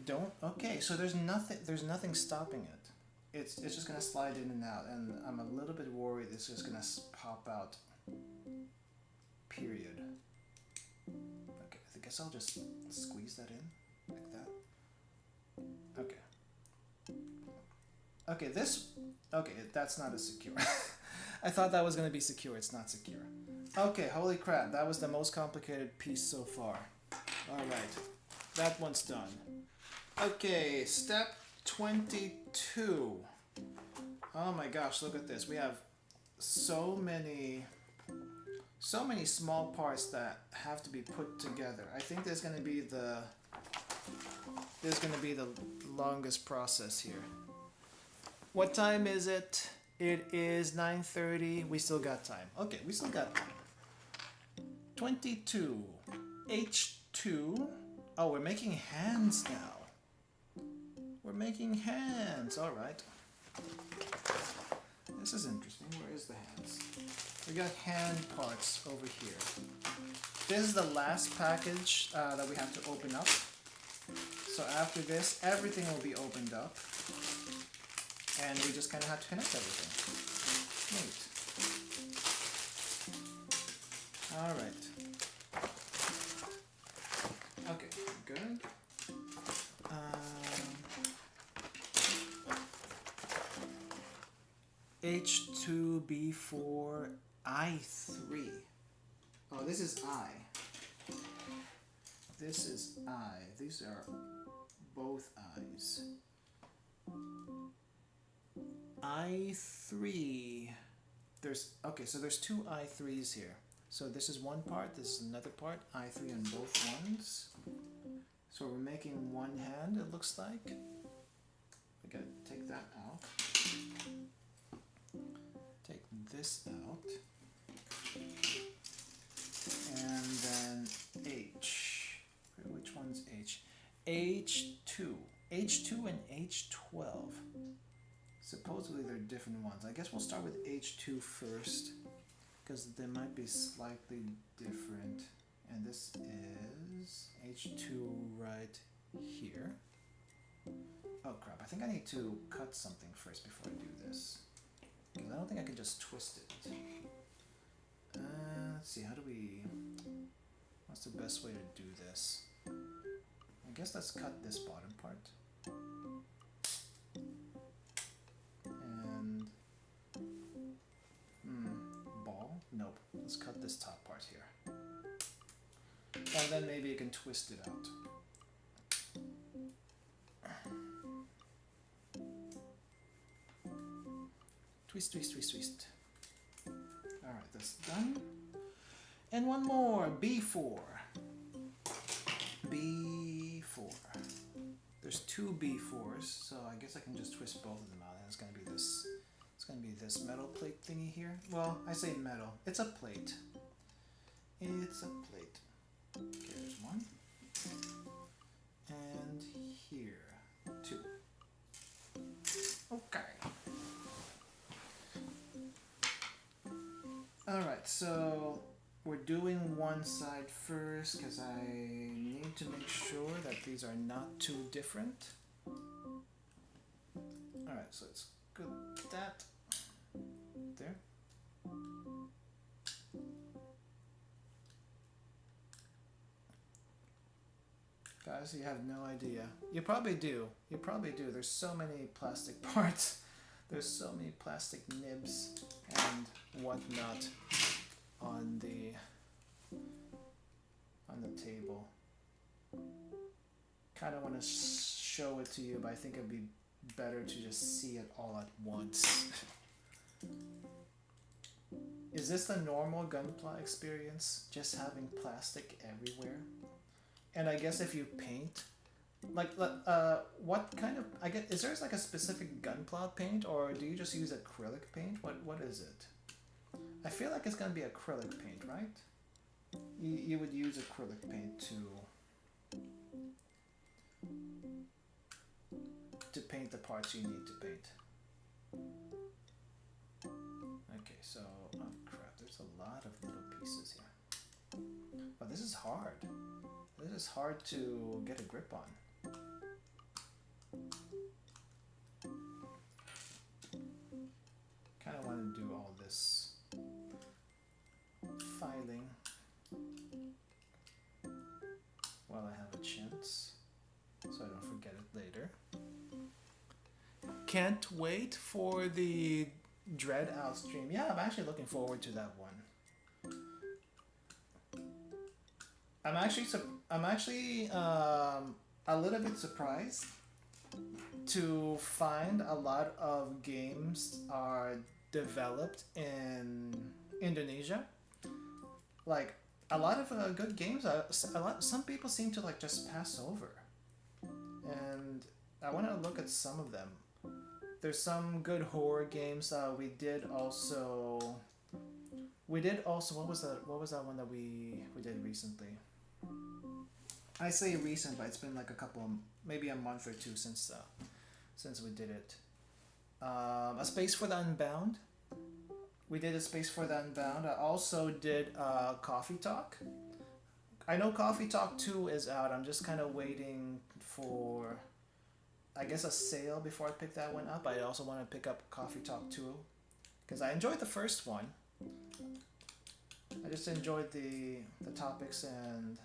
Don't. Okay, so there's nothing stopping it. It's just gonna slide in and out, and I'm a little bit worried it's just gonna pop out. Period. Okay, I think guess I'll just squeeze that in like that. Okay. Okay, okay, that's not as secure. I thought that was gonna be secure. It's not secure. Okay, holy crap, that was the most complicated piece so far. Alright, that one's done. Okay, step 22. Oh my gosh, look at this. We have so many small parts that have to be put together. I think there's gonna be the longest process here. What time is it? It is 9:30. We still got time. Okay, we still got time. 22. H2. Oh, we're making hands now. We're making hands. All right. This is interesting. Where is the hands? We got hand parts over here. This is the last package that we have to open up. So after this, everything will be opened up. And we just kind of have to connect everything. Neat. Alright. Okay, good. H2B4 I3. Oh, this is I. This is I. These are both I's. I3. Okay, so there's two I3s here. So this is one part, this is another part, I3 on both ones. So we're making one hand, it looks like. We gotta take that out. Take this out. And then H. Which one's H? H2. H2 and H12. Supposedly they're different ones. I guess we'll start with H2 first, because they might be slightly different. And this is H2 right here. Oh crap, I think I need to cut something first before I do this. Because I don't think I can just twist it. Let's see, what's the best way to do this? I guess let's cut this bottom part. Ball? Nope. Let's cut this top part here. And then maybe you can twist it out. Twist, twist, twist, twist. Alright, that's done. And one more. B4. B4. There's two B4s, so I guess I can just twist both of them out. And it's gonna be this. It's gonna be this metal plate thingy here. Well, I say metal. It's a plate. It's a plate. Okay, there's one. And here, two. Okay. Alright, so we're doing one side first because I need to make sure that these are not too different. Alright, so let's go that there. Guys, you have no idea. You probably do. You probably do. There's so many plastic parts. There's so many plastic nibs and whatnot on the table. Kind of want to show it to you, but I think it'd be better to just see it all at once. Is this the normal Gunpla experience? Just having plastic everywhere? And I guess if you paint, like, what kind of, I guess, is there like a specific Gunpla paint, or do you just use acrylic paint? What is it? I feel like it's gonna be acrylic paint, right? You would use acrylic paint to paint the parts you need to paint. Okay, so, oh crap, there's a lot of little pieces here. Oh, this is hard. This is hard to get a grip on. Kind of want to do all this filing. chintz so I don't forget it later. Can't wait for the Dread Out stream. Yeah, I'm actually looking forward to that one. I'm actually a little bit surprised to find a lot of games are developed in Indonesia. Like a lot of good games, some people seem to like just pass over, and I want to look at some of them. There's some good horror games. We did also. What was that? What was that one that we did recently? I say recent, but it's been like maybe a month or two since we did it. A Space for the Unbound. We did a Space for the Unbound. I also did Coffee Talk. I know Coffee Talk 2 is out. I'm just kind of waiting for, I guess, a sale before I pick that one up. I also want to pick up Coffee Talk 2 because I enjoyed the first one. I just enjoyed the topics and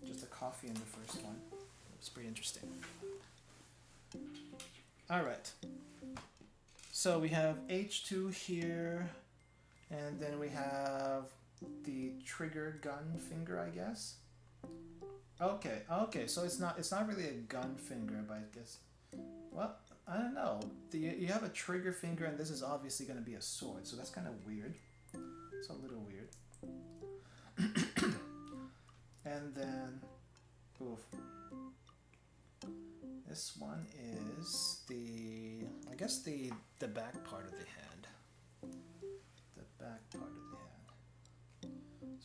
just the coffee in the first one. It was pretty interesting. Alright. So we have H2 here, and then we have the trigger gun finger, I guess. Okay, so it's not really a gun finger, but I guess, well, I don't know. You have a trigger finger, and this is obviously going to be a sword, so that's kind of weird. It's a little weird. And then, oof. This one is I guess the back part of the hand. The back part of the hand.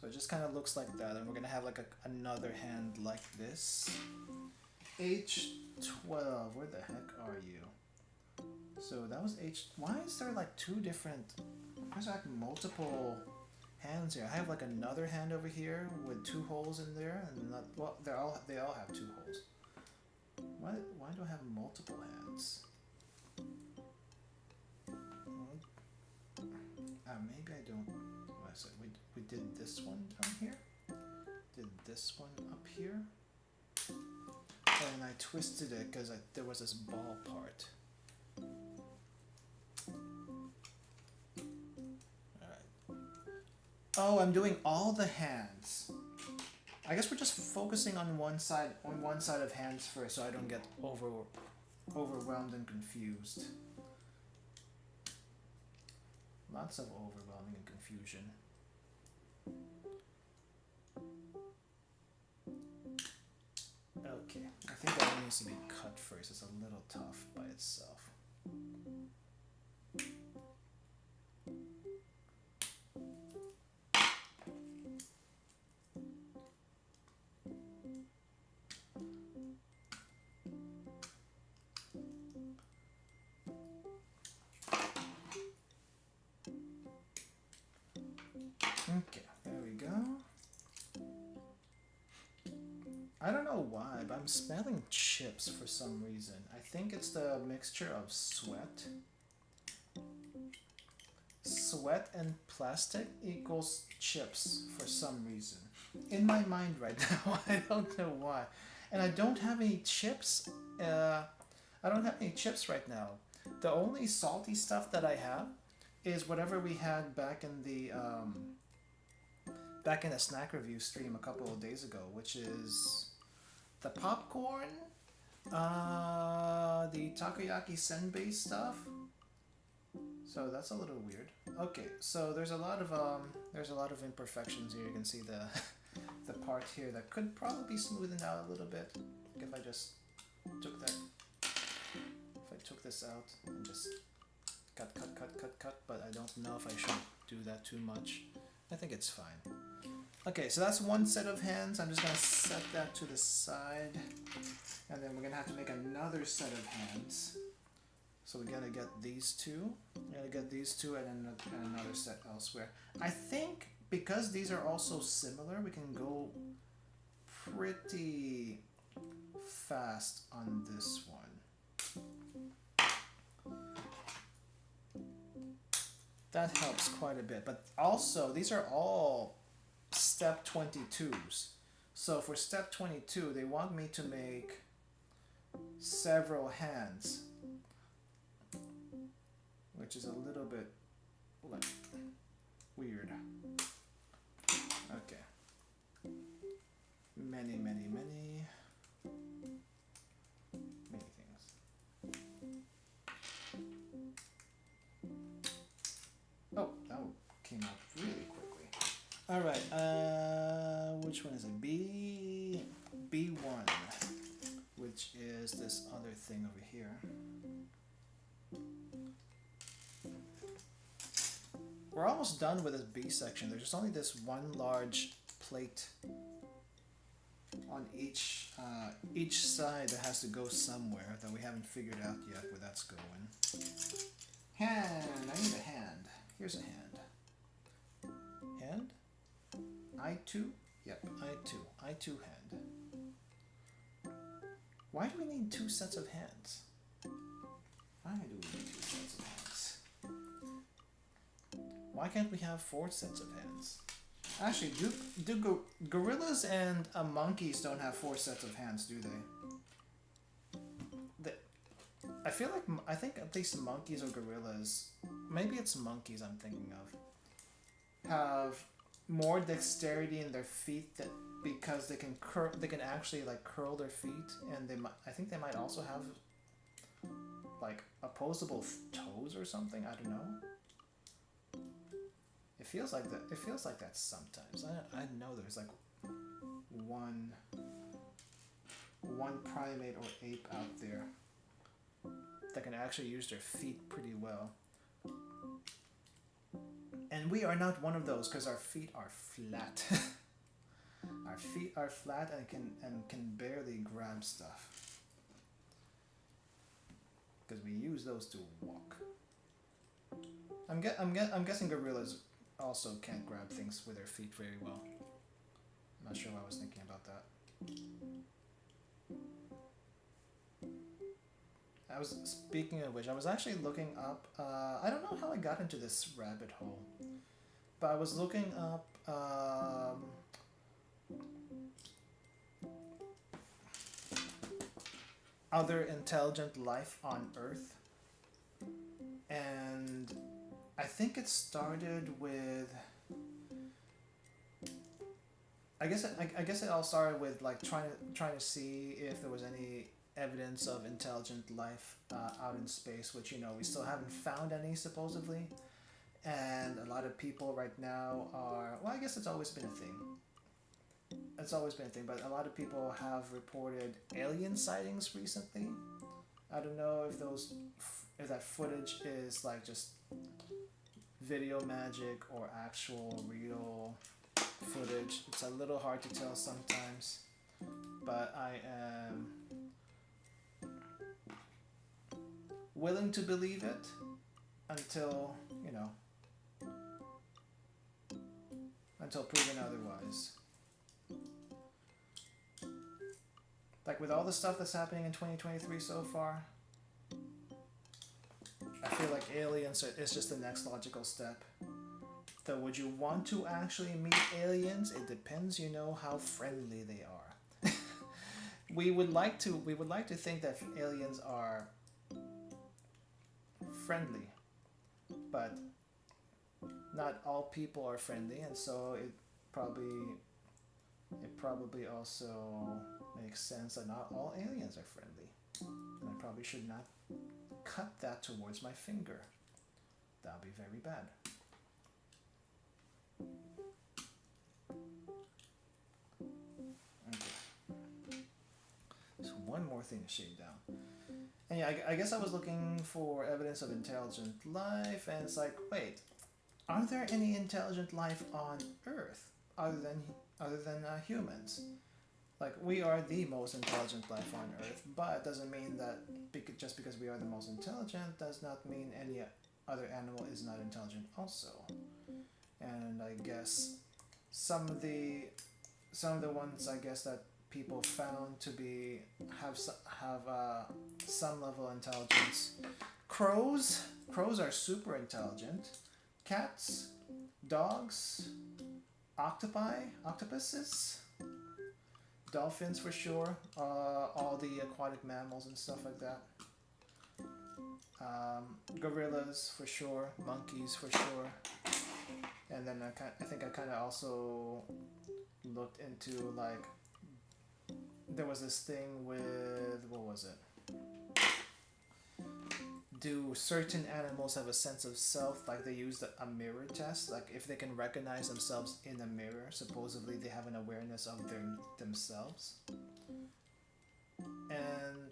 So it just kind of looks like that, and we're gonna have like another hand like this. H12, where the heck are you? So that was why is there like two different, there's like multiple hands here. I have like another hand over here with two holes in there, and they all have two holes. Why do I have multiple hands? Maybe I don't. What is it? We did this one down here. Did this one up here. And I twisted it because there was this ball part. Oh, I'm doing all the hands. I guess we're just focusing on one side of hands first, so I don't get overwhelmed and confused. Lots of overwhelming and confusion. Okay, I think that needs to be cut first. It's a little tough by itself. Okay, there we go. I don't know why, but I'm smelling chips for some reason. I think it's the mixture of sweat. Sweat and plastic equals chips for some reason. In my mind right now, I don't know why. And I don't have any chips. I don't have any chips right now. The only salty stuff that I have is whatever we had back in the snack review stream a couple of days ago, which is the popcorn, the takoyaki senbei stuff. So that's a little weird. Okay, so there's a lot of imperfections here. You can see the part here that could probably be smoothened out a little bit. Like if I just took this out and just cut, but I don't know if I should do that too much. I think it's fine. Okay, so that's one set of hands. I'm just gonna set that to the side, and then we're gonna have to make another set of hands. So we gotta get these two. We gotta get these two, and then another set elsewhere. I think because these are also similar, we can go pretty fast on this one. That helps quite a bit. But also, these are all step 22s. So for step 22, they want me to make several hands, which is a little bit like weird. Okay. Many things. Oh, that came out really quickly. All right. Which one is it? B1, which is this other thing over here. We're almost done with this B section. There's just only this one large plate on each side that has to go somewhere that we haven't figured out yet where that's going. Hand. I need a hand. Here's a hand. Hand? I2? Yep, I2. I2 hand. Why do we need 2 sets of hands? Why do we need 2 sets of hands? Why can't we have 4 sets of hands? Actually, do gorillas and monkeys don't have 4 sets of hands, do they? I feel like, I think at least monkeys or gorillas, maybe it's monkeys I'm thinking of, have more dexterity in their feet because they can actually like curl their feet, and I think they might also have like opposable toes or something. I don't know. It feels like that. It feels like that sometimes. I know there's like one primate or ape out there that can actually use their feet pretty well. And we are not one of those because our feet are flat. Our feet are flat and can barely grab stuff. Because we use those to walk. I'm guessing gorillas also can't grab things with their feet very well. I'm not sure why I was thinking about that. Speaking of which, I was actually looking up, I don't know how I got into this rabbit hole, but I was looking up other intelligent life on Earth, and I think it started with, I guess it all started with like trying to see if there was any evidence of intelligent life out in space, which, you know, we still haven't found any supposedly, and a lot of people right now are, well, I guess it's always been a thing. It's always been a thing, but a lot of people have reported alien sightings recently. I don't know if that footage is like just video magic or actual real footage. It's a little hard to tell sometimes, but I am willing to believe it until, you know, until proven otherwise. Like with all the stuff that's happening in 2023 so far, I feel like aliens is just the next logical step. Though would you want to actually meet aliens? It depends, you know, how friendly they are. we would like to think that aliens are friendly, but not all people are friendly, and so it probably also makes sense that not all aliens are friendly, and I probably should not cut that towards my finger. That would be very bad. Okay. So one more thing to shave down. And yeah, I guess I was looking for evidence of intelligent life, and it's like, wait, are there any intelligent life on Earth other than humans? Like, we are the most intelligent life on Earth, but it doesn't mean that just because we are the most intelligent does not mean any other animal is not intelligent also. And I guess some of the ones, I guess, that people found to have some level of intelligence. Crows are super intelligent. Cats, dogs, octopuses. dolphins for sure. All the aquatic mammals and stuff like that. Gorillas for sure. Monkeys for sure. And then I think I kind of also looked into like there was this thing with what was it? Do certain animals have a sense of self? Like they used a mirror test. Like if they can recognize themselves in a mirror, supposedly they have an awareness of themselves. And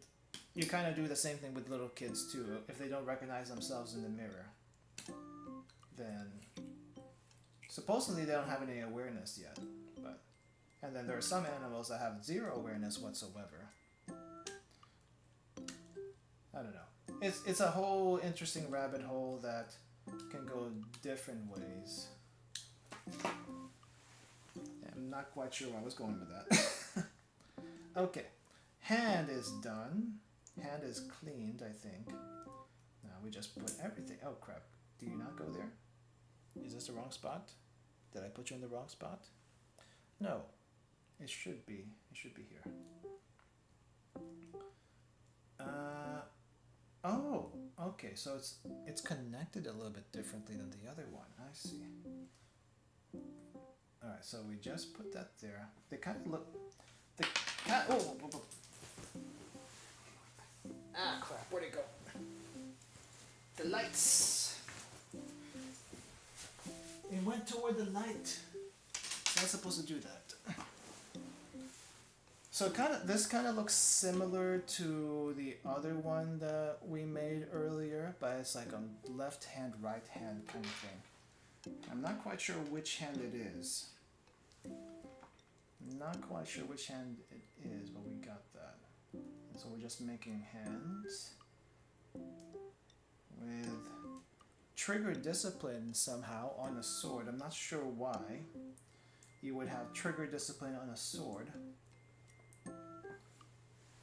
you kind of do the same thing with little kids too. If they don't recognize themselves in the mirror, then supposedly they don't have any awareness yet. But and then there are some animals that have zero awareness whatsoever. I don't know. It's a whole interesting rabbit hole that can go different ways. I'm not quite sure where I was going with that. Okay, hand is done. Hand is cleaned, I think. Now we just put everything. Oh crap! Do you not go there? Is this the wrong spot? Did I put you in the wrong spot? No, it should be. It should be here. Oh, okay. So it's connected a little bit differently than the other one. I see. All right. So we just put that there. They kind of look. Oh. Ah, crap. Where'd it go? The lights. It went toward the light. It's not supposed to do that. So this kind of looks similar to the other one that we made earlier, but it's like a left hand, right hand kind of thing. I'm not quite sure which hand it is. Not quite sure which hand it is, but we got that. And so we're just making hands with trigger discipline somehow on a sword. I'm not sure why you would have trigger discipline on a sword.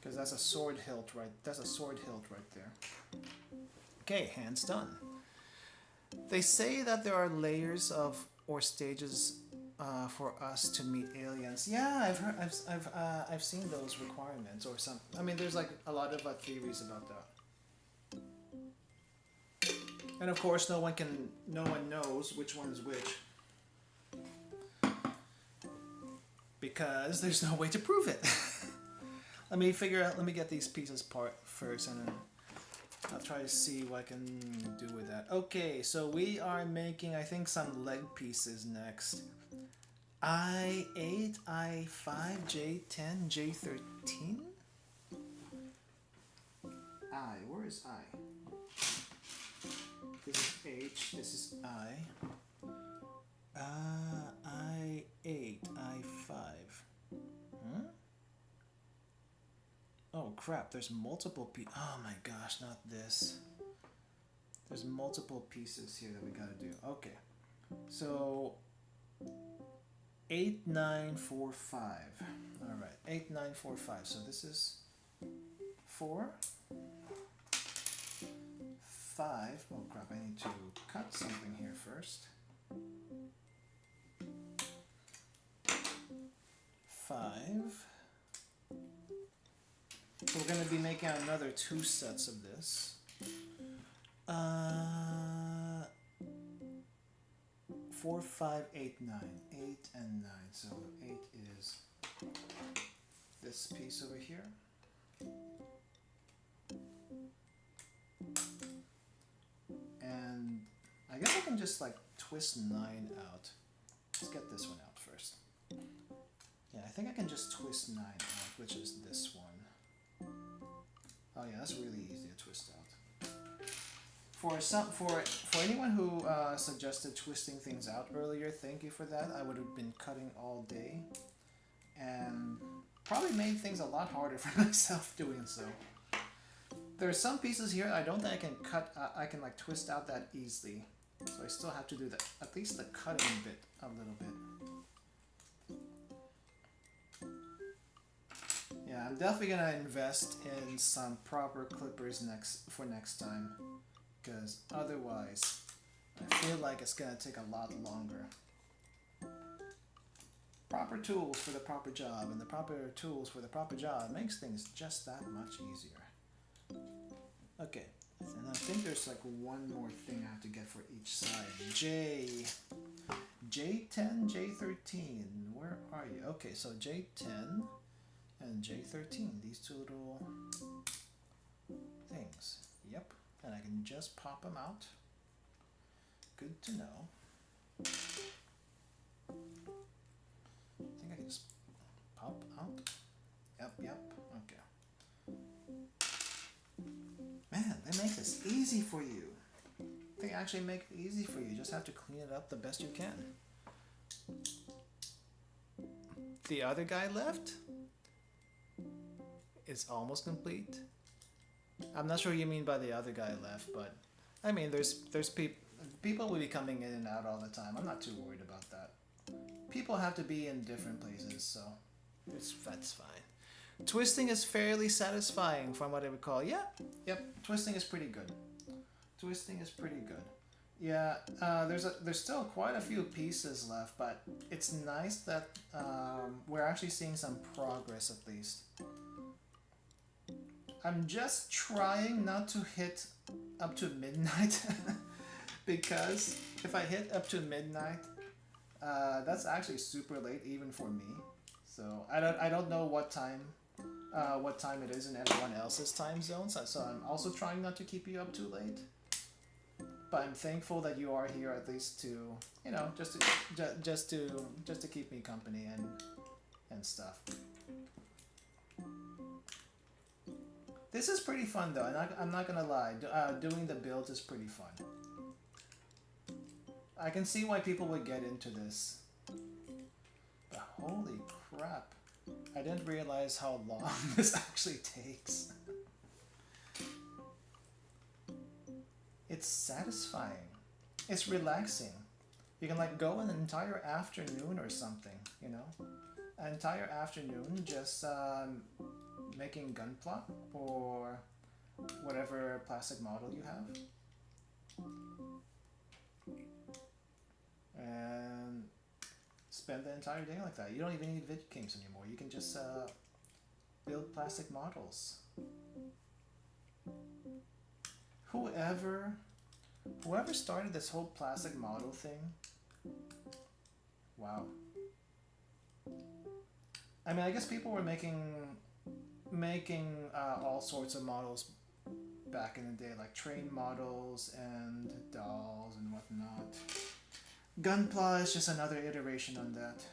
Because that's a sword hilt right. That's a sword hilt right there. Okay, hands done. They say that there are layers of or stages for us to meet aliens. Yeah, I've seen those requirements or some. I mean, there's like a lot of theories about that. And of course, no one knows which one is which. Because there's no way to prove it. Let me get these pieces apart first and then I'll try to see what I can do with that. Okay, so we are making, I think, some leg pieces next. I8, I5, J10, J13? I, where is I? This is H, this is I. I8, I5. Huh? Oh crap, there's multiple pieces. Oh my gosh, not this. There's multiple pieces here that we gotta do. Okay, so 8, 9, 4, 5. All right, 8, 9, 4, 5. So this is 4, 5. Oh crap, I need to cut something here first. 5. So we're going to be making another 2 sets of this. 4, 5, 8, 9. 8 and 9. So 8 is this piece over here. And I guess I can just like twist 9 out. Let's get this one out first. Yeah, I think I can just twist 9 out, which is this one. Oh yeah, that's really easy to twist out. For anyone who suggested twisting things out earlier, thank you for that. I would have been cutting all day, and probably made things a lot harder for myself doing so. There are some pieces here I don't think I can cut. I can like twist out that easily, so I still have to do that. At least the cutting bit a little bit. Yeah, I'm definitely gonna invest in some proper clippers next time, because otherwise I feel like it's gonna take a lot longer. proper tools for the proper job, and the proper tools for the proper job makes things just that much easier. Okay, and I think there's like one more thing I have to get for each side. J10, J13, where are you? Okay, so J10 and J13, these two little things. Yep, and I can just pop them out. Good to know. I think I can just pop out. Yep, okay. Man, they make this easy for you. They actually make it easy for you. You just have to clean it up the best you can. The other guy left. It's almost complete. I'm not sure what you mean by the other guy left, but I mean there's people will be coming in and out all the time. I'm not too worried about that. People have to be in different places, so that's fine. Twisting is fairly satisfying from what I recall. Yep, twisting is pretty good. Twisting is pretty good. Yeah, there's still quite a few pieces left, but it's nice that we're actually seeing some progress at least. I'm just trying not to hit up to midnight because if I hit up to midnight, that's actually super late even for me. So I don't know what time it is in everyone else's time zones. So I'm also trying not to keep you up too late. But I'm thankful that you are here at least to, you know, just to keep me company and stuff. This is pretty fun though, and I'm not gonna lie. Doing the builds is pretty fun. I can see why people would get into this. But holy crap. I didn't realize how long this actually takes. It's satisfying. It's relaxing. You can like go an entire afternoon or something, you know? An entire afternoon just making gunpla or whatever plastic model you have. And spend the entire day like that. You don't even need video games anymore. You can just build plastic models. Whoever started this whole plastic model thing, wow. I mean, I guess people were making all sorts of models back in the day, like train models and dolls and whatnot. Gunpla is just another iteration on that.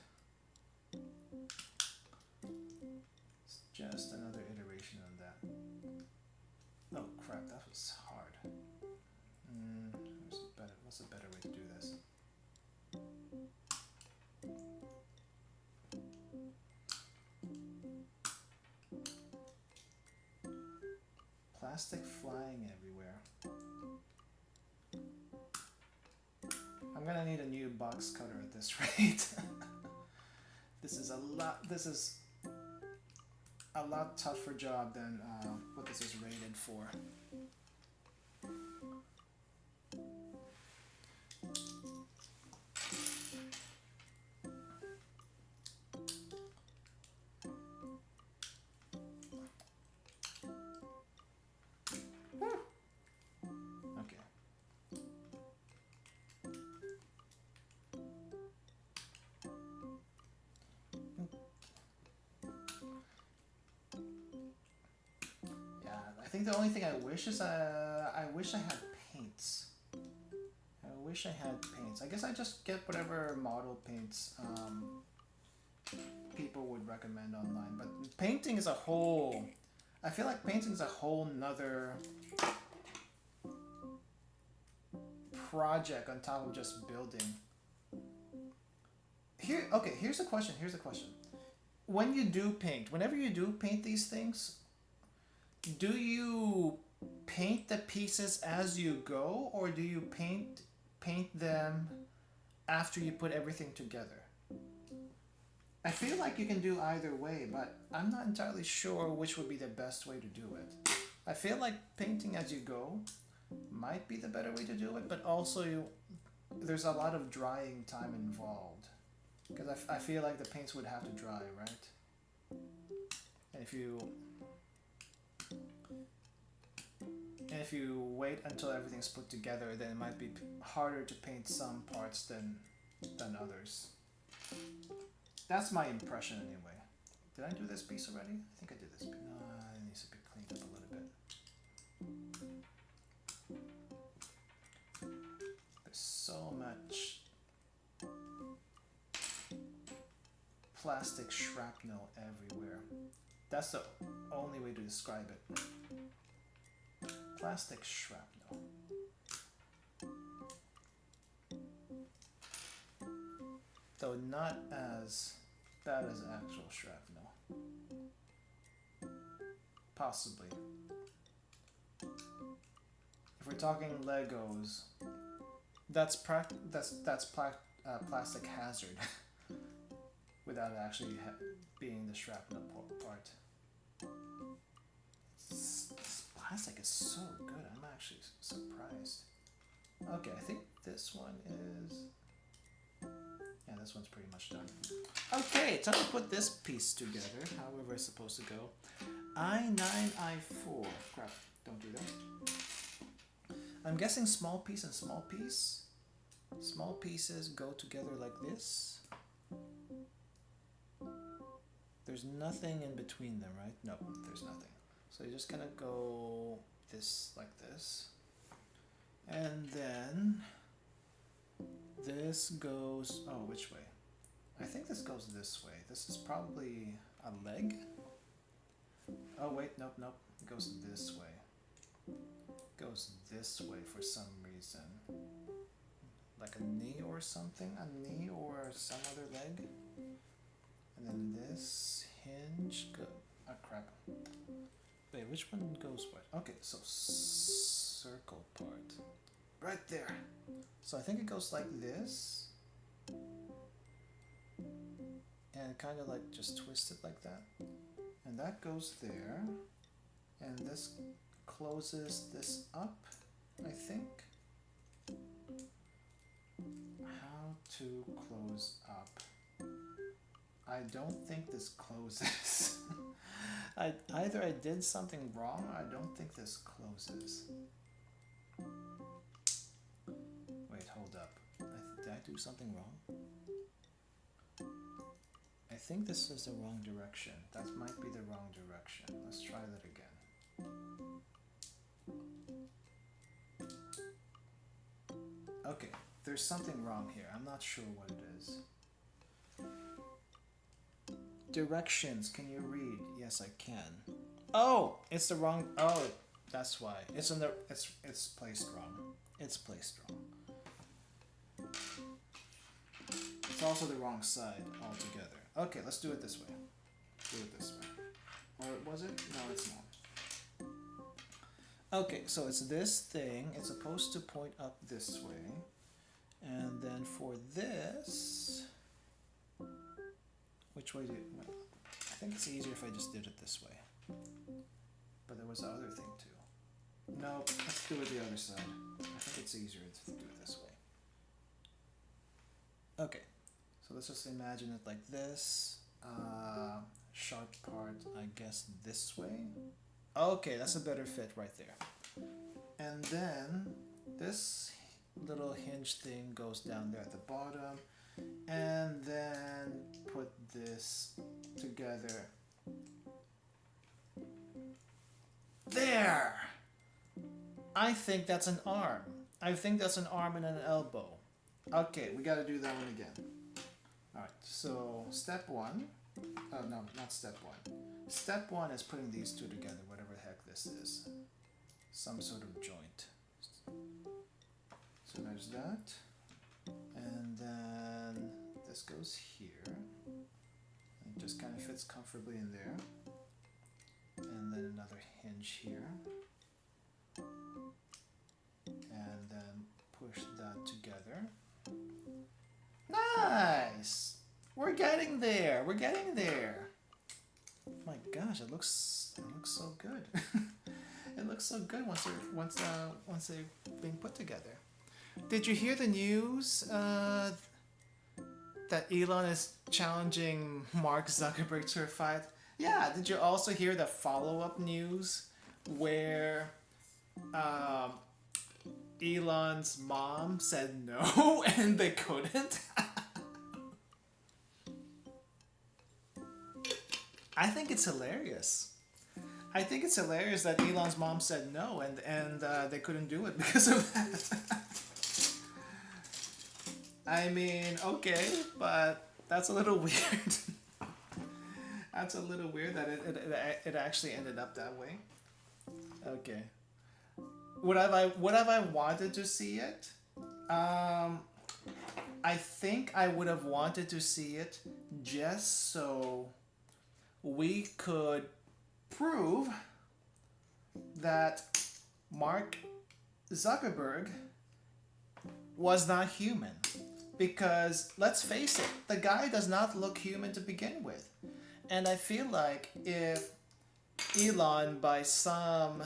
It's just another iteration on that. Oh crap, that was hard. What's a better way to do this? Plastic flying everywhere. I'm gonna need a new box cutter at this rate. This is a lot tougher job than what this is rated for. I think the only thing I wish is I wish I had paints. I guess I just get whatever model paints people would recommend online. But painting is a whole... I feel like painting is a whole nother project on top of just building. Here's a question. When you do paint, whenever you do paint these things, do you paint the pieces as you go, or do you paint them after you put everything together? I feel like you can do either way, but I'm not entirely sure which would be the best way to do it. I feel like painting as you go might be the better way to do it, but also there's a lot of drying time involved. Because I feel like the paints would have to dry, right? And if you wait until everything's put together, then it might be harder to paint some parts than others. That's my impression anyway. Did I do this piece already? I think I did this piece. No, it needs to be cleaned up a little bit. There's so much plastic shrapnel everywhere. That's the only way to describe it. Plastic shrapnel. Though not as bad as actual shrapnel. Possibly. If we're talking Legos, that's plastic hazard without actually being the shrapnel part. This plastic is so good, I'm actually surprised. Okay, I think this one is... Yeah, this one's pretty much done. Okay, time to put this piece together, however it's supposed to go. I9, I4. Crap, don't do that. I'm guessing small piece and small piece. Small pieces go together like this. There's nothing in between them, right? No, there's nothing. So you're just gonna go this like this. And then this goes, oh, which way? I think this goes this way. This is probably a leg. Oh wait, nope, nope. It goes this way. It goes this way for some reason. Like a knee or something? A knee or some other leg? And then this hinge go, oh crap. Wait, which one goes what? Okay, so circle part. Right there. So I think it goes like this. And kind of like just twist it like that. And that goes there. And this closes this up, I think. How to close up? I don't think this closes. Either I did something wrong, or I don't think this closes. Wait, hold up. Did I do something wrong? I think this is the wrong direction. That might be the wrong direction. Let's try that again. Okay, there's something wrong here. I'm not sure what it is. Directions, can you read? Yes, I can. Oh, it's the wrong. Oh, that's why. It's in the. It's placed wrong. It's placed wrong. It's also the wrong side altogether. Okay, let's do it this way. Do it this way. Or was it? No, it's not. Okay, so it's this thing. It's supposed to point up this way. And then for this, which way do you, I think it's easier if I just did it this way. But there was the other thing too. No, let's do it the other side. I think it's easier to do it this way. Okay, so let's just imagine it like this. Sharp part, I guess this way. Okay, that's a better fit right there. And then this little hinge thing goes down there at the bottom. And then put this together. There! I think that's an arm. I think that's an arm and an elbow. Okay, we gotta do that one again. Alright, so step one. Oh, no, not step one. Step one is putting these two together, whatever the heck this is. Some sort of joint. So there's that. And then this goes here. It just kind of fits comfortably in there. And then another hinge here. And then push that together. Nice! We're getting there. We're getting there. My gosh, it looks so good. It looks so good once they're being put together. Did you hear the news? that Elon is challenging Mark Zuckerberg to a fight. Yeah, did you also hear the follow-up news where Elon's mom said no and they couldn't? I think it's hilarious. I think it's hilarious that Elon's mom said no and they couldn't do it because of that. I mean, okay, but that's a little weird. That's a little weird that it actually ended up that way. Okay. Would have I wanted to see it? I think I would have wanted to see it just so we could prove that Mark Zuckerberg was not human. Because let's face it, the guy does not look human to begin with. And I feel like if Elon, by some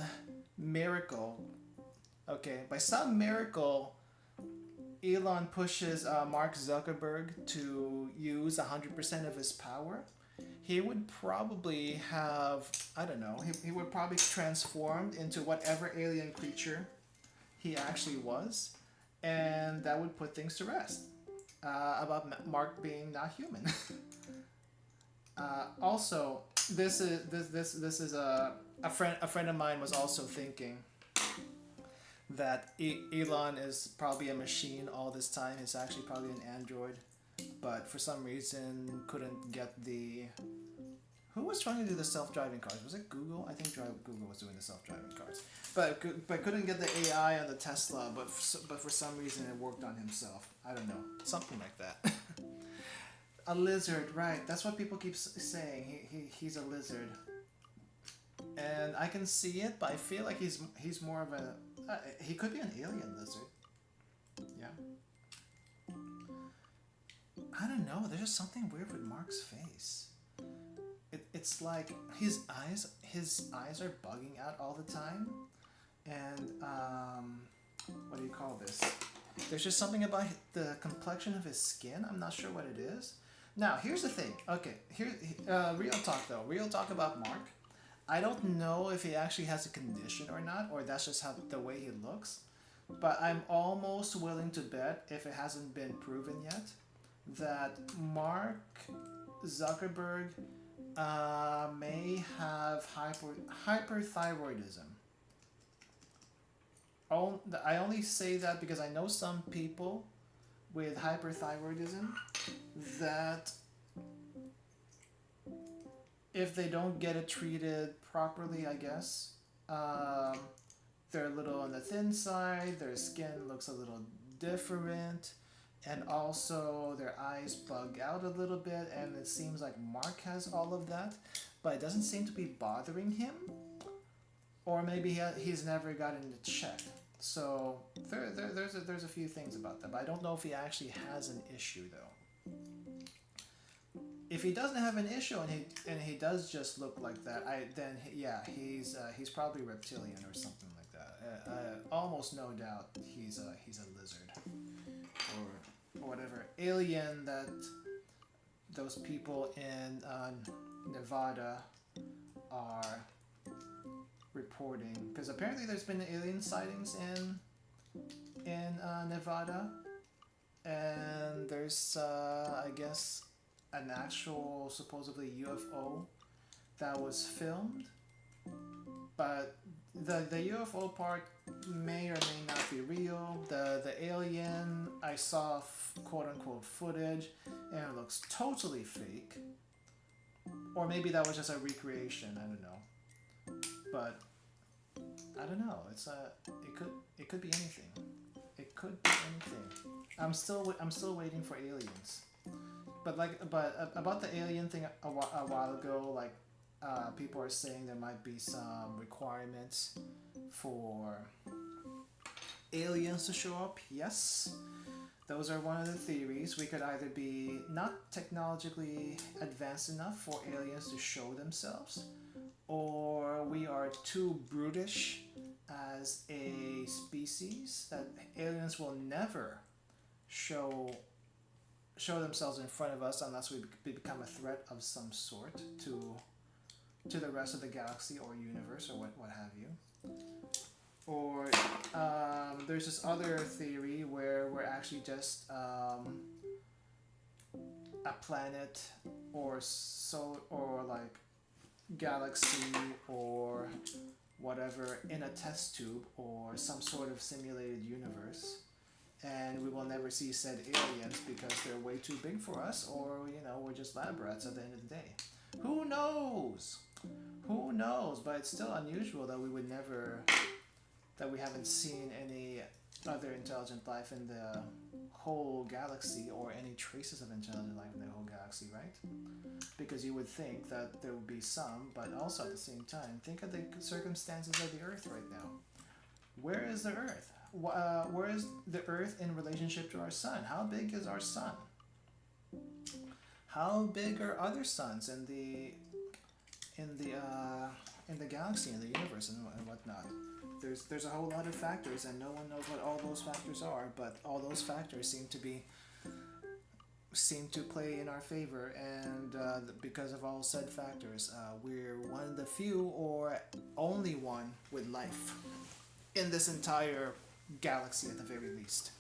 miracle, Elon pushes Mark Zuckerberg to use 100% of his power, he would probably have, I don't know, he would probably transformed into whatever alien creature he actually was, and that would put things to rest about Mark being not human. Also, this is a friend of mine was also thinking that Elon is probably a machine all this time. He's actually probably an android, but for some reason couldn't get the... Who was trying to do the self-driving cars? Was it Google? I think Google was doing the self-driving cars, but couldn't get the AI on the Tesla. But for some reason it worked on himself. I don't know, something like that. A lizard, right? That's what people keep saying. He's a lizard, and I can see it, but I feel like he's more of a... he could be an alien lizard. Yeah. I don't know. There's just something weird with Mark's face. It's like his eyes are bugging out all the time, and what do you call this? There's just something about the complexion of his skin. I'm not sure what it is. Now here's the thing. Okay, real talk though. Real talk about Mark. I don't know if he actually has a condition or not, or that's just the way he looks. But I'm almost willing to bet, if it hasn't been proven yet, that Mark Zuckerberg may have hyperthyroidism. I only say that because I know some people with hyperthyroidism that if they don't get it treated properly, I guess, they're a little on the thin side, their skin looks a little different, and also their eyes bug out a little bit, and it seems like Mark has all of that, but it doesn't seem to be bothering him, or maybe he's never gotten it checked. So there's a few things about that, but I don't know if he actually has an issue though. If he doesn't have an issue and he does just look like that, he's probably reptilian or something like that. Almost no doubt he's a lizard or whatever alien that those people in Nevada are reporting, because apparently there's been alien sightings in Nevada, and there's I guess an actual supposedly UFO that was filmed, but the UFO part may or may not be real. The alien, I saw quote unquote footage and it looks totally fake, or maybe that was just a recreation. I don't know. But I don't know. It could be anything. It could be anything. I'm still waiting for aliens. But about the alien thing a while ago, like people are saying there might be some requirements for aliens to show up. Yes, those are one of the theories. We could either be not technologically advanced enough for aliens to show themselves, or we are too brutish as a species that aliens will never show show themselves in front of us unless we become a threat of some sort to the rest of the galaxy or universe or what have you. Or there's this other theory where we're actually just a planet or like galaxy or whatever in a test tube or some sort of simulated universe, and we will never see said aliens because they're way too big for us, or we're just lab rats at the end of the day. Who knows? Who knows? But it's still unusual that we haven't seen any other intelligent life in the whole galaxy or any traces of intelligent life in the whole galaxy, right? Because you would think that there would be some, but also at the same time, think of the circumstances of the Earth right now. Where is the Earth? Where is the Earth in relationship to our sun? How big is our sun? How big are other suns in the galaxy, in the universe, and whatnot? There's a whole lot of factors, and no one knows what all those factors are. But all those factors seem to play in our favor, and because of all said factors, we're one of the few or only one with life in this entire galaxy, at the very least,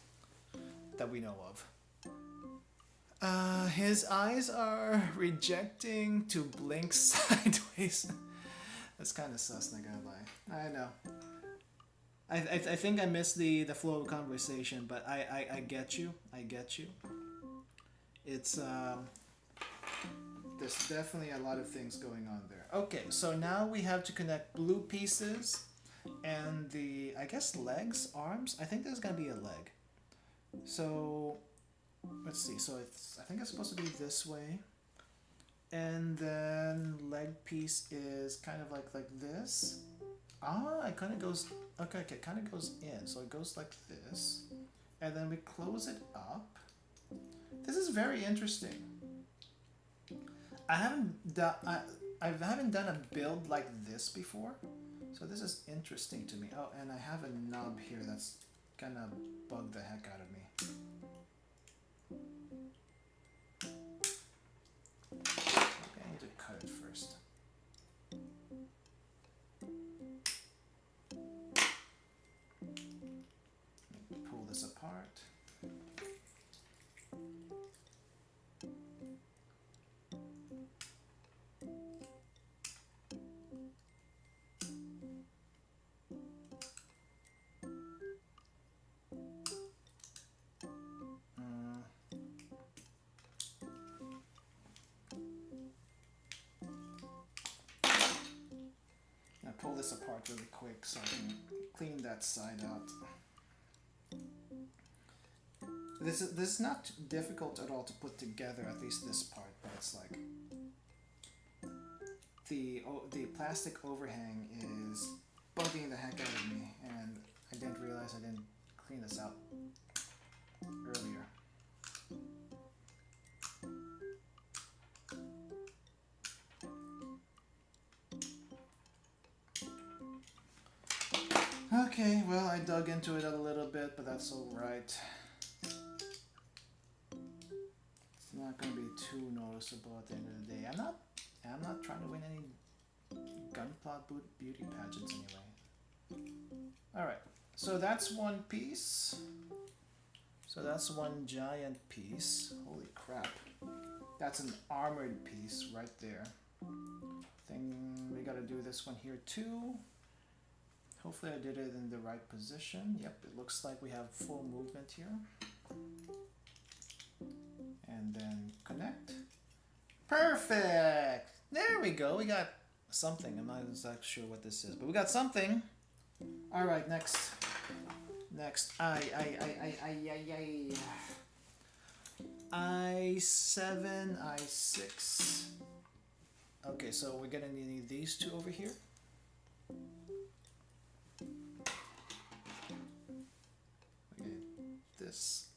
that we know of. His eyes are rejecting to blink sideways. That's kind of sus, not gonna lie. I know. I think I missed the flow of conversation, but I get you. I get you. It's there's definitely a lot of things going on there. Okay, so now we have to connect blue pieces and the, I guess, legs, arms. I think there's gonna be a leg. So let's see. So I think it's supposed to be this way, and then leg piece is kind of like this. Ah, it kind of goes. Okay, it kind of goes in. So it goes like this, and then we close it up. This is very interesting. I haven't done a build like this before, so this is interesting to me. Oh, and I have a knob here that's gonna bug the heck out of me. Okay, I need to cut it first. Pull this apart. Pull this apart really quick so I can clean that side out. This is not difficult at all to put together, at least this part, but it's like the plastic overhang is bugging the heck out of me, and I didn't realize I didn't clean this out earlier. Okay, well, I dug into it a little bit, but that's alright. It's not going to be too noticeable at the end of the day. I'm not trying to win any gunplot beauty pageants anyway. Alright, so that's one piece. So that's one giant piece. Holy crap. That's an armored piece right there. We gotta do this one here too. Hopefully I did it in the right position. Yep, it looks like we have full movement here. And then connect. Perfect! There we go. We got something. I'm not exactly sure what this is, but we got something. All right, next. I7, I6. Okay, so we're gonna need these two over here. Okay, this.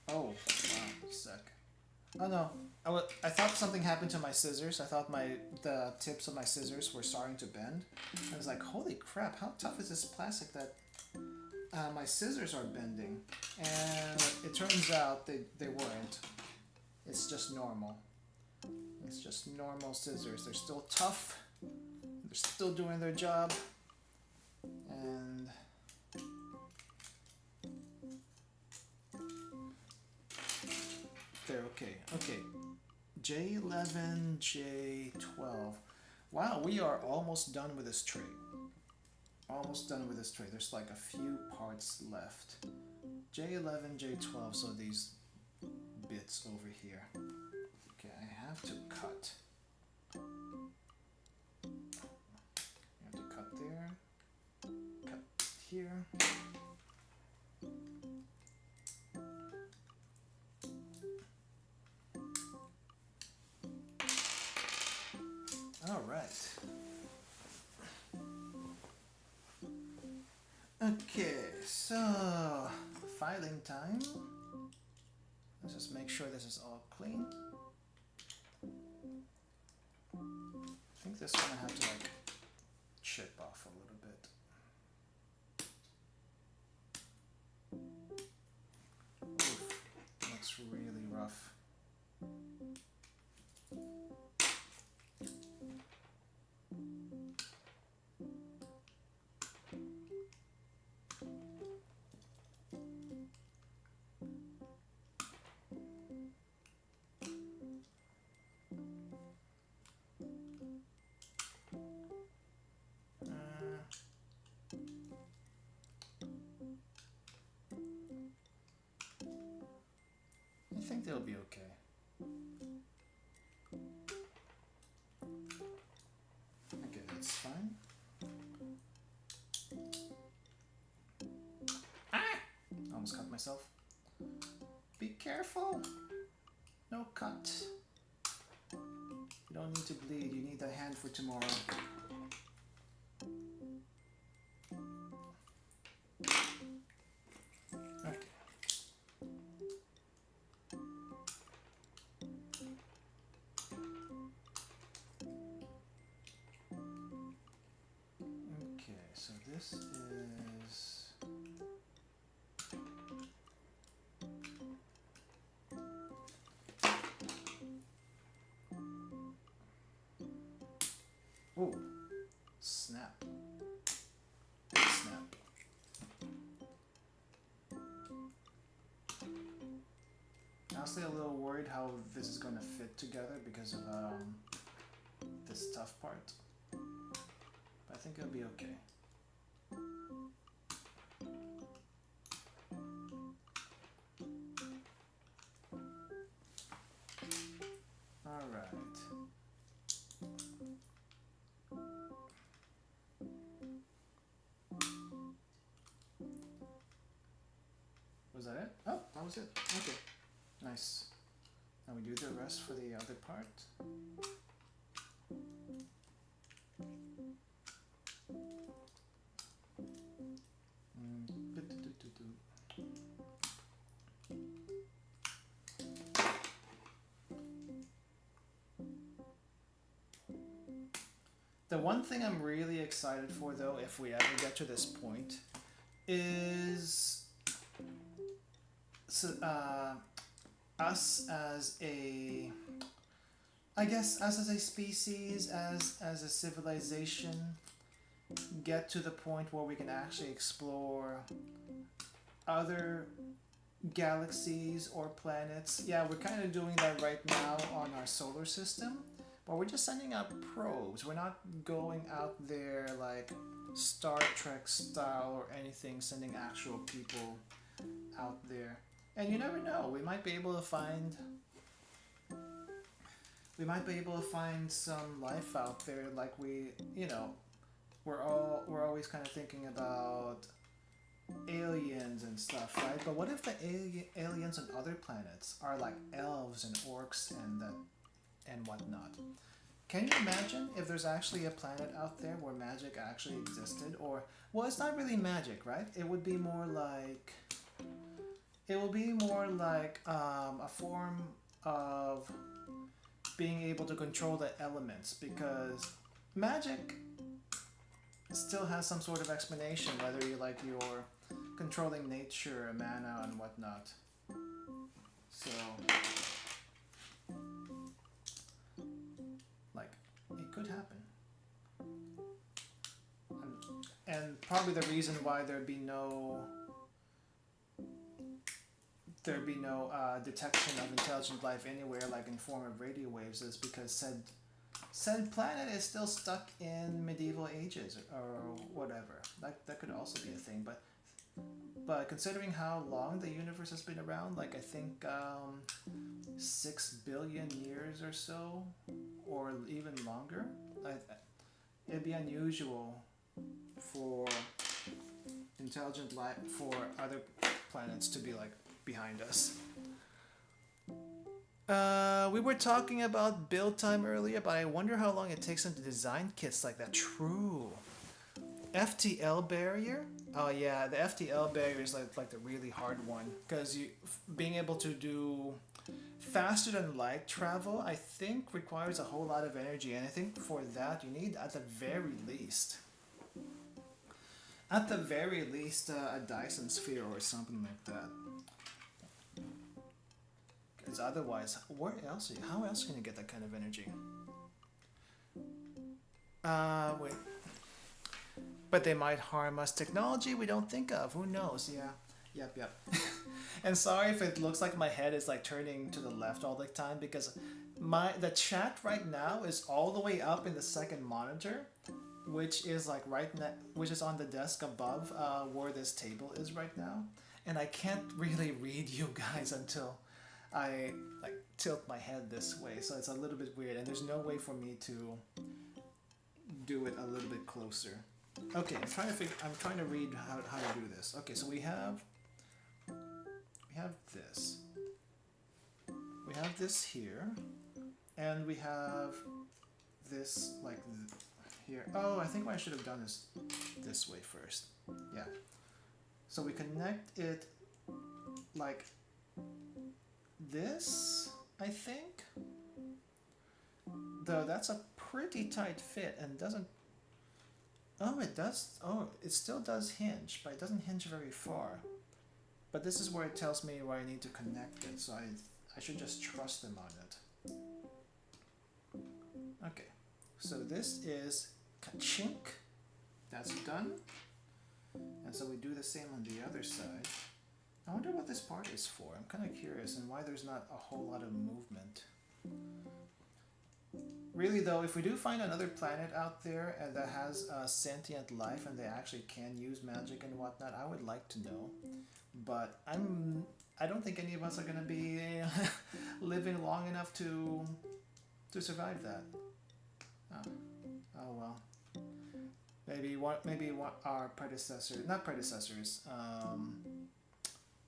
Oh, wow, sec. Oh no, I thought something happened to my scissors. I thought the tips of my scissors were starting to bend. I was like, holy crap, how tough is this plastic that my scissors are bending, and it turns out they weren't. It's just normal. It's just normal scissors. They're still tough. They're still doing their job. And they're okay. Okay. J11, J12. Wow, we are almost done with this tray. Almost done with this tray. There's like a few parts left. J11, J12, so these bits over here. Okay, I have to cut. I have to cut there. Cut here. All right. Okay, so filing time. Let's just make sure this is all clean. I think this one I have to like chip off a little bit. Oof, that's really rough. I think they'll be okay. Okay, that's fine. Ah! Almost cut myself. Be careful! No cut. You don't need to bleed, you need that hand for tomorrow. Okay. Okay, so this is... Oh, snap. Snap. Honestly, a little worried how this is going to fit together because of this tough part. But I think it'll be okay. All right. Was that it? Oh, that was it. Okay. Nice. Now we do the rest for the other part. The one thing I'm really excited for, though, if we ever get to this point, is us as a, I guess, us as a species, as a civilization, get to the point where we can actually explore other galaxies or planets. Yeah, we're kind of doing that right now on our solar system, but we're just sending out probes. We're not going out there like Star Trek style or anything, sending actual people out there. And you never know, we might be able to find some life out there. Like we're always kind of thinking about aliens and stuff, right? But what if the aliens on other planets are like elves and orcs and whatnot? Can you imagine if there's actually a planet out there where magic actually existed? Or, well, it's not really magic, right? It would be more like a form of being able to control the elements, because magic still has some sort of explanation, whether you like controlling nature, mana, and whatnot. So, like, it could happen. And probably the reason why there'd be no detection of intelligent life anywhere, like in form of radio waves, is because said planet is still stuck in medieval ages or whatever. That could also be a thing, but considering how long the universe has been around, like I think 6 billion years or so, or even longer, it'd be unusual for intelligent life, for other planets to be like behind us. We were talking about build time earlier, but I wonder how long it takes them to design kits like that. True. FTL barrier? Oh yeah, the FTL barrier is like the really hard one, because being able to do faster than light travel, I think requires a whole lot of energy, and I think for that you need at the very least a Dyson sphere or something like that. Because otherwise, how else can you get that kind of energy? Wait. But they might harm us. Technology we don't think of. Who knows? Yeah. Yep. And sorry if it looks like my head is like turning to the left all the time, because the chat right now is all the way up in the second monitor, which is like which is on the desk above where this table is right now, and I can't really read you guys until I like tilt my head this way, so it's a little bit weird, and there's no way for me to do it a little bit closer. Okay, I'm trying to read how to do this. Okay, so we have this. We have this here, and we have this like here. Oh, I think what I should have done is this way first. Yeah. So we connect it like this, I think. Though that's a pretty tight fit and doesn't... Oh, it does. Oh, it still does hinge, but it doesn't hinge very far. But this is where it tells me where I need to connect it, so I should just trust them on it. Okay, so this is ka-chink. That's done. And so we do the same on the other side. I wonder what this part is for. I'm kind of curious, and why there's not a whole lot of movement. Really though, if we do find another planet out there and that has sentient life and they actually can use magic and whatnot, I would like to know. But I don't think any of us are going to be living long enough to survive that. Oh well. Maybe our predecessors,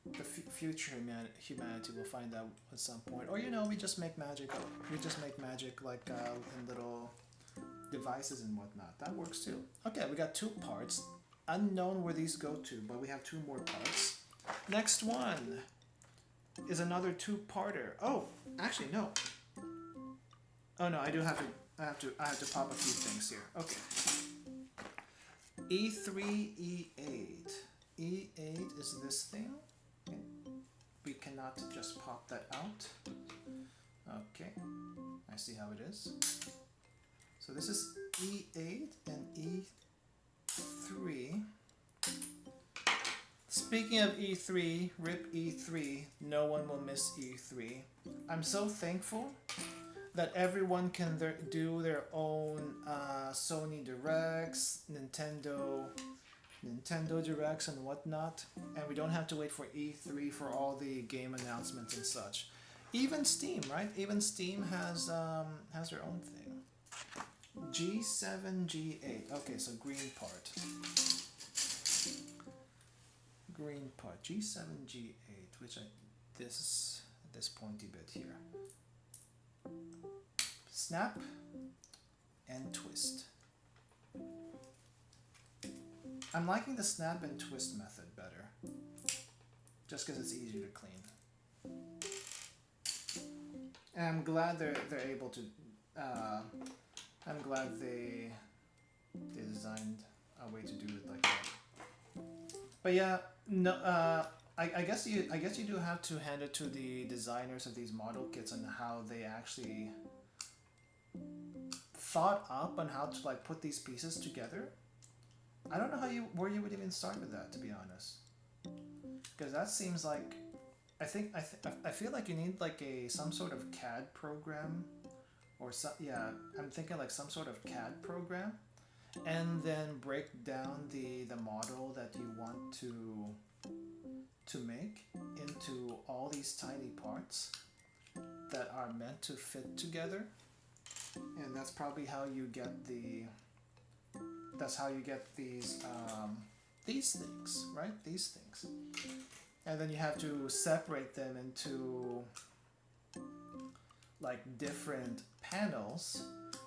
the future humanity will find out at some point, or we just make magic. We just make magic like in little devices and whatnot. That works too. Okay, we got 2 parts. Unknown where these go to, but we have 2 more parts. Next one is another 2-parter. Oh, actually no. Oh no, I have to pop a few things here. Okay. E3, E8. E8 is this thing. Okay. We cannot just pop that out. Okay, I see how it is. So this is E8 and E3. Speaking of E3, rip E3, no one will miss E3. I'm so thankful that everyone can do their own Sony Directs, Nintendo Directs and whatnot, and we don't have to wait for E3 for all the game announcements and such. Even Steam, right? Even Steam has their own thing. G7, G8. Okay, so green part. Green part. G7, G8, which this pointy bit here. Snap and twist. I'm liking the snap and twist method better, just because it's easier to clean. And I'm glad they're able to. I'm glad they designed a way to do it like that. But yeah, No, I guess you do have to hand it to the designers of these model kits on how they actually thought up on how to like put these pieces together. I don't know where you would even start with that, to be honest, because that seems like I feel like you need like some sort of CAD program or some, yeah, I'm thinking like some sort of CAD program, and then break down the model that you want to make into all these tiny parts that are meant to fit together, and that's probably how you get these things, right? These things, and then you have to separate them into like different panels,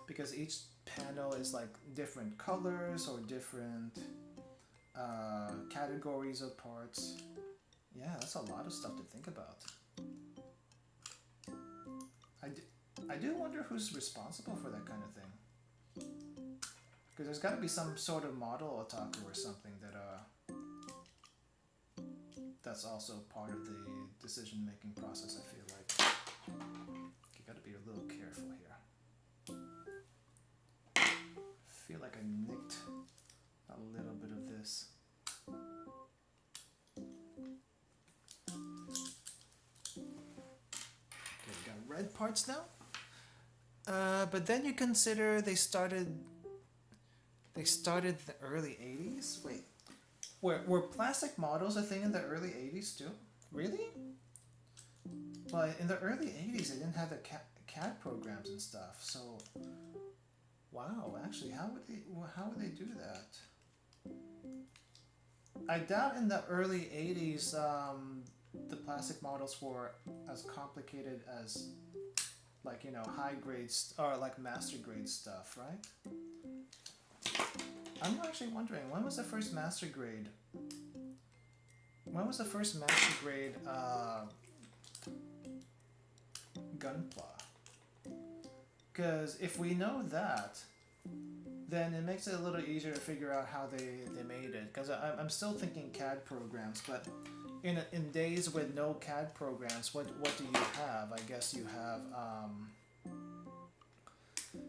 because each panel is like different colors or different categories of parts. Yeah, that's a lot of stuff to think about. I do wonder who's responsible for that kind of thing, because there's got to be some sort of model otaku or something that that's also part of the decision-making process. I feel like you got to be a little careful here. I feel like I nicked a little bit of this. Okay, we got red parts now. But then you consider they started the early 80s? Wait. Were plastic models a thing in the early 80s too? Really? But in the early 80s they didn't have the CAD programs and stuff, so wow, actually how would they do that? I doubt in the early 80s the plastic models were as complicated as like, you know, high grade or like master grade stuff, right? I'm actually wondering, when was the first master grade? When was the first master grade Gunpla? Because if we know that, then it makes it a little easier to figure out how they made it. Because I'm still thinking CAD programs, but in days with no CAD programs, what do you have? I guess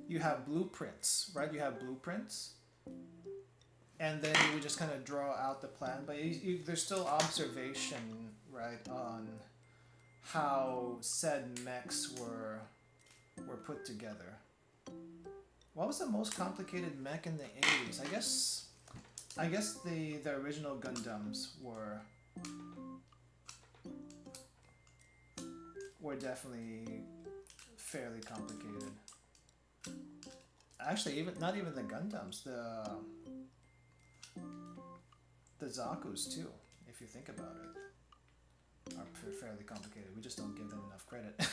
you have blueprints, right? You have blueprints, and then you would just kind of draw out the plan, but there's still observation, right, on how said mechs were put together. What was the most complicated mech in the 80s? I guess the original Gundams were definitely fairly complicated. Actually, not even the Gundams, the Zaku's too, if you think about it, are fairly complicated. We just don't give them enough credit.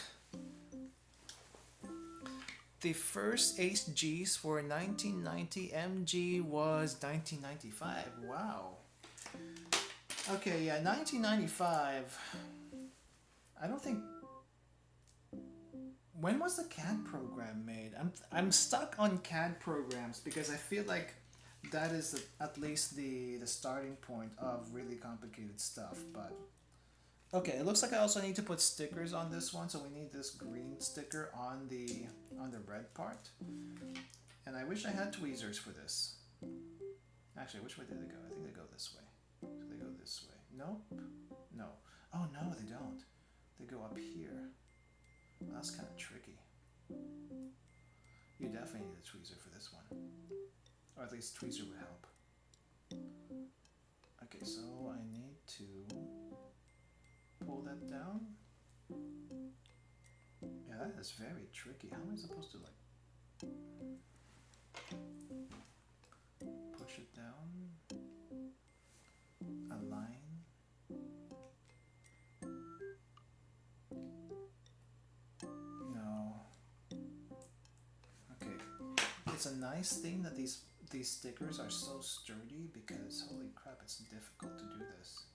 The first HGs were 1990, MG was 1995. Wow. Okay, yeah, 1995. I don't think. When was the CAD program made? I'm stuck on CAD programs because I feel like that is at least the starting point of really complicated stuff. But okay, it looks like I also need to put stickers on this one, so we need this green sticker on the red part. And I wish I had tweezers for this. Actually, which way did they go? I think they go this way. So they go this way. Nope. No. Oh no, they don't. They go up here. Well, that's kind of tricky. You definitely need a tweezer for this one. Or at least tweezer would help. Okay, so I need to pull that down. Yeah, that is very tricky. How am I supposed to like push it down? Align. No. Okay. It's a nice thing that these stickers are so sturdy, because holy crap, it's difficult to do this.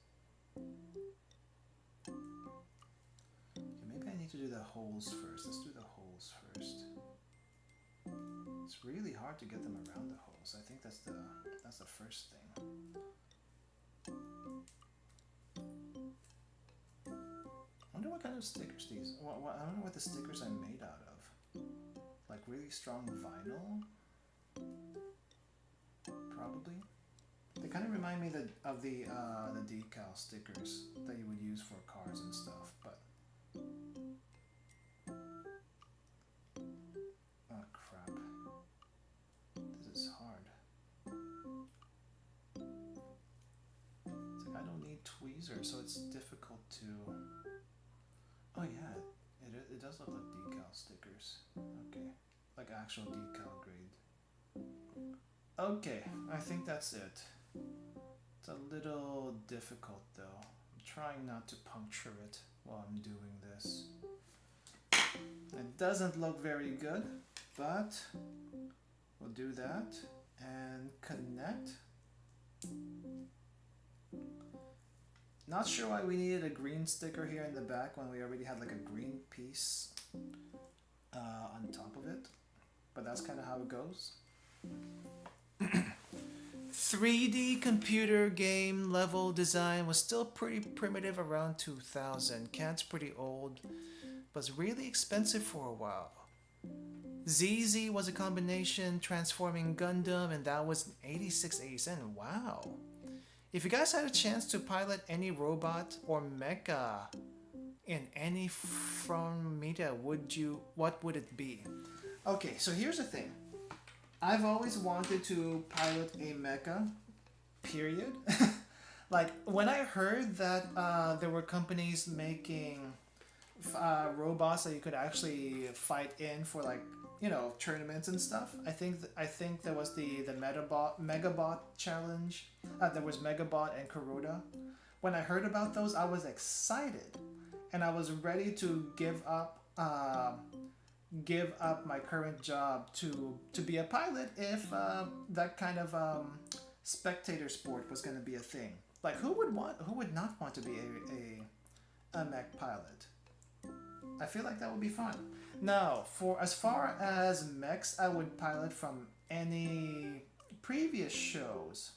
Okay, maybe I need to do the holes first. Let's do the holes first. It's really hard to get them around the holes. I think that's the first thing. what kind of stickers these. I don't know what the stickers are made out of. Like really strong vinyl, probably. They kind of remind me of the decal stickers that you would use for cars and stuff, but. Oh crap! This is hard. It's like I don't need tweezers, so it's difficult to. Oh yeah, it does look like decal stickers. Okay, like actual decal grade. Okay, I think that's it. It's a little difficult though. I'm trying not to puncture it while I'm doing this. It doesn't look very good, but we'll do that and connect. Not sure why we needed a green sticker here in the back when we already had like a green piece on top of it, but that's kind of how it goes. 3D computer game level design was still pretty primitive around 2000. CAD's pretty old, but was really expensive for a while. ZZ was a combination transforming Gundam, and that was 86, 87. Wow. If you guys had a chance to pilot any robot or mecha in any from media, what would it be? Okay, so here's the thing. I've always wanted to pilot a mecha, period. Like, when I heard that there were companies making robots that you could actually fight in for, like, you know, tournaments and stuff. I think there was the Megabot challenge. There was Megabot and Kuroda. When I heard about those, I was excited, and I was ready to give up my current job to be a pilot if that kind of spectator sport was going to be a thing. Like, who would not want to be a mech pilot? I feel like that would be fun. Now, for as far as mechs I would pilot from any previous shows,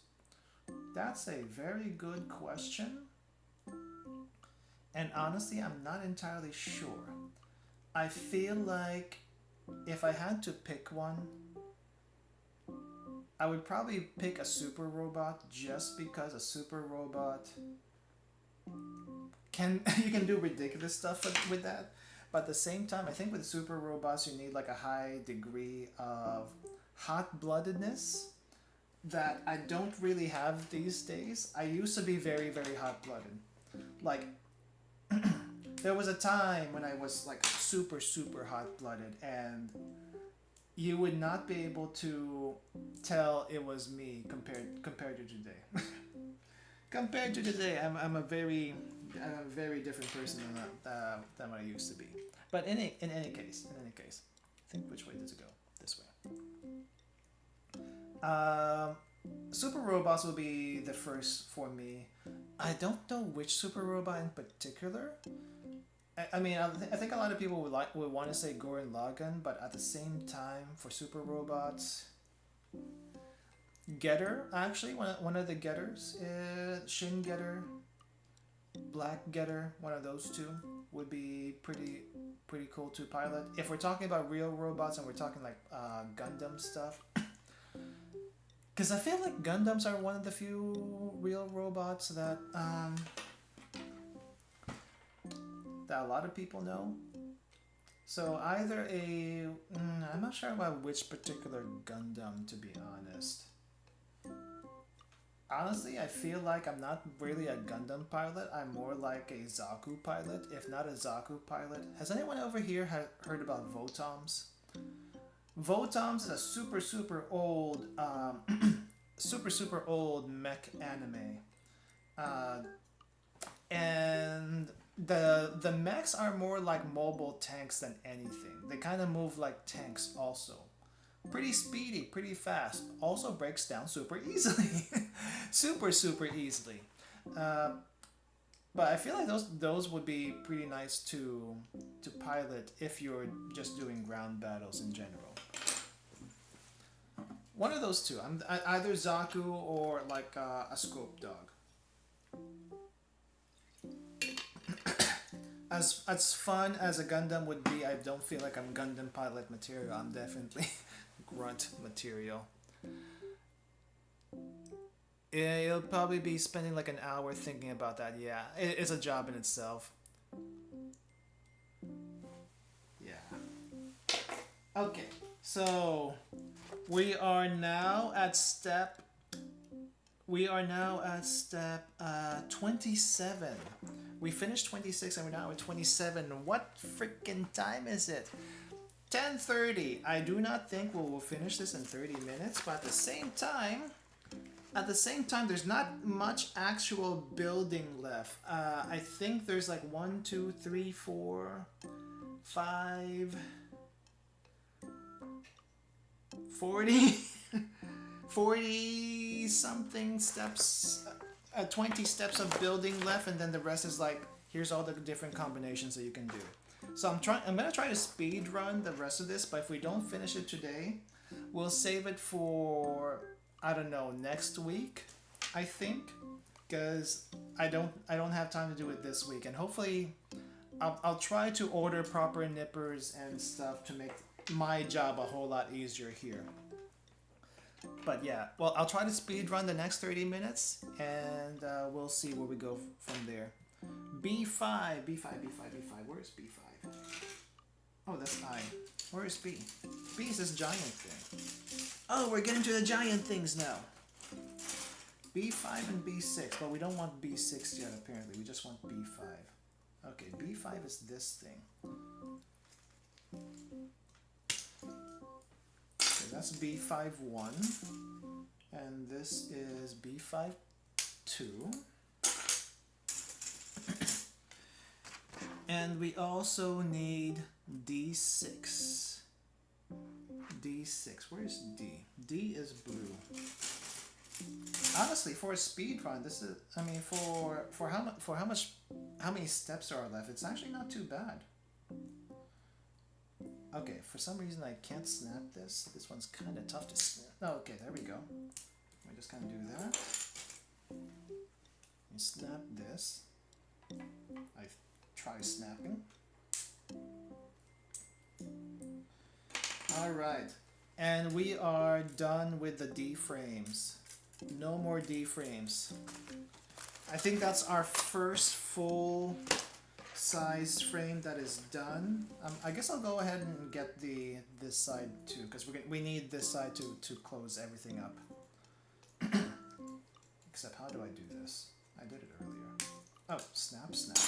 that's a very good question. And honestly, I'm not entirely sure. I feel like if I had to pick one, I would probably pick a super robot, just because a super robot you can do ridiculous stuff with that. But at the same time, I think with super robots, you need like a high degree of hot-bloodedness that I don't really have these days. I used to be very, very hot-blooded. Like, there was a time when I was like super, super hot-blooded, and you would not be able to tell it was me compared to today. Compared to today, I'm a very different person than what I used to be. But in any case, I think, which way does it go? This way. Super robots will be the first for me. I don't know which super robot in particular. I mean, I think a lot of people would want to say Gurren Lagann, but at the same time, for super robots, Getter, actually, one of the Getters, Shin Getter, Black Getter, one of those two would be pretty cool to pilot. If we're talking about real robots and we're talking like Gundam stuff, because I feel like Gundams are one of the few real robots that a lot of people know. So either I'm not sure about which particular Gundam, to be honest. Honestly, I feel like I'm not really a Gundam pilot. I'm more like a Zaku pilot, if not a Zaku pilot. Has anyone over here heard about Votoms? Votoms is a super old, super old mech anime, and the mechs are more like mobile tanks than anything. They kind of move like tanks also. Pretty speedy, pretty fast. Also breaks down super easily. super easily. But I feel like those would be pretty nice to pilot if you're just doing ground battles in general. One of those two. I'm either Zaku or like a scope dog. as fun as a Gundam would be, I don't feel like I'm Gundam pilot material. I'm definitely grunt material. Yeah, you'll probably be spending like an hour thinking about that. Yeah, it's a job in itself. Yeah. Okay, so we are now at step. We are now at step 27. We finished 26 and we're now at 27. What freaking time is it? 10:30. I do not think we will finish this in 30 minutes, but at the same time, there's not much actual building left. I think there's like 1, 2, 3, 4, 5, 40, 40 something steps, 20 steps of building left, and then the rest is like, here's all the different combinations that you can do. So I'm gonna try to speed run the rest of this, but if we don't finish it today, we'll save it for, I don't know, next week, I think, because I don't have time to do it this week, and hopefully I'll try to order proper nippers and stuff to make my job a whole lot easier here. But yeah, well, I'll try to speed run the next 30 minutes, and we'll see where we go from there. B5, B5, B5, B5. Where's B5? Oh, that's I. Where is B? B is this giant thing. Oh, we're getting to the giant things now. B5 and B6, but we don't want B6 yet, apparently. We just want B5. Okay, B5 is this thing. Okay, that's B5-1. And this is B5-2. And we also need D6. D6. Where's D? D is blue. Honestly, for a speed run, this is, I mean, for how many steps are left, it's actually not too bad. Okay, for some reason I can't snap this. This one's kind of tough to snap. Oh, okay, there we go. We just kind of do that. You snap this. I try snapping. All right, and we are done with the D frames. No more D frames. I think that's our first full size frame that is done. I guess I'll go ahead and get this side too, because we need this side to close everything up. Except, how do I do this? I did it earlier. Oh, snap, snap.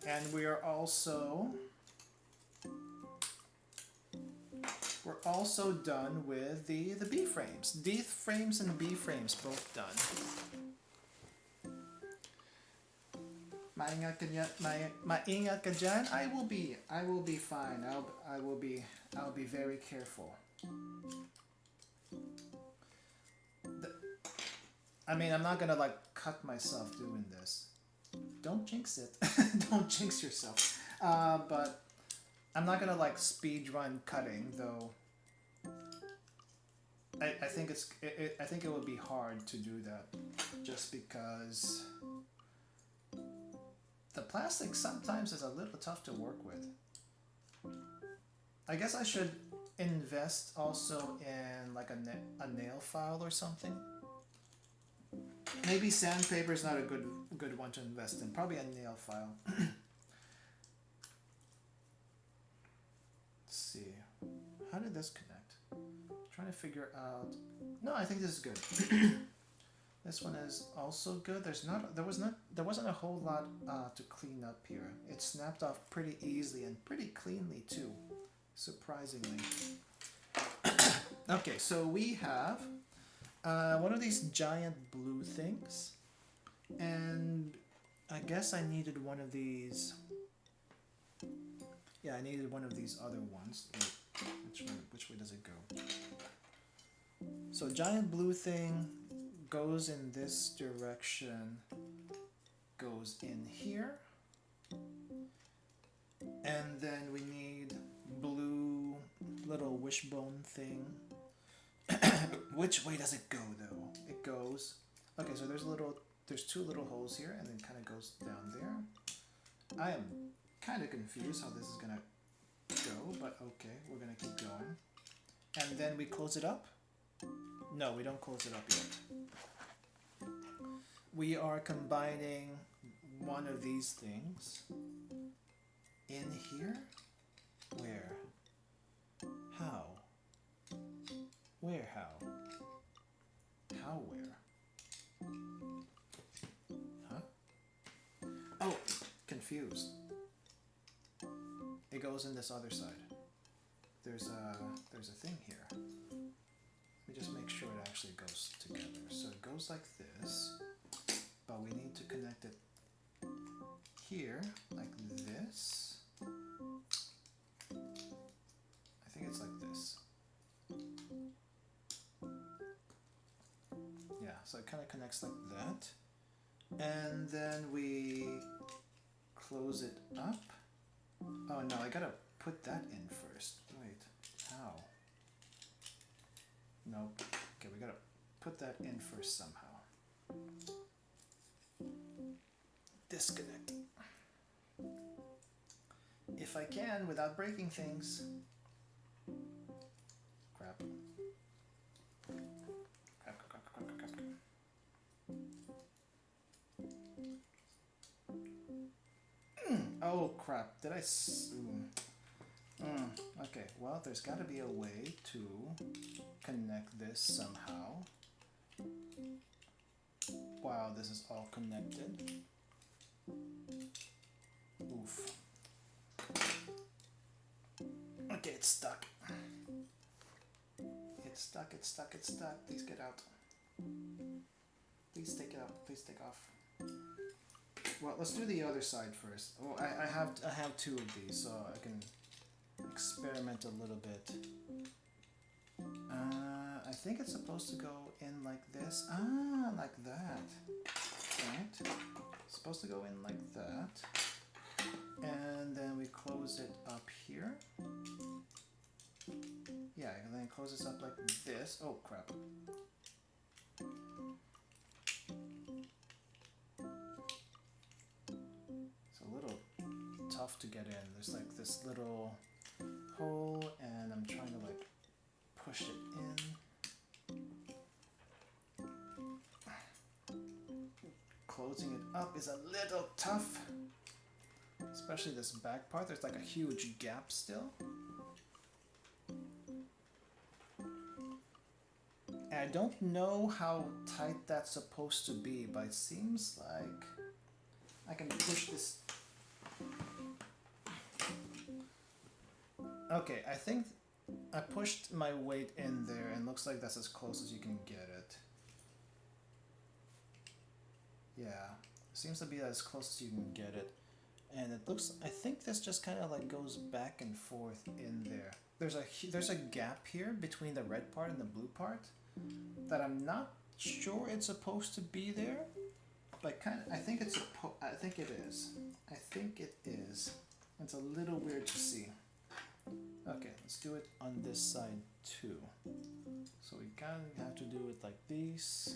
And we're also done with the B frames. D frames and B frames both done. Maingat ka dyan? I will be fine. I'll be very careful. I mean, I'm not gonna like cut myself doing this. Don't jinx it. Don't jinx yourself. But I'm not gonna like speed run cutting though. I think it would be hard to do that, just because the plastic sometimes is a little tough to work with. I guess I should invest also in like a nail file or something. Maybe sandpaper is not a good one to invest in. Probably a nail file. Let's see. How did this connect? I'm trying to figure out. No, I think this is good. This one is also good. There wasn't a whole lot to clean up here. It snapped off pretty easily and pretty cleanly too, surprisingly. Okay, so we have one of these giant blue things, and I guess I needed one of these. Yeah, I needed one of these other ones. Wait, which way does it go? So giant blue thing goes in this direction, goes in here, and then we need blue little wishbone thing. Which way does it go though? It goes, okay, so there's two little holes here, and then kind of goes down there, I am kind of confused how this is gonna go, but okay, we're gonna keep going. And then we close it up? No, we don't close it up yet. We are combining one of these things in here. Where? How? Where? How? How? Where? Huh? Oh, confused. It goes in this other side. There's a thing here. Let me just make sure it actually goes together. So it goes like this, but we need to connect it here, like this. I think it's like this. Yeah, so it kind of connects like that. And then we close it up. Oh no, I gotta put that in first. Wait, how? Nope. Okay, we gotta put that in first somehow. Disconnect. If I can, without breaking things. Crap. Crap. Oh crap, did I okay, well there's gotta be a way to connect this somehow while this is all connected. Oof. Okay, it's stuck. It's stuck, it's stuck, it's stuck. Please get out. Please take it out, please take off. Well, let's do the other side first. Oh, I have two of these, so I can experiment a little bit. I think it's supposed to go in like this. Ah, like that. Right? It's supposed to go in like that. And then we close it up here. Yeah, and then close this up like this. Oh, crap. Tough to get in. There's like this little hole and I'm trying to like push it in. Closing it up is a little tough, especially this back part. There's like a huge gap still. And I don't know how tight that's supposed to be, but it seems like I can push this. Okay, I think I pushed my weight in there and looks like that's as close as you can get it. Yeah, seems to be as close as you can get it. And it looks, I think this just kind of like goes back and forth in there. There's a gap here between the red part and the blue part that I'm not sure it's supposed to be there, but I think it is. I think it is. It's a little weird to see. Okay, let's do it on this side too. So we kind of have to do it like this.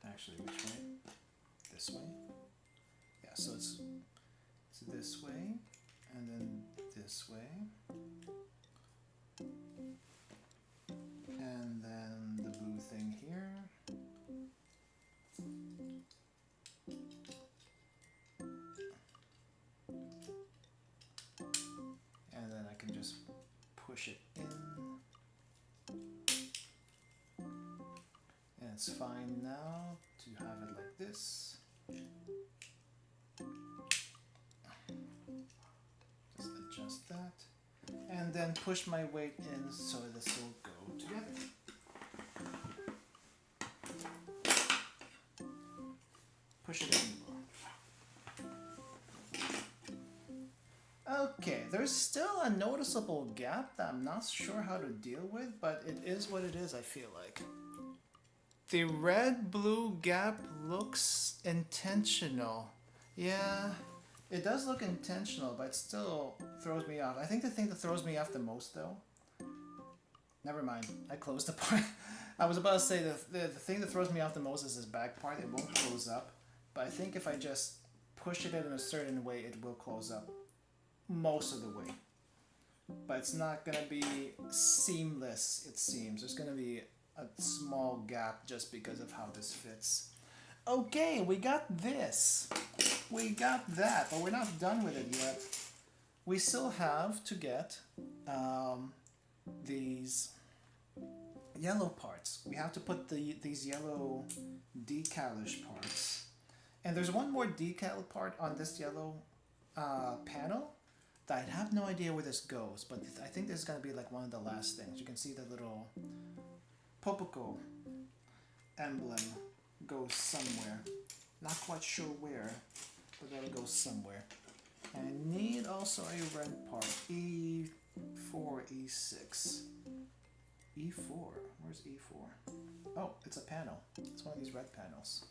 Actually, which way? This way? Yeah, so it's this way, and then this way. And then the blue thing here. And then I can just push it in. And it's fine now to have it like this. Just adjust that. And then push my weight in so this will go together. Push it in more. Okay, there's still a noticeable gap that I'm not sure how to deal with, but it is what it is, I feel like. The red-blue gap looks intentional. Yeah, it does look intentional, but it still throws me off. I think the thing that throws me off the most, though... Never mind, I closed the part. I was about to say the thing that throws me off the most is this back part. It won't close up. But I think if I just push it in a certain way, it will close up most of the way. But it's not gonna be seamless, it seems. There's gonna be a small gap just because of how this fits. Okay, we got this. We got that, but we're not done with it yet. We still have to get these yellow parts. We have to put these yellow decalish parts. And there's one more decal part on this yellow panel that I have no idea where this goes, but I think this is going to be like one of the last things. You can see the little Popoko emblem goes somewhere. Not quite sure where, but that'll go somewhere. And I need also a red part, E4, E6. E4, where's E4? Oh, it's a panel. It's one of these red panels.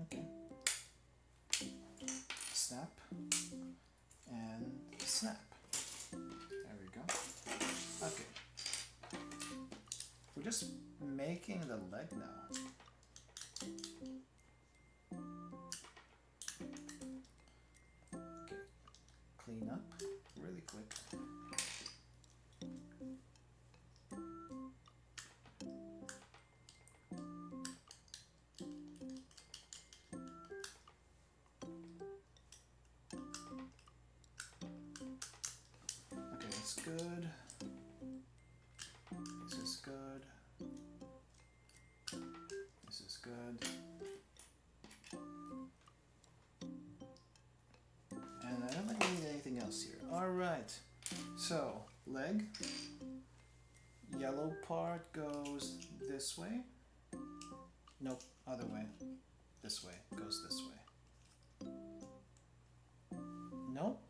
Okay. Snap. And snap. There we go. Okay. We're just making the leg now. Okay. Clean up really quick. Good. This is good. This is good. And I don't think we need anything else here. Alright. So, leg. Yellow part goes this way. Nope, other way. This way. Goes this way. Nope.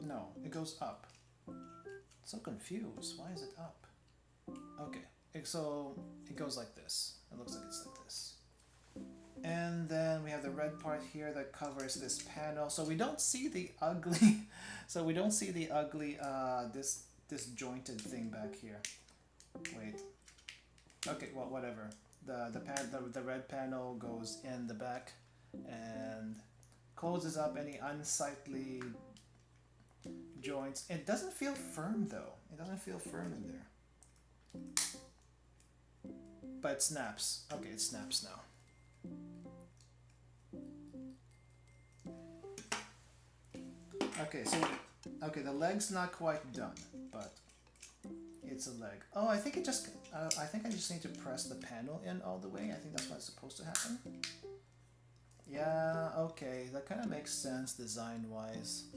No, it goes up. So confused. Why is it up? Okay, so it goes like this. It looks like it's like this. And then we have the red part here that covers this panel. So we don't see the ugly. So we don't see the ugly this disjointed thing back here. Wait. Okay, well whatever. The red panel goes in the back and closes up any unsightly joints. It doesn't feel firm though. It doesn't feel firm in there. But it snaps. Okay, it snaps now. Okay, so the leg's not quite done, but it's a leg. Oh, I think I just need to press the panel in all the way. I think that's what's supposed to happen. Yeah, okay, that kind of makes sense design-wise.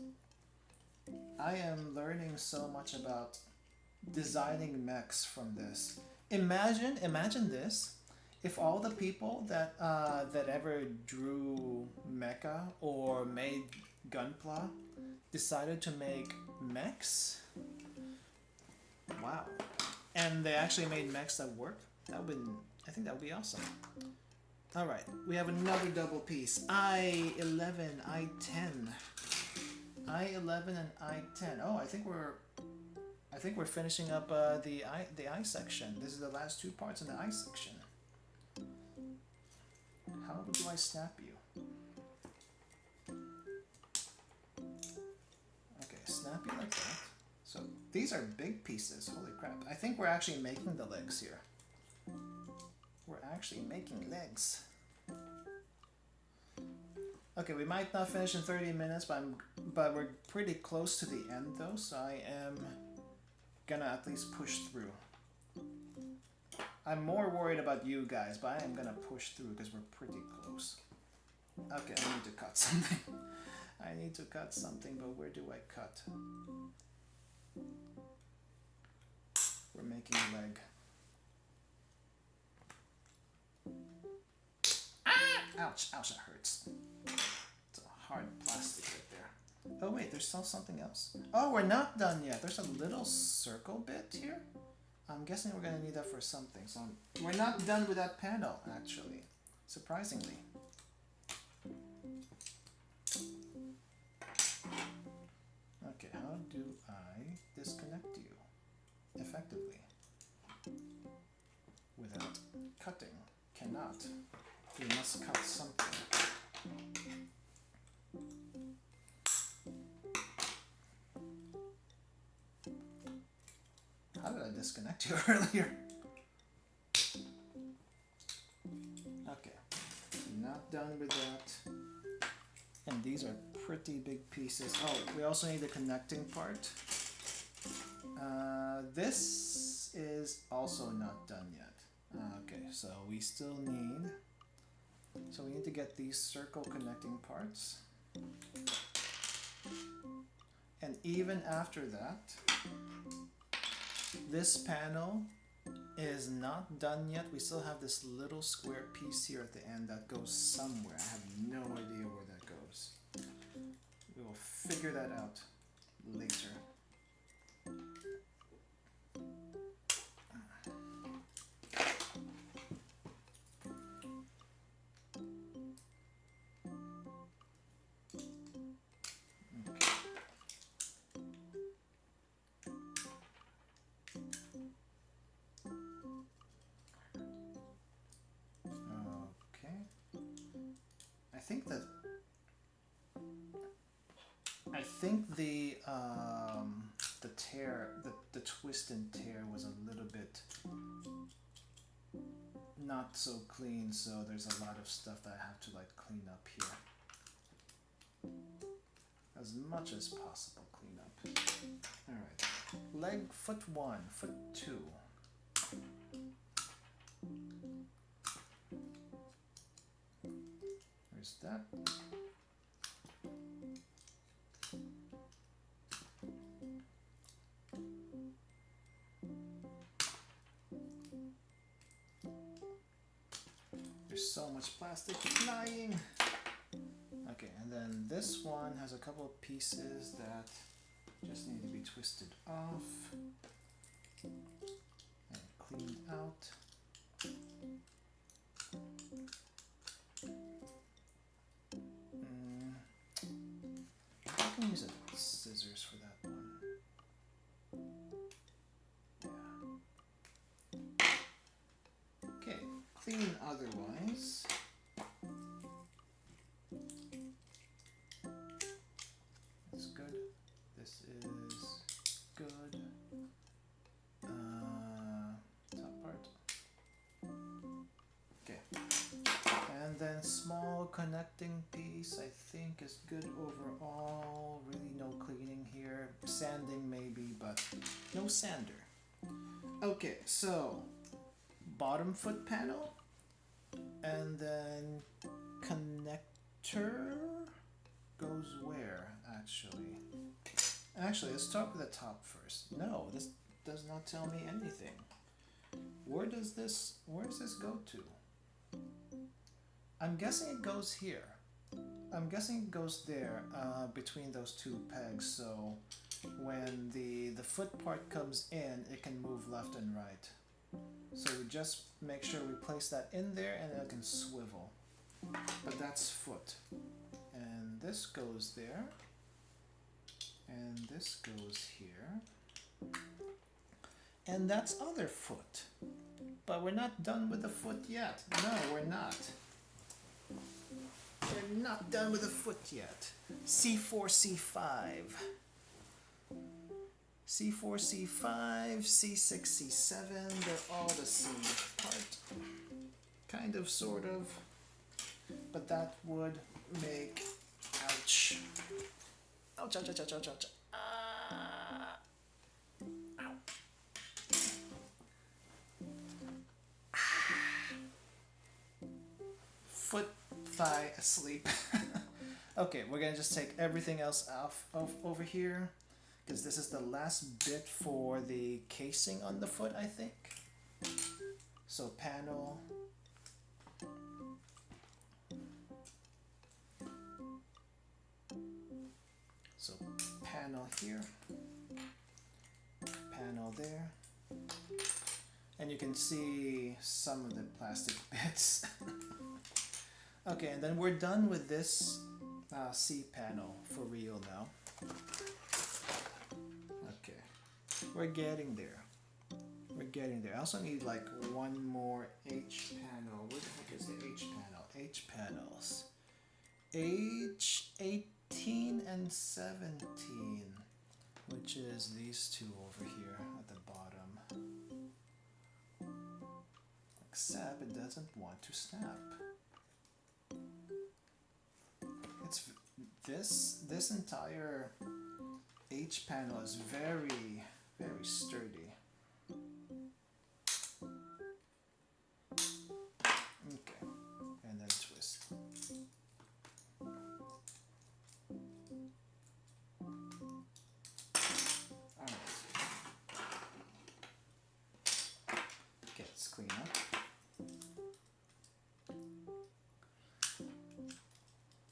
I am learning so much about designing mechs from this. Imagine this, if all the people that that ever drew mecha or made Gunpla decided to make mechs. Wow. And they actually made mechs that work. I think that would be awesome. Alright, we have another double piece. I11, I10. I11 and I10. Oh, I think we're finishing up the I section. This is the last two parts in the I section. How do I snap you? Okay, snap you like that. So these are big pieces. Holy crap! I think we're actually making the legs here. We're actually making legs. Okay, we might not finish in 30 minutes, but we're pretty close to the end though, so I am gonna at least push through. I'm more worried about you guys, but I am gonna push through because we're pretty close. Okay, I need to cut something. I need to cut something, but where do I cut? We're making a leg. Ouch, ouch, that hurts. It's a hard plastic right there. Oh wait, there's still something else. Oh, we're not done yet. There's a little circle bit here. I'm guessing we're gonna need that for something. So we're not done with that panel, actually. Surprisingly. Okay, how do I disconnect you effectively without cutting? Cannot. We must cut something. How did I disconnect you earlier? Okay, not done with that. And these are pretty big pieces. Oh, we also need the connecting part. This is also not done yet. Okay, so we still need... So we need to get these circle connecting parts. And even after that, this panel is not done yet. We still have this little square piece here at the end that goes somewhere. I have no idea where that goes. We will figure that out later. I think the tear, the twist and tear was a little bit not so clean, so there's a lot of stuff that I have to like clean up here. As much as possible clean up. Alright. Leg, foot 1, foot 2. There's that. There's so much plastic flying. Okay, and then this one has a couple of pieces that just need to be twisted off and cleaned out. I can use a scissors for that one. Yeah. Okay, clean otherwise. That's good. This is good. Top part. Okay. And then small connecting piece I think is good overall. Really no cleaning here. Sanding maybe, but no sander. Okay, so bottom foot panel and then connector goes where actually? Actually, let's start with the top first. No, this does not tell me anything. Where does this go to? I'm guessing it goes here. I'm guessing it goes there between those two pegs, so when the foot part comes in, it can move left and right. So we just make sure we place that in there and it can swivel. But that's foot. And this goes there. And this goes here. And that's other foot. But we're not done with the foot yet. No, we're not. We're not done with the foot yet. C4, C5. C4, C5, C6, C7, they're all the same part. Kind of, sort of. But that would make, ouch. Ouch, ouch, ouch, ouch, ouch, ouch. Ow. Foot, thigh, asleep. Okay, we're gonna just take everything else off over here, because this is the last bit for the casing on the foot, I think. So panel. So panel here, panel there, and you can see some of the plastic bits. Okay, and then we're done with this C panel for real now. Okay, we're getting there. We're getting there. I also need like one more H panel. Where the heck is the H panel? H panels. H 18 and 17, which is these two over here at the bottom. Except it doesn't want to snap. It's this entire H panel is very sturdy. Okay, and then twist. Alright. Okay, let's clean up.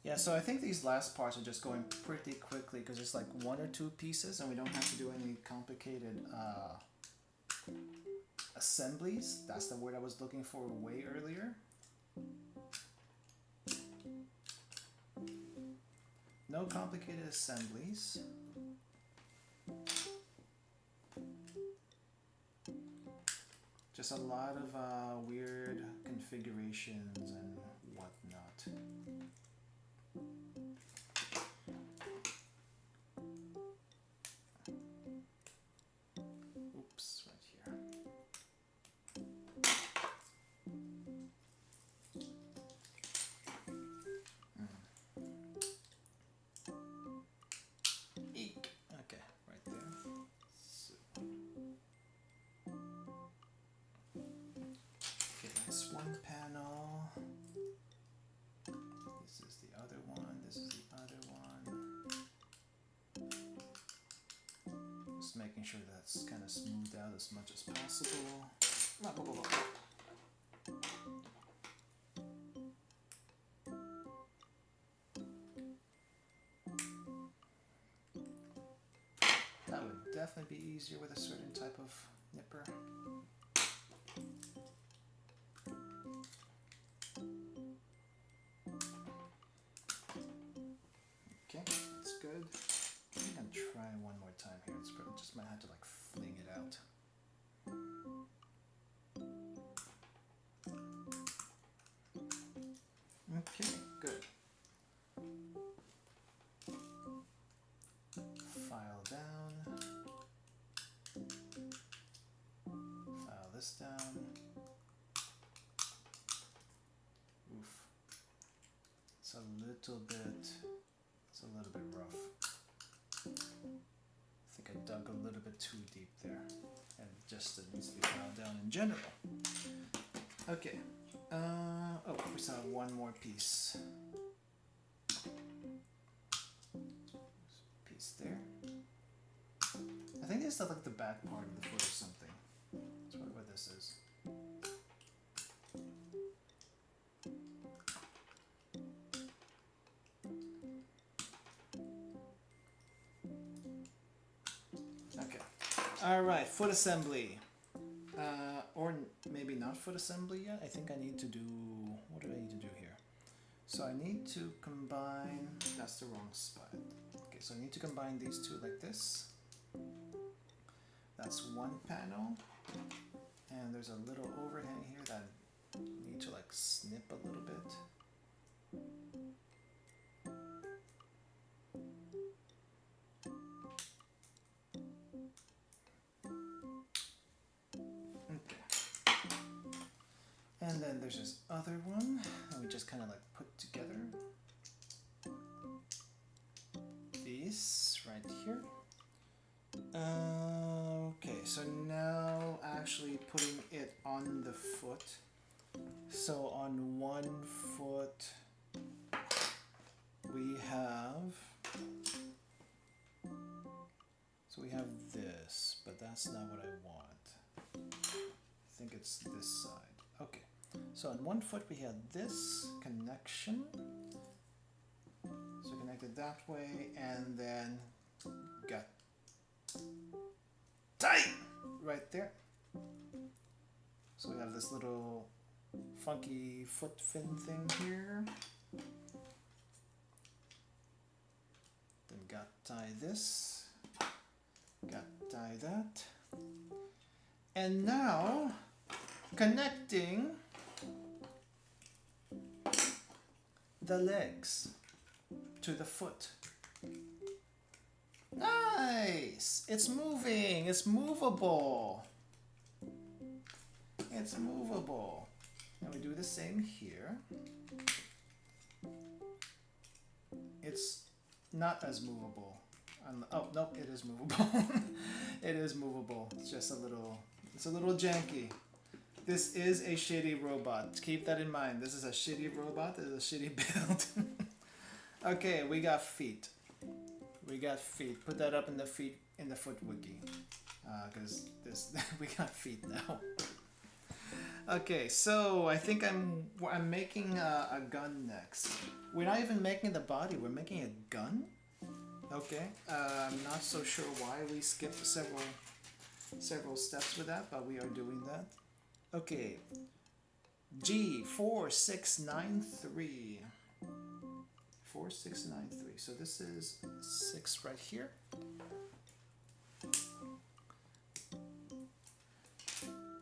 Yeah, so I think these last parts are just going pretty quickly because it's like 1 or 2 pieces and we don't have to do any complicated assemblies. That's the word I was looking for way earlier. No complicated assemblies. Just a lot of weird configurations and whatnot. Oops, right here. Eek. Okay, right there. So. Okay, that's one panel. This is the other one. This is the other one. Just making sure that's kind of smoothed out as much as possible. That would definitely be easier with a certain type of nipper. Okay, that's good. I think I'm trying one more time here. It's probably just might have to like fling it out. Okay, good. File down. File this down. Oof. It's a little bit rough. I think I dug a little bit too deep there, and just it needs to be filed down in general. Okay. Oh, we still have one more piece. Piece there. I think this is like the back part of the foot or something. That's what this is. Okay. Alright, foot assembly. Or maybe not foot assembly yet. I think I need to do... What do I need to do here? So I need to combine... That's the wrong spot. Okay, so I need to combine these two like this. That's one panel. And there's a little overhang here that I need to like snip a little bit. And then there's this other one that we just kind of like put together. This right here. Okay, so now actually putting it on the foot. So on one foot we have this, but that's not what I want. I think it's this side. Okay. So on one foot we have this connection. So connected that way, and then got tight right there. So we have this little funky foot fin thing here. Then got tie this. Got tie that. And now connecting the legs to the foot. Nice! It's moving! It's movable! It's movable. And we do the same here. It's not as movable. Oh, nope, it is movable. It is movable. It's just a little, it's a little janky. This is a shitty robot. Keep that in mind. This is a shitty robot. This is a shitty build. Okay, we got feet. We got feet. Put that up in the feet, in the foot wiki. Because this, we got feet now. Okay, so I think I'm making a gun next. We're not even making the body, we're making a gun? Okay, I'm not so sure why we skipped several steps with that, but we are doing that. Okay, G4693. 4693, so this is 6 right here.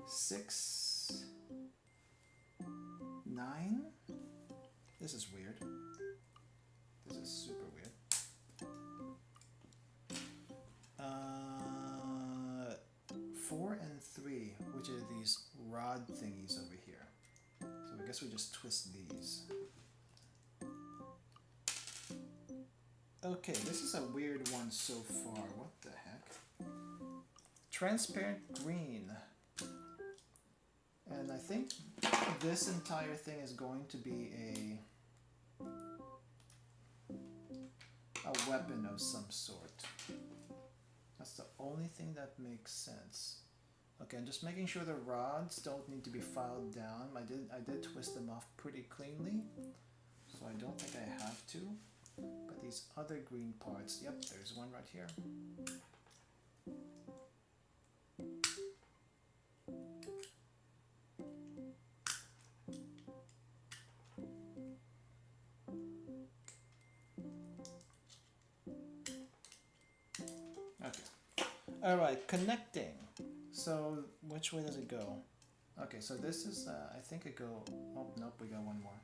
6, 9. This is weird. This is super weird. 4 and 3, which are these rod thingies over here. So I guess we just twist these. Okay, this is a weird one so far. What the heck? Transparent green. And I think this entire thing is going to be a weapon of some sort. That's the only thing that makes sense. Okay, I'm just making sure the rods don't need to be filed down. I did twist them off pretty cleanly, so I don't think I have to. But these other green parts, yep, there's one right here. Okay. Alright, connecting. So, which way does it go? Okay, so this is, I think it go, oh, nope, we got one more.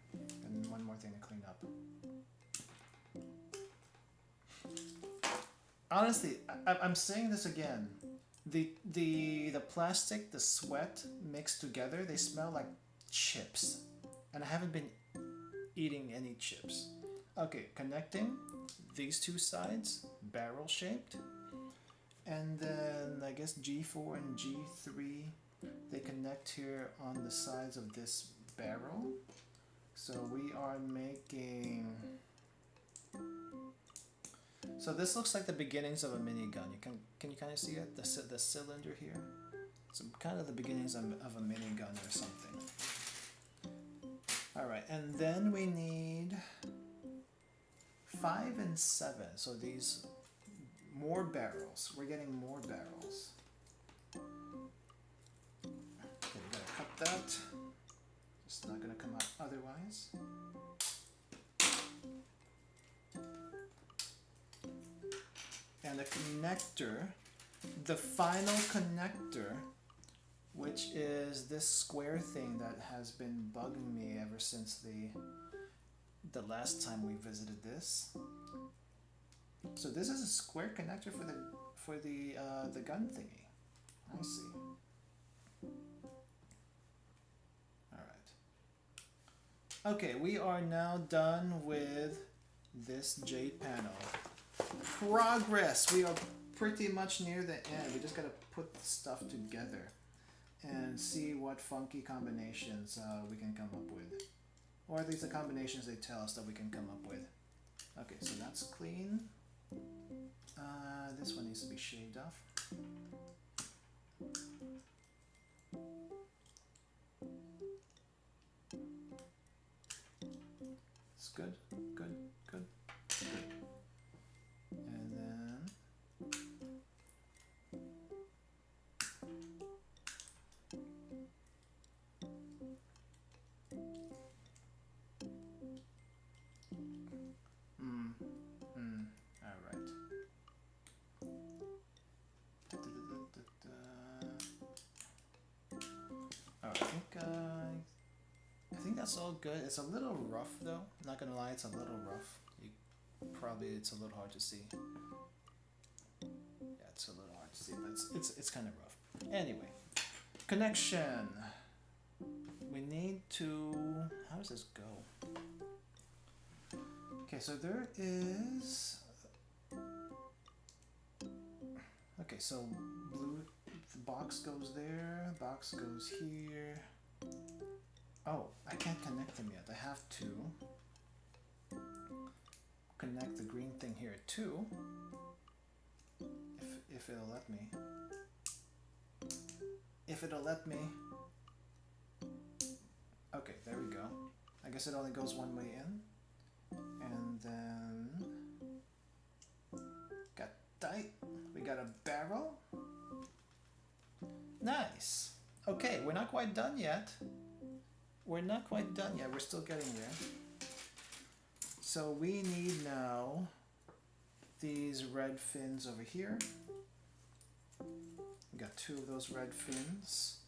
And one more thing to clean up. Honestly, I'm saying this again. The plastic, the sweat mixed together, they smell like chips. And I haven't been eating any chips. Okay, connecting these two sides, barrel shaped. And then I guess G4 and G3, they connect here on the sides of this barrel. So we are making... So this looks like the beginnings of a minigun. Can you kind of see it? The cylinder here? It's kind of the beginnings of a minigun or something. Alright, and then we need 5 and 7. So these... more barrels. We're getting more barrels. Okay, we gotta cut that. It's not gonna come out otherwise. And the connector, the final connector, which is this square thing that has been bugging me ever since the last time we visited this. So this is a square connector for the gun thingy. I see. All right. Okay, we are now done with this jade panel. Progress. We are pretty much near the end. We just gotta put stuff together and see what funky combinations we can come up with, or at least the combinations they tell us that we can come up with. Okay, so that's clean. This one needs to be shaved off. It's good, good, good, good. And then I think that's all good. It's a little rough though. Not gonna lie, it's a little rough. It's a little hard to see. Yeah, it's a little hard to see, but it's kind of rough. Anyway, connection. We need to. How does this go? Okay, so there is. Okay, so blue box goes there. Box goes here. Oh, I can't connect them yet. I have to connect the green thing here too. If it'll let me. If it'll let me. Okay, there we go. I guess it only goes one way in. And then got tight. We got a barrel. Nice. Okay, we're not quite done yet. We're not quite done yet. We're still getting there. So we need now these red fins over here. We got 2 of those red fins.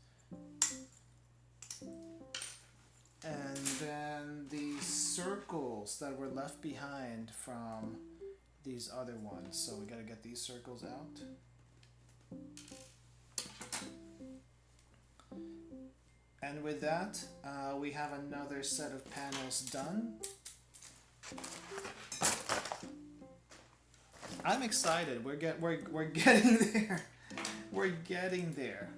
And then these circles that were left behind from these other ones. So we gotta get these circles out. And with that, we have another set of panels done. I'm excited. We're getting there. We're getting there.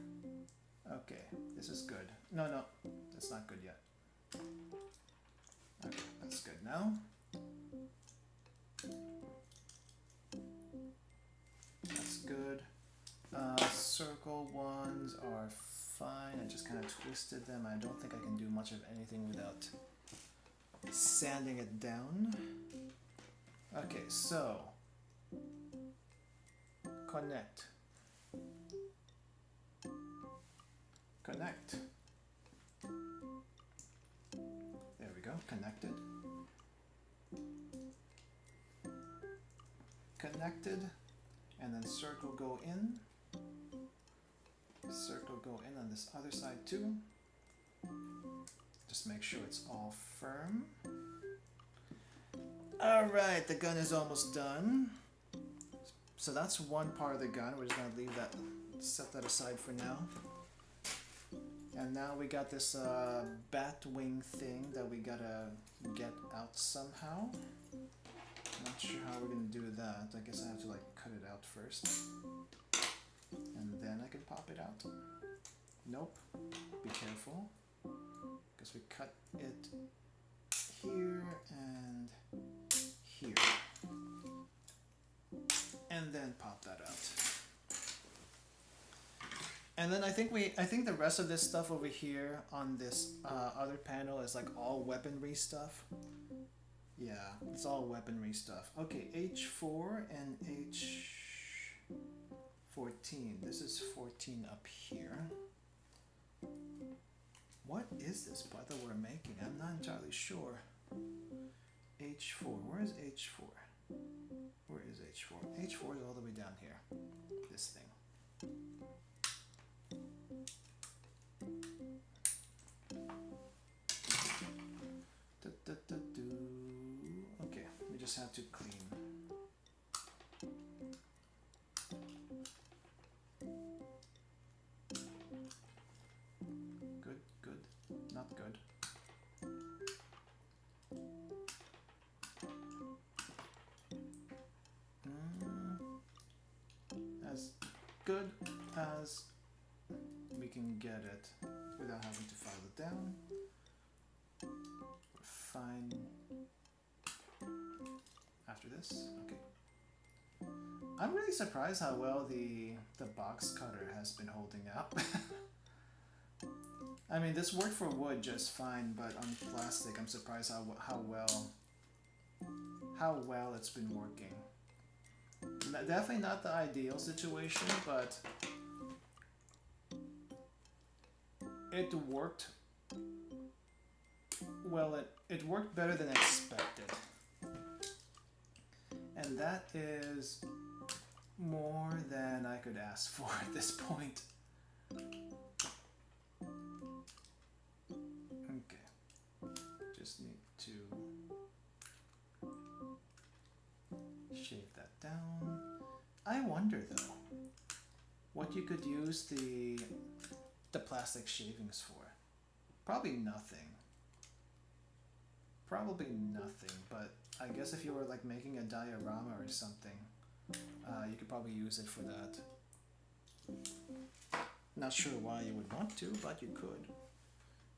Okay, this is good. No, that's not good yet. Okay, that's good now. That's good. Circle ones are fine. I just kind of twisted them. I don't think I can do much of anything without sanding it down. Okay, so connect. Connect. There we go, connected. Connected, and then circle go in. Circle go in on this other side too. Just make sure it's all firm. Alright, the gun is almost done. So that's one part of the gun. We're just gonna leave that, set that aside for now. And now we got this bat wing thing that we gotta get out somehow. Not sure how we're gonna do that. I guess I have to like cut it out first. And then I can pop it out. Nope. Be careful. Because we cut it here and here. And then pop that out. And then I think the rest of this stuff over here on this other panel is like all weaponry stuff. Yeah, it's all weaponry stuff. Okay, H4 and H14. This is 14 up here. What is this part that we're making? I'm not entirely sure. H4, where is H4? Where is H4? H4 is all the way down here. This thing. Okay, we just have to clean. Good, good, not good. As good as we can get it without having to file it down. Fine. After this, okay. I'm really surprised how well the box cutter has been holding up. I mean, this worked for wood just fine, but on plastic, I'm surprised how well it's been working. Definitely not the ideal situation, but it worked. Well, it worked better than expected. And that is more than I could ask for at this point. Okay. wonder though, what you could use the plastic shavings for. Probably nothing. Probably nothing, but I guess if you were like making a diorama or something, you could probably use it for that. Not sure why you would want to, but you could.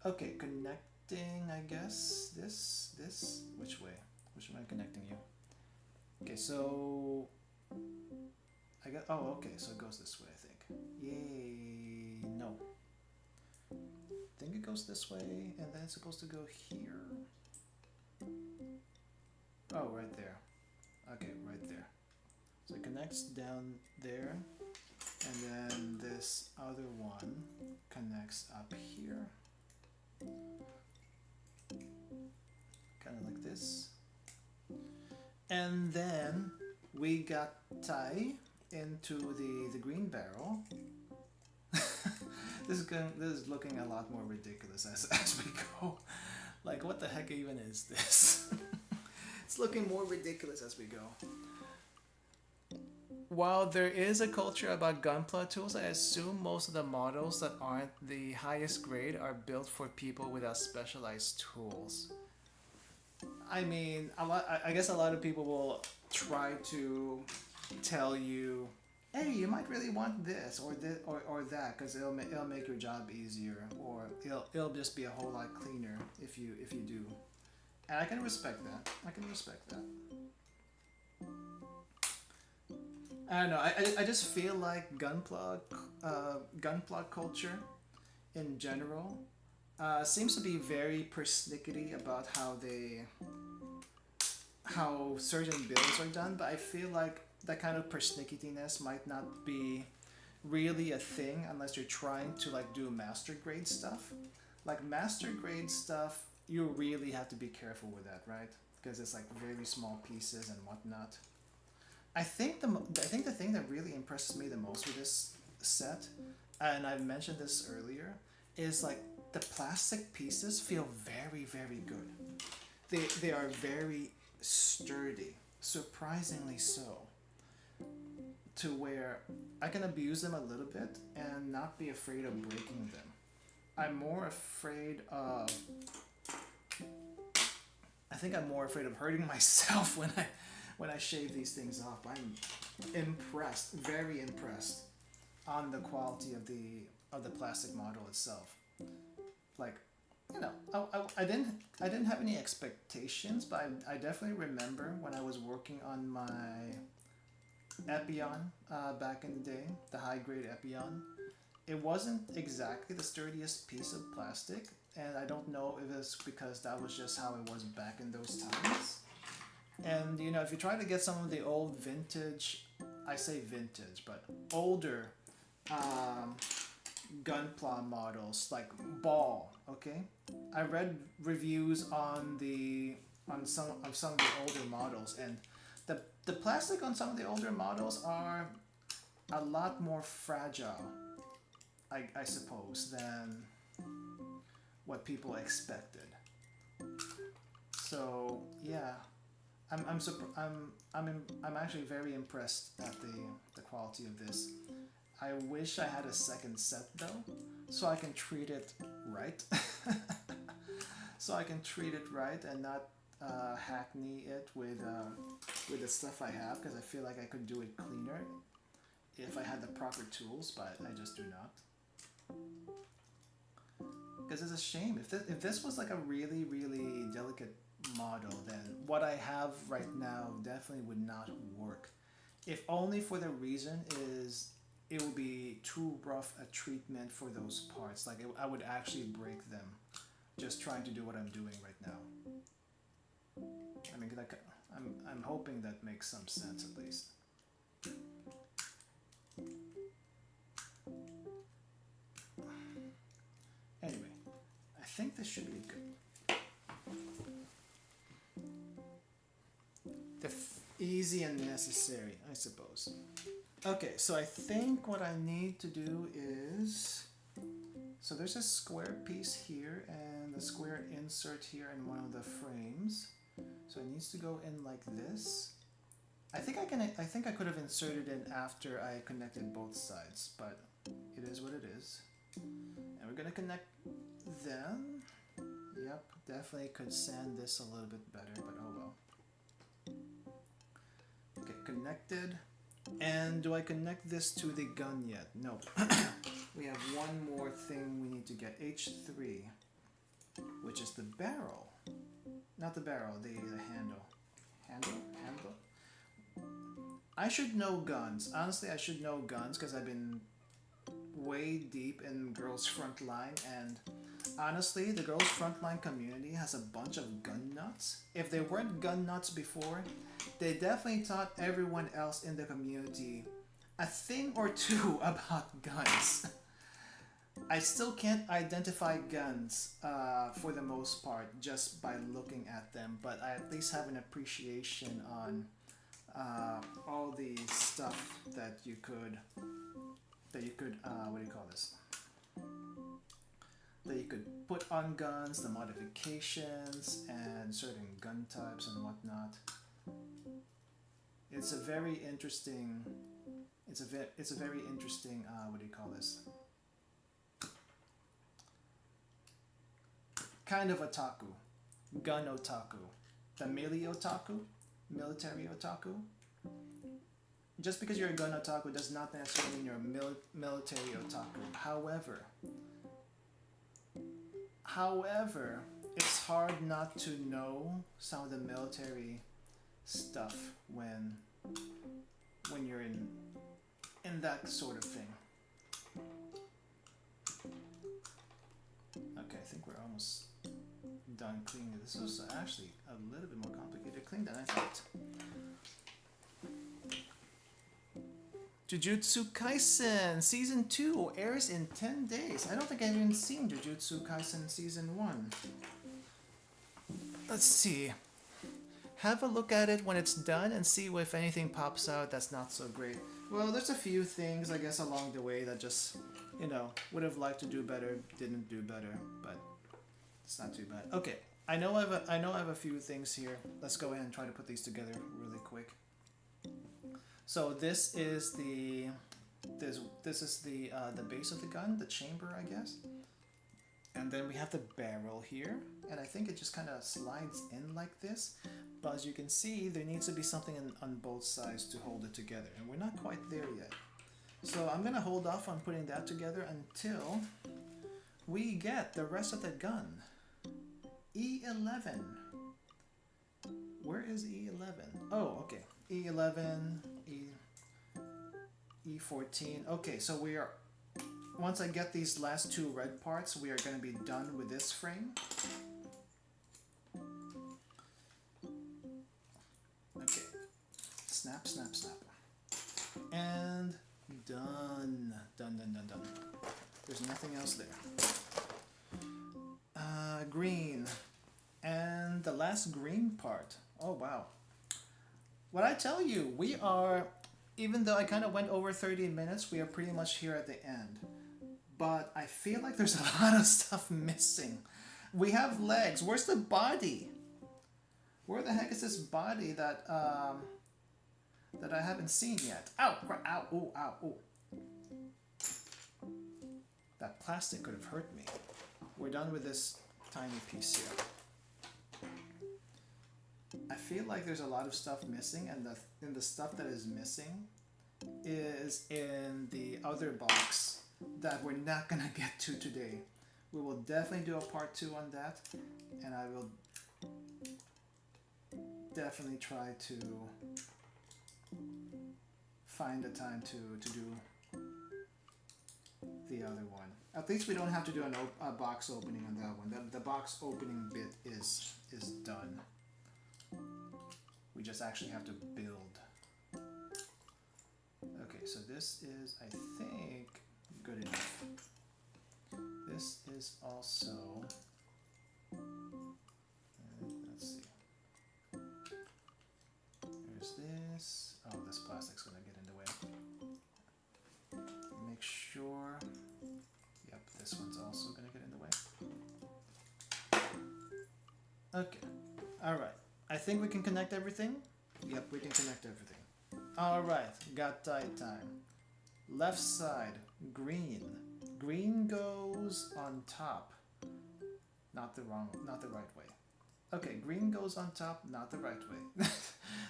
Okay, connecting, I guess, this, which way? Which am I connecting you? Okay, so, I guess, oh, okay, so it goes this way, I think. Yay, no. I think it goes this way, and then it's supposed to go here. Oh, right there. Okay, right there. So it connects down there, and then this other one connects up here. Kind of like this. And then we got tie into the green barrel. This is looking a lot more ridiculous as we go. Like, what the heck even is this? It's looking more ridiculous as we go. While there is a culture about gunpla tools, I assume most of the models that aren't the highest grade are built for people without specialized tools. I mean, I guess a lot of people will try to tell you, hey, you might really want this or that, because it'll make your job easier, or it'll just be a whole lot cleaner if you do. And I can respect that. I can respect that. I don't know. I just feel like gunpla culture in general seems to be very persnickety about how certain builds are done, but I feel like that kind of persnicketiness might not be really a thing unless you're trying to like do master grade stuff. Like master grade stuff, you really have to be careful with that, right? Because it's like very small pieces and whatnot. I think the thing that really impresses me the most with this set, and I've mentioned this earlier, is like the plastic pieces feel very, very good. They are very sturdy, surprisingly so, to where I can abuse them a little bit and not be afraid of breaking them. I'm more afraid of, I think I'm more afraid of hurting myself when I shave these things off. I'm impressed, very impressed, on the quality of the plastic model itself. Like, you know, I didn't have any expectations, but I definitely remember when I was working on my Epion back in the day, the high grade Epion. It wasn't exactly the sturdiest piece of plastic, and I don't know if it's because that was just how it was back in those times. And you know, if you try to get some of the old vintage, I say vintage, but older gunpla models like Ball, okay? I read reviews on some of the older models, and the plastic on some of the older models are a lot more fragile, I suppose, than what people expected. So yeah, I'm actually very impressed at the quality of this. I wish I had a second set though, so I can treat it right. So I can treat it right and not hackney it with the stuff I have, because I feel like I could do it cleaner if I had the proper tools, but I just do not. Because it's a shame. If this was like a really, really delicate model, then what I have right now definitely would not work. If only for the reason is it would be too rough a treatment for those parts. Like I would actually break them just trying to do what I'm doing right now. I mean, like, I'm hoping that makes some sense at least. Anyway, I think this should be good. Easy and necessary, I suppose. Okay, so I think what I need to do is, so there's a square piece here and a square insert here in one of the frames. So it needs to go in like this. I think I could have inserted it after I connected both sides, but it is what it is. And we're gonna connect them. Yep, definitely could sand this a little bit better, but oh well. Okay, connected. And do I connect this to the gun yet? Nope. We have one more thing we need to get. H3, which is the barrel. Not the barrel, the handle. Handle? I should know guns. Honestly, I should know guns because I've been way deep in Girls Frontline, and honestly, the Girls Frontline community has a bunch of gun nuts. If they weren't gun nuts before, they definitely taught everyone else in the community a thing or two about guns. I still can't identify guns for the most part just by looking at them, but I at least have an appreciation on all the stuff that you could what do you call this? That you could put on guns, the modifications, and certain gun types and whatnot. It's a very interesting. It's a very interesting. What do you call this? Kind of otaku, gun otaku, the melee otaku, military otaku. Just because you're a gun otaku does not necessarily mean you're a military otaku. However, it's hard not to know some of the military stuff when you're in that sort of thing. Okay, I think we're almost done cleaning. This was actually a little bit more complicated to clean than I thought. Jujutsu Kaisen Season 2 airs in 10 days. I don't think I've even seen Jujutsu Kaisen Season 1. Let's see. Have a look at it when it's done and see if anything pops out that's not so great. Well, there's a few things, I guess, along the way that just, you know, would have liked to do better, didn't do better, but it's not too bad. Okay, I know I have a few things here. Let's go ahead and try to put these together really quick. So this is the base of the gun, the chamber, I guess. And then we have the barrel here, and I think it just kind of slides in like this. But as you can see, there needs to be something on both sides to hold it together, and we're not quite there yet. So I'm gonna hold off on putting that together until we get the rest of the gun. E11. Where is E11? Oh, okay. E11, E14. Okay, so we are, once I get these last two red parts, we are going to be done with this frame. Okay, snap, snap, snap. And done. Done. There's nothing else there. Green. And the last green part. Oh, wow. What I tell you, we are, even though I kind of went over 30 minutes, we are pretty much here at the end. But I feel like there's a lot of stuff missing. We have legs. Where's the body? Where the heck is this body that that I haven't seen yet? Ow! Ow! Ooh! Ow! Ooh! That plastic could have hurt me. We're done with this tiny piece here. I feel like there's a lot of stuff missing, and the stuff that is missing is in the other box that we're not gonna get to today. We will definitely do a part 2 on that, and I will definitely try to find the time to do the other one. At least we don't have to do a box opening on that one. The box opening bit is done. We just actually have to build. Okay, so this is, I think, good enough. This is also, let's see. There's this. Oh, this plastic's gonna get in the way. Make sure. Yep, this one's also gonna get in the way. Okay, all right. I think we can connect everything. Yep, we can connect everything. Alright, gattai time. Left side, green. Green goes on top. Not the right way. Okay, green goes on top, not the right way.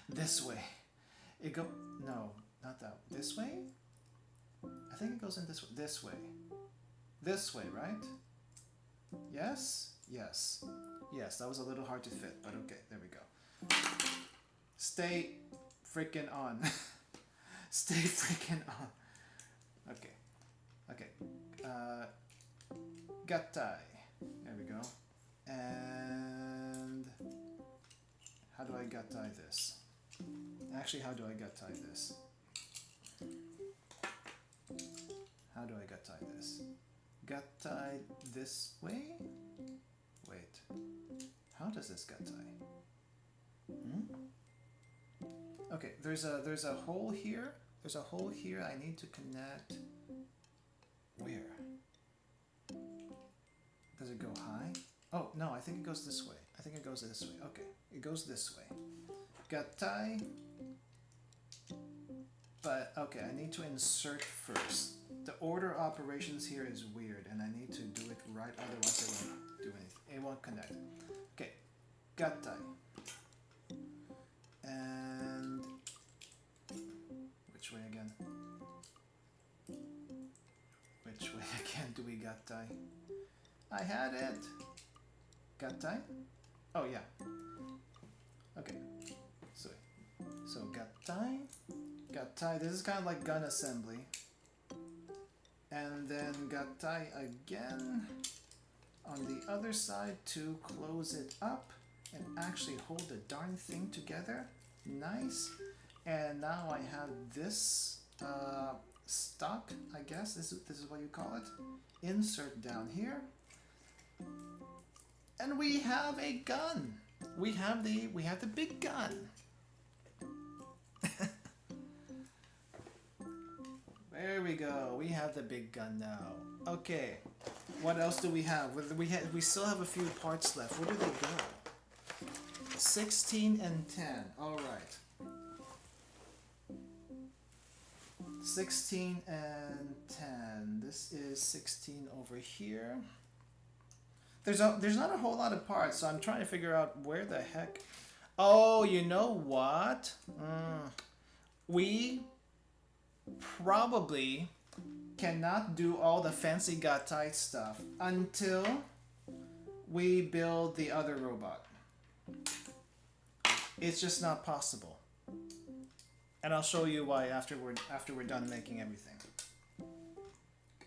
This way. No, not that. This way? I think it goes in this way. This way. This way, right? Yes? Yes. Yes, that was a little hard to fit, but okay, there we go. Stay freaking on. Stay freaking on. Okay. Okay. Gattai. There we go. And how do I gattai this? Actually, how do I gattai this? How do I gattai this? Gattai this way? Wait. How does this gattai? Okay, there's a hole here. There's a hole here I need to connect. Where? Does it go high? Oh, no, I think it goes this way. I think it goes this way. Okay, it goes this way. Gattai. But, okay, I need to insert first. The order operations here is weird, and I need to do it right, otherwise it won't do anything. It won't connect. Okay, gattai. And which way again? Which way again do we gattai? I had it! Gattai? Oh yeah. Okay. So gattai. Gattai. This is kind of like gun assembly. And then gattai again on the other side to close it up and actually hold the darn thing together. Nice. And now I have this stock, I guess. This is what you call it. Insert down here. And we have a gun. We have the big gun. There we go. We have the big gun now. Okay. What else do we have? We still have a few parts left. Where do they go? 16 and 10. All right. 16 and 10. This is 16 over here. There's not a whole lot of parts, so I'm trying to figure out where the heck. Oh, you know what? We probably cannot do all the fancy gattai stuff until we build the other robot. It's just not possible. And I'll show you why after we're done making everything.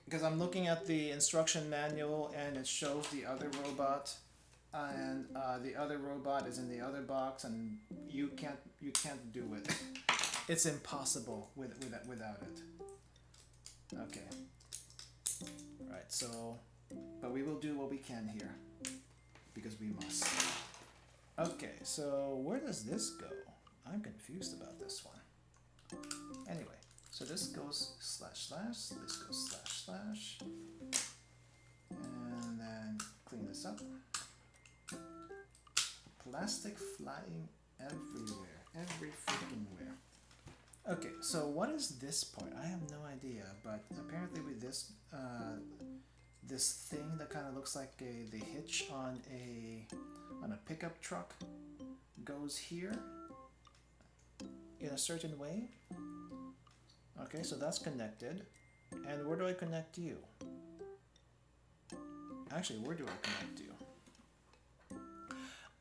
Because I'm looking at the instruction manual and it shows the other robot, and the other robot is in the other box, and you can't do it. It's impossible without it. Okay. Right. So, but we will do what we can here because we must. Okay. So where does this go? I'm confused about this one. Anyway. So this goes // this goes //, and then clean this up. Plastic flying everywhere, every freaking where. Okay, so what is this part? I have no idea, but apparently with this this thing that kind of looks like the hitch on a pickup truck goes here in a certain way. Okay, so that's connected. And where do I connect you? Actually, where do I connect you?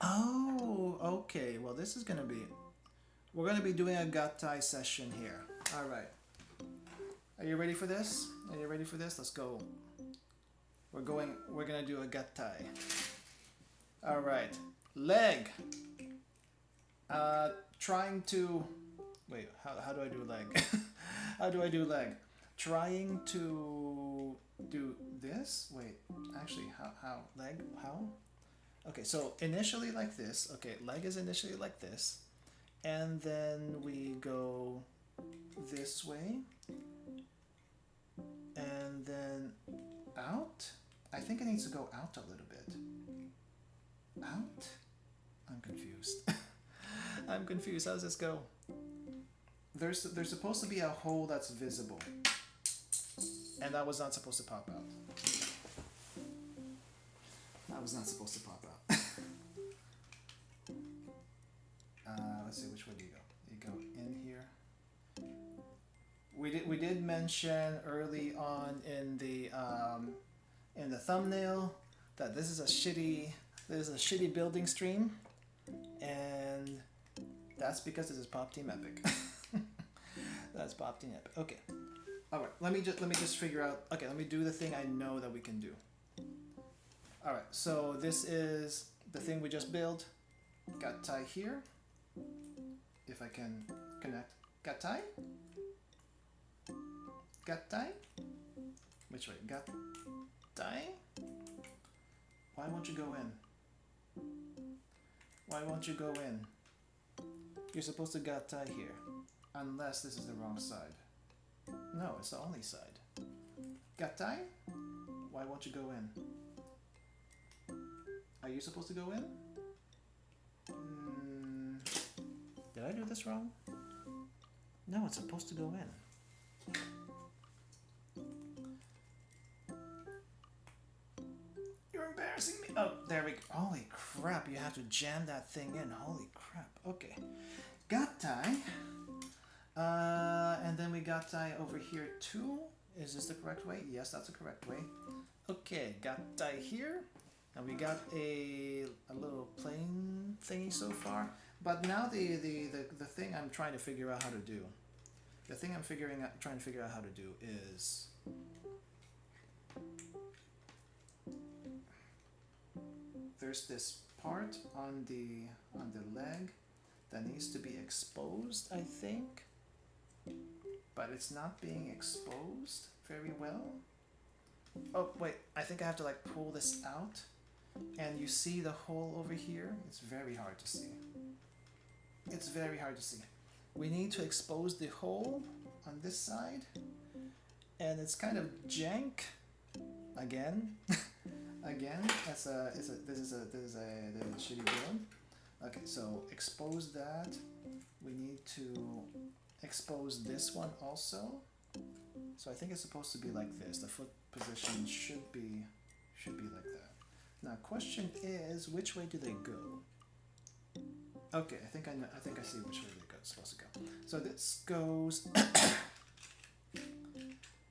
Oh, okay. Well, this is going to be... We're going to be doing a gattai session here. Alright. Are you ready for this? Are you ready for this? Let's go. We're going to do a gattai. Alright. Leg. Trying to... Wait, how do I do leg? How do I do leg? Trying to do this? Wait, actually, how? Leg? How? Okay, so initially like this. Okay, leg is initially like this. And then we go this way. And then out. I think it needs to go out a little bit. Out? I'm confused. I'm confused. How does this go? there's supposed to be a hole that's visible, and that was not supposed to pop out. That was not supposed to pop out. Let's see, which way do you go? You go in here. We did mention early on in the thumbnail that this is a shitty building stream, and that's because this is Pop Team Epic. That's Pop Team Epic. Okay. All right. Let me just figure out. Okay. Let me do the thing I know that we can do. All right. So this is the thing we just built. Got tie here. If I can connect. Got tie. Got tie. Which way? Got tie. Why won't you go in? Why won't you go in? You're supposed to got tie here. Unless this is the wrong side. No, it's the only side. Got tie? Why won't you go in? Are you supposed to go in? Did I do this wrong? No, it's supposed to go in. You're embarrassing me. Oh, there we go. Holy crap, you have to jam that thing in. Holy crap. Okay. Got tie. And then we got tie over here too. Is this the correct way? Yes, that's the correct way. Okay, got tie here. And we got a little plane thingy so far. But now the thing I'm trying to figure out how to do. The thing I'm trying to figure out how to do is there's this part on the leg that needs to be exposed, I think. But it's not being exposed very well. Oh, wait, I think I have to like pull this out. And you see the hole over here? It's very hard to see. It's very hard to see. We need to expose the hole on this side. And it's kind of jank. Again. Again, this is a shitty build. Okay, so expose that. We need to expose this one also. So I think it's supposed to be like this. The foot position should be like that. Now, question is, which way do they go? Okay, I think I see which way they're supposed to go. So this goes.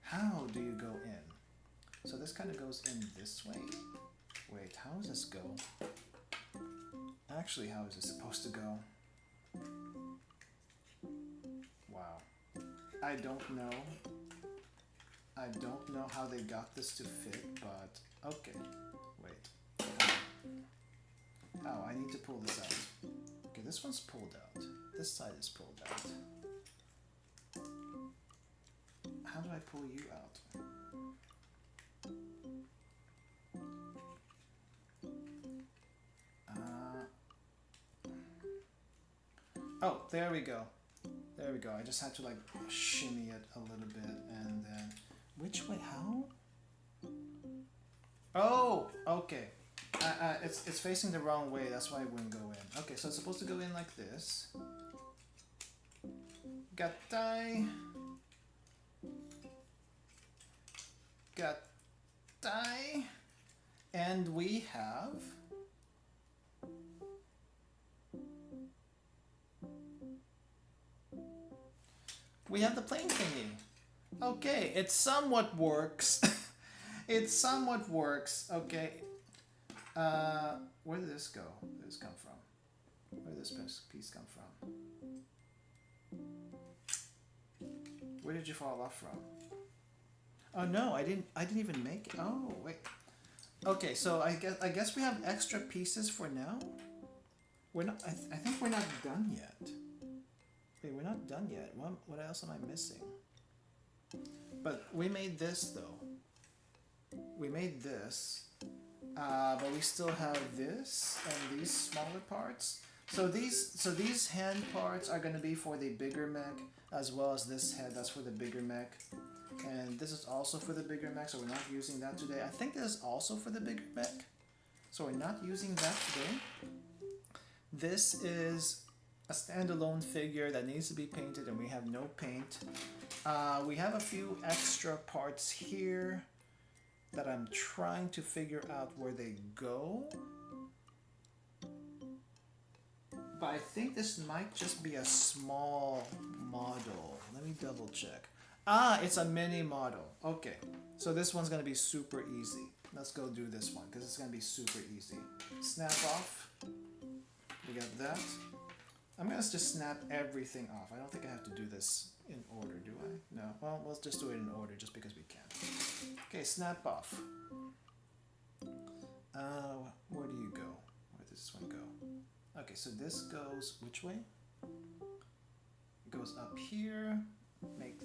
How do you go in? So this kind of goes in this way. Wait, how does this go? Actually, how is it supposed to go? Wow. I don't know. I don't know how they got this to fit, but okay. Wait. Oh, I need to pull this out. Okay, this one's pulled out. This side is pulled out. How do I pull you out? Oh, there we go. There we go. I just had to like shimmy it a little bit and then... Which way? How? Oh, okay. It's facing the wrong way. That's why it wouldn't go in. Okay, so it's supposed to go in like this. Gattai. Gattai. And we have... We have the plane thingy. Okay, it somewhat works. It somewhat works. Okay. Where did this go? Where did this come from? Where did this piece come from? Where did you fall off from? Oh no, I didn't even make it. Oh wait. Okay, so I guess we have extra pieces for now. We're not. I think we're not done yet. Wait, we're not done yet. What else am I missing? But we made this though. We made this, but we still have this and these smaller parts. So these hand parts are going to be for the bigger mech, as well as this head. That's for the bigger mech, and this is also for the bigger mech. So we're not using that today. I think this is also for the bigger mech. So we're not using that today. This is a standalone figure that needs to be painted and we have no paint. We have a few extra parts here that I'm trying to figure out where they go. But I think this might just be a small model. Let me double check. Ah, it's a mini model. Okay, so this one's gonna be super easy. Let's go do this one because it's gonna be super easy. Snap off. We got that. I'm gonna just snap everything off. I don't think I have to do this in order, do I? No. Well, let's just do it in order just because we can. Okay, snap off. Where do you go? Where does this one go? Okay, so this goes which way? It goes up here. Make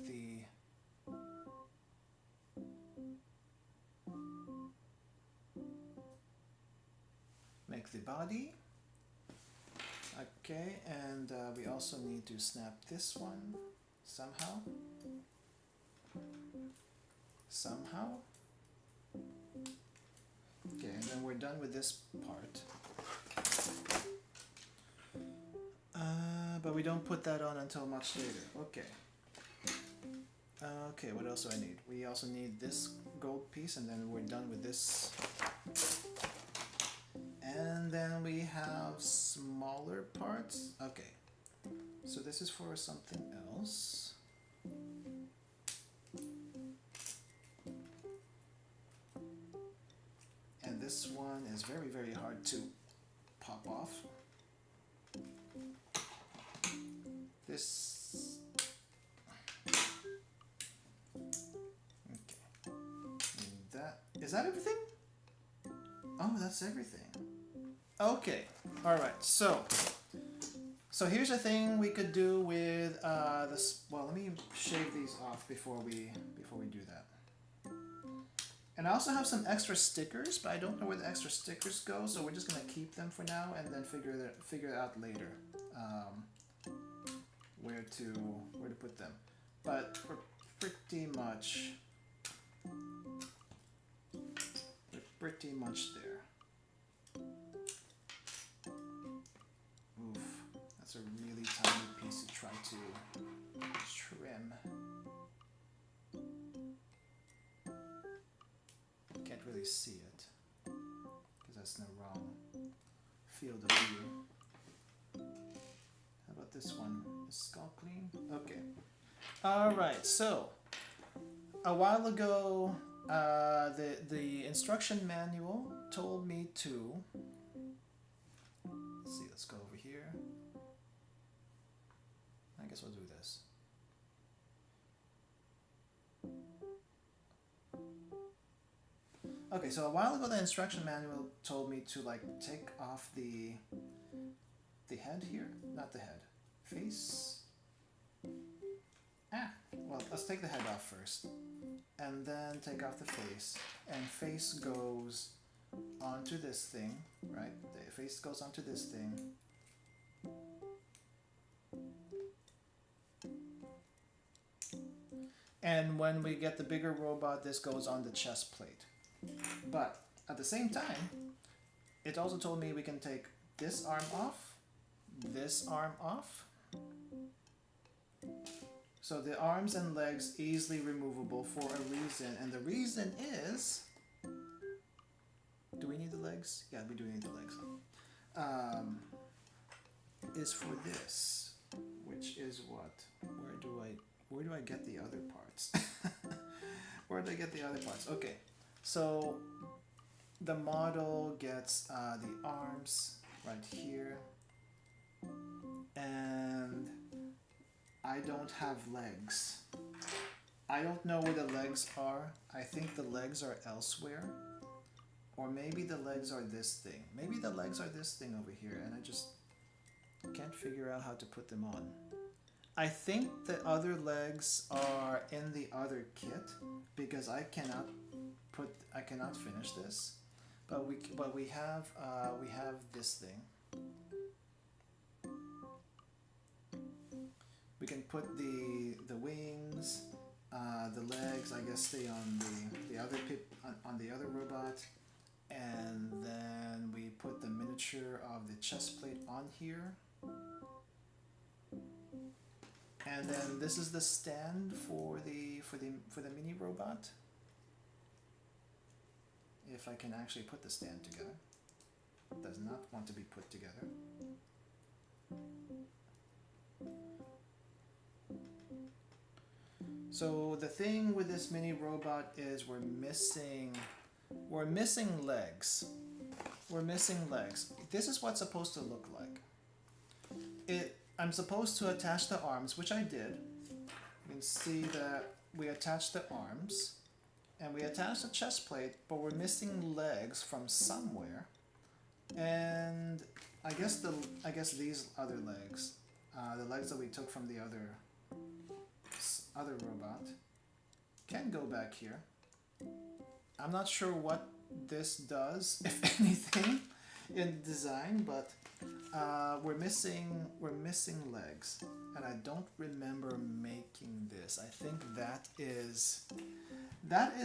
the body. Okay, and we also need to snap this one somehow. Okay, and then we're done with this part. But we don't put that on until much later. Okay. Okay, what else do I need? We also need this gold piece, and then we're done with this. And then we have smaller parts. Okay, so this is for something else. And this one is very, very hard to pop off. This... Okay. And that... Is that everything? Oh, that's everything. Okay, all right. So here's a thing we could do with this. Well, let me shave these off before we do that. And I also have some extra stickers, but I don't know where the extra stickers go. So we're just gonna keep them for now, and then figure out later where to put them. But we're pretty much there. Oof, that's a really tiny piece to try to trim. Can't really see it because that's in the wrong field of view. How about this one? Is skull clean? Okay. Alright, so a while ago the instruction manual told me to, let's see, let's go over here. I guess we'll do this. Okay, so a while ago the instruction manual told me to like take off the head here, not the head, face. Well, let's take the head off first, and then take off the face, and face goes onto this thing, right? The face goes onto this thing. And when we get the bigger robot, this goes on the chest plate. But at the same time, it also told me we can take this arm off, this arm off. So the arms and legs easily removable for a reason, and the reason is, do we need the legs? Yeah, we do need the legs. Is for this, which is what? Where do I get the other parts? Where do I get the other parts? Okay, so the model gets the arms right here, and I don't have legs. I don't know where the legs are. I think the legs are elsewhere. Or maybe the legs are this thing. Maybe the legs are this thing over here, and I just can't figure out how to put them on. I think the other legs are in the other kit because I cannot finish this. But we have this thing. We can put the wings, the legs, I guess, stay on the other robot, and then we put the miniature of the chest plate on here. And then this is the stand for the mini robot. If I can actually put the stand together. It does not want to be put together. So the thing with this mini robot is we're missing legs. We're missing legs. This is what's supposed to look like. I'm supposed to attach the arms, which I did. You can see that we attached the arms and we attached the chest plate, but we're missing legs from somewhere. And I guess these other legs, the legs that we took from the other robot, can go back here. I'm not sure what this does, if anything, in design, but we're missing legs, and I don't remember making this. I think that is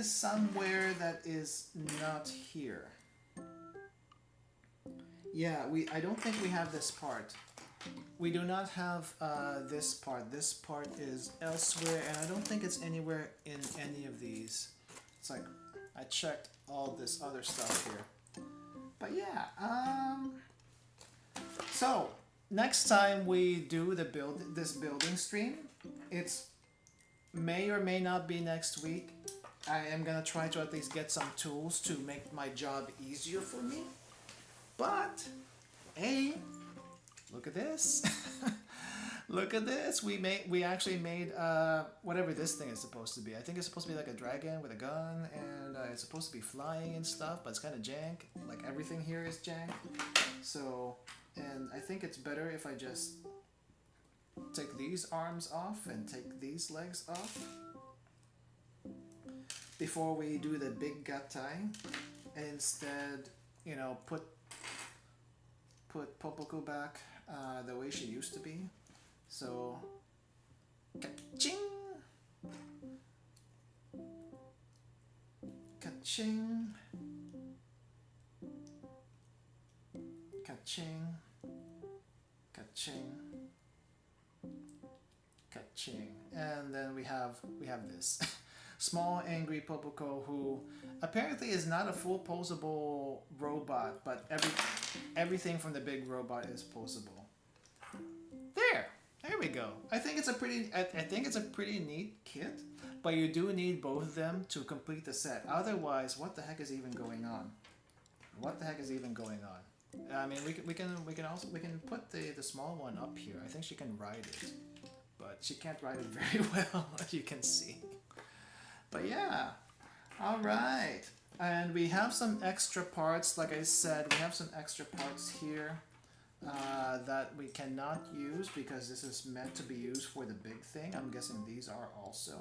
somewhere that is not here. Yeah, I don't think we have this part. We do not have this part. This part is elsewhere, and I don't think it's anywhere in any of these. It's like I checked all this other stuff here. But yeah, so next time we do this building stream, it's may or may not be next week. I am gonna try to at least get some tools to make my job easier for me. But hey, look at this. Look at this. We actually made whatever this thing is supposed to be. I think it's supposed to be like a dragon with a gun, and it's supposed to be flying and stuff, but it's kind of jank. Like everything here is jank. So, and I think it's better if I just take these arms off and take these legs off before we do the big gattai, and instead, you know, put Popoku back the way she used to be. So, ka-ching! Ka-ching! Ka-ching! Ka-ching! Ka-ching! And then we have this. Small angry Popoko, who apparently is not a full posable robot, but everything from the big robot is posable. There we go. I think it's a pretty neat kit, but you do need both of them to complete the set. Otherwise, what the heck is even going on? What the heck is even going on? I mean, we can put the small one up here. I think she can ride it, but she can't ride it very well, as you can see. But yeah, all right. And we have some extra parts. Like I said, we have some extra parts here that we cannot use because this is meant to be used for the big thing. I'm guessing these are also.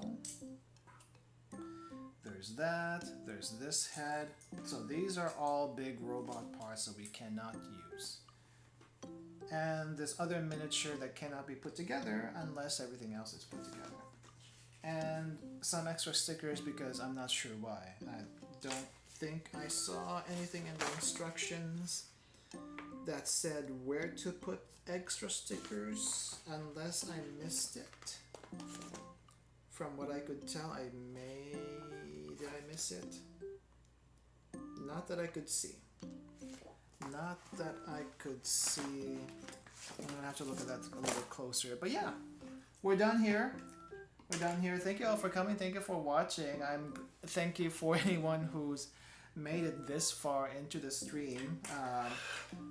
There's that. There's this head. So these are all big robot parts that we cannot use. And this other miniature that cannot be put together unless everything else is put together. And some extra stickers because I'm not sure why. I don't think I saw anything in the instructions that said where to put extra stickers unless I missed it. From what I could tell, did I miss it? Not that I could see. Not that I could see. I'm gonna have to look at that a little closer. But yeah, we're done here. We're done here. Thank you all for coming. Thank you for watching. Thank you for anyone who's made it this far into the stream.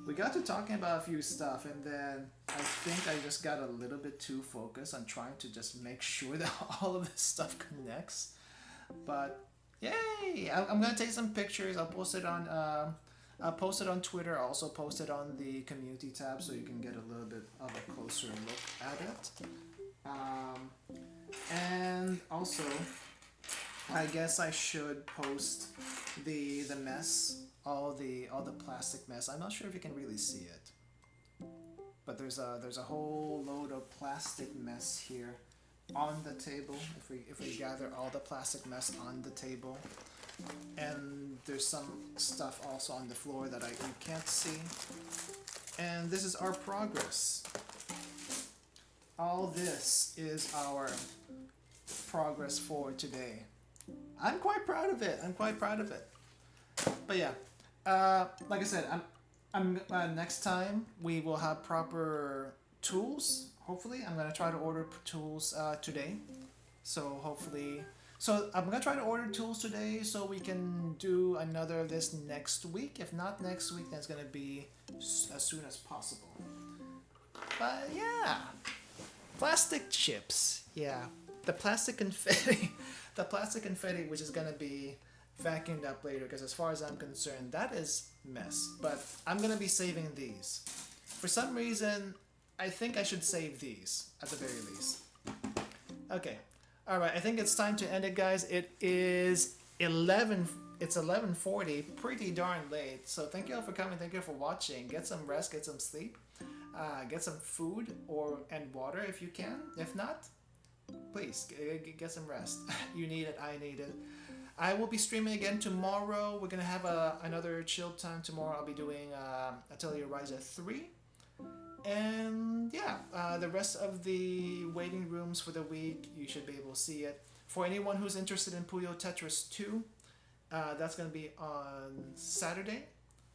We got to talking about a few stuff, and then I think I just got a little bit too focused on trying to just make sure that all of this stuff connects. But yay! I'm gonna take some pictures. I'll post it on Twitter. I'll also post it on the community tab so you can get a little bit of a closer look at it. And also, I guess I should post the mess, all the plastic mess. I'm not sure if you can really see it, but there's a whole load of plastic mess here on the table. If we gather all the plastic mess on the table, and there's some stuff also on the floor that you can't see. And this is our progress. all this is our progress for today. I'm quite proud of it. I'm quite proud of it. But yeah, like I said, I'm next time we will have proper tools. Hopefully, I'm gonna try to order tools today. So hopefully, so I'm gonna try to order tools today so we can do another of this next week. If not next week, then it's gonna be as soon as possible. But yeah, plastic chips. Yeah, the plastic confetti, the plastic confetti, which is gonna be vacuumed up later. Because as far as I'm concerned, that is mess. But I'm gonna be saving these. For some reason, I think I should save these at the very least. Okay. All right. I think it's time to end it, guys. It is 11. It's 11:40. Pretty darn late. So thank you all for coming. Thank you all for watching. Get some rest. Get some sleep. Get some food and water if you can. If not, please get some rest. You need it. I need it. I will be streaming again tomorrow. We're gonna have another chill time tomorrow. I'll be doing Atelier Ryza 3. And yeah, the rest of the waiting rooms for the week, you should be able to see it. For anyone who's interested in Puyo Tetris 2, that's going to be on Saturday.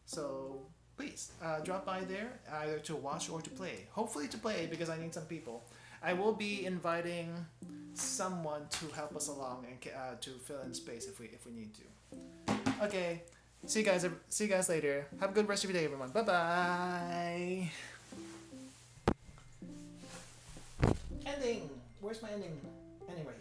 So please drop by there, either to watch or to play. Hopefully to play, because I need some people. I will be inviting someone to help us along and to fill in space if we need to. Okay, see you guys later. Have a good rest of your day, everyone. Bye bye. Ending. Where's my ending? Anyway.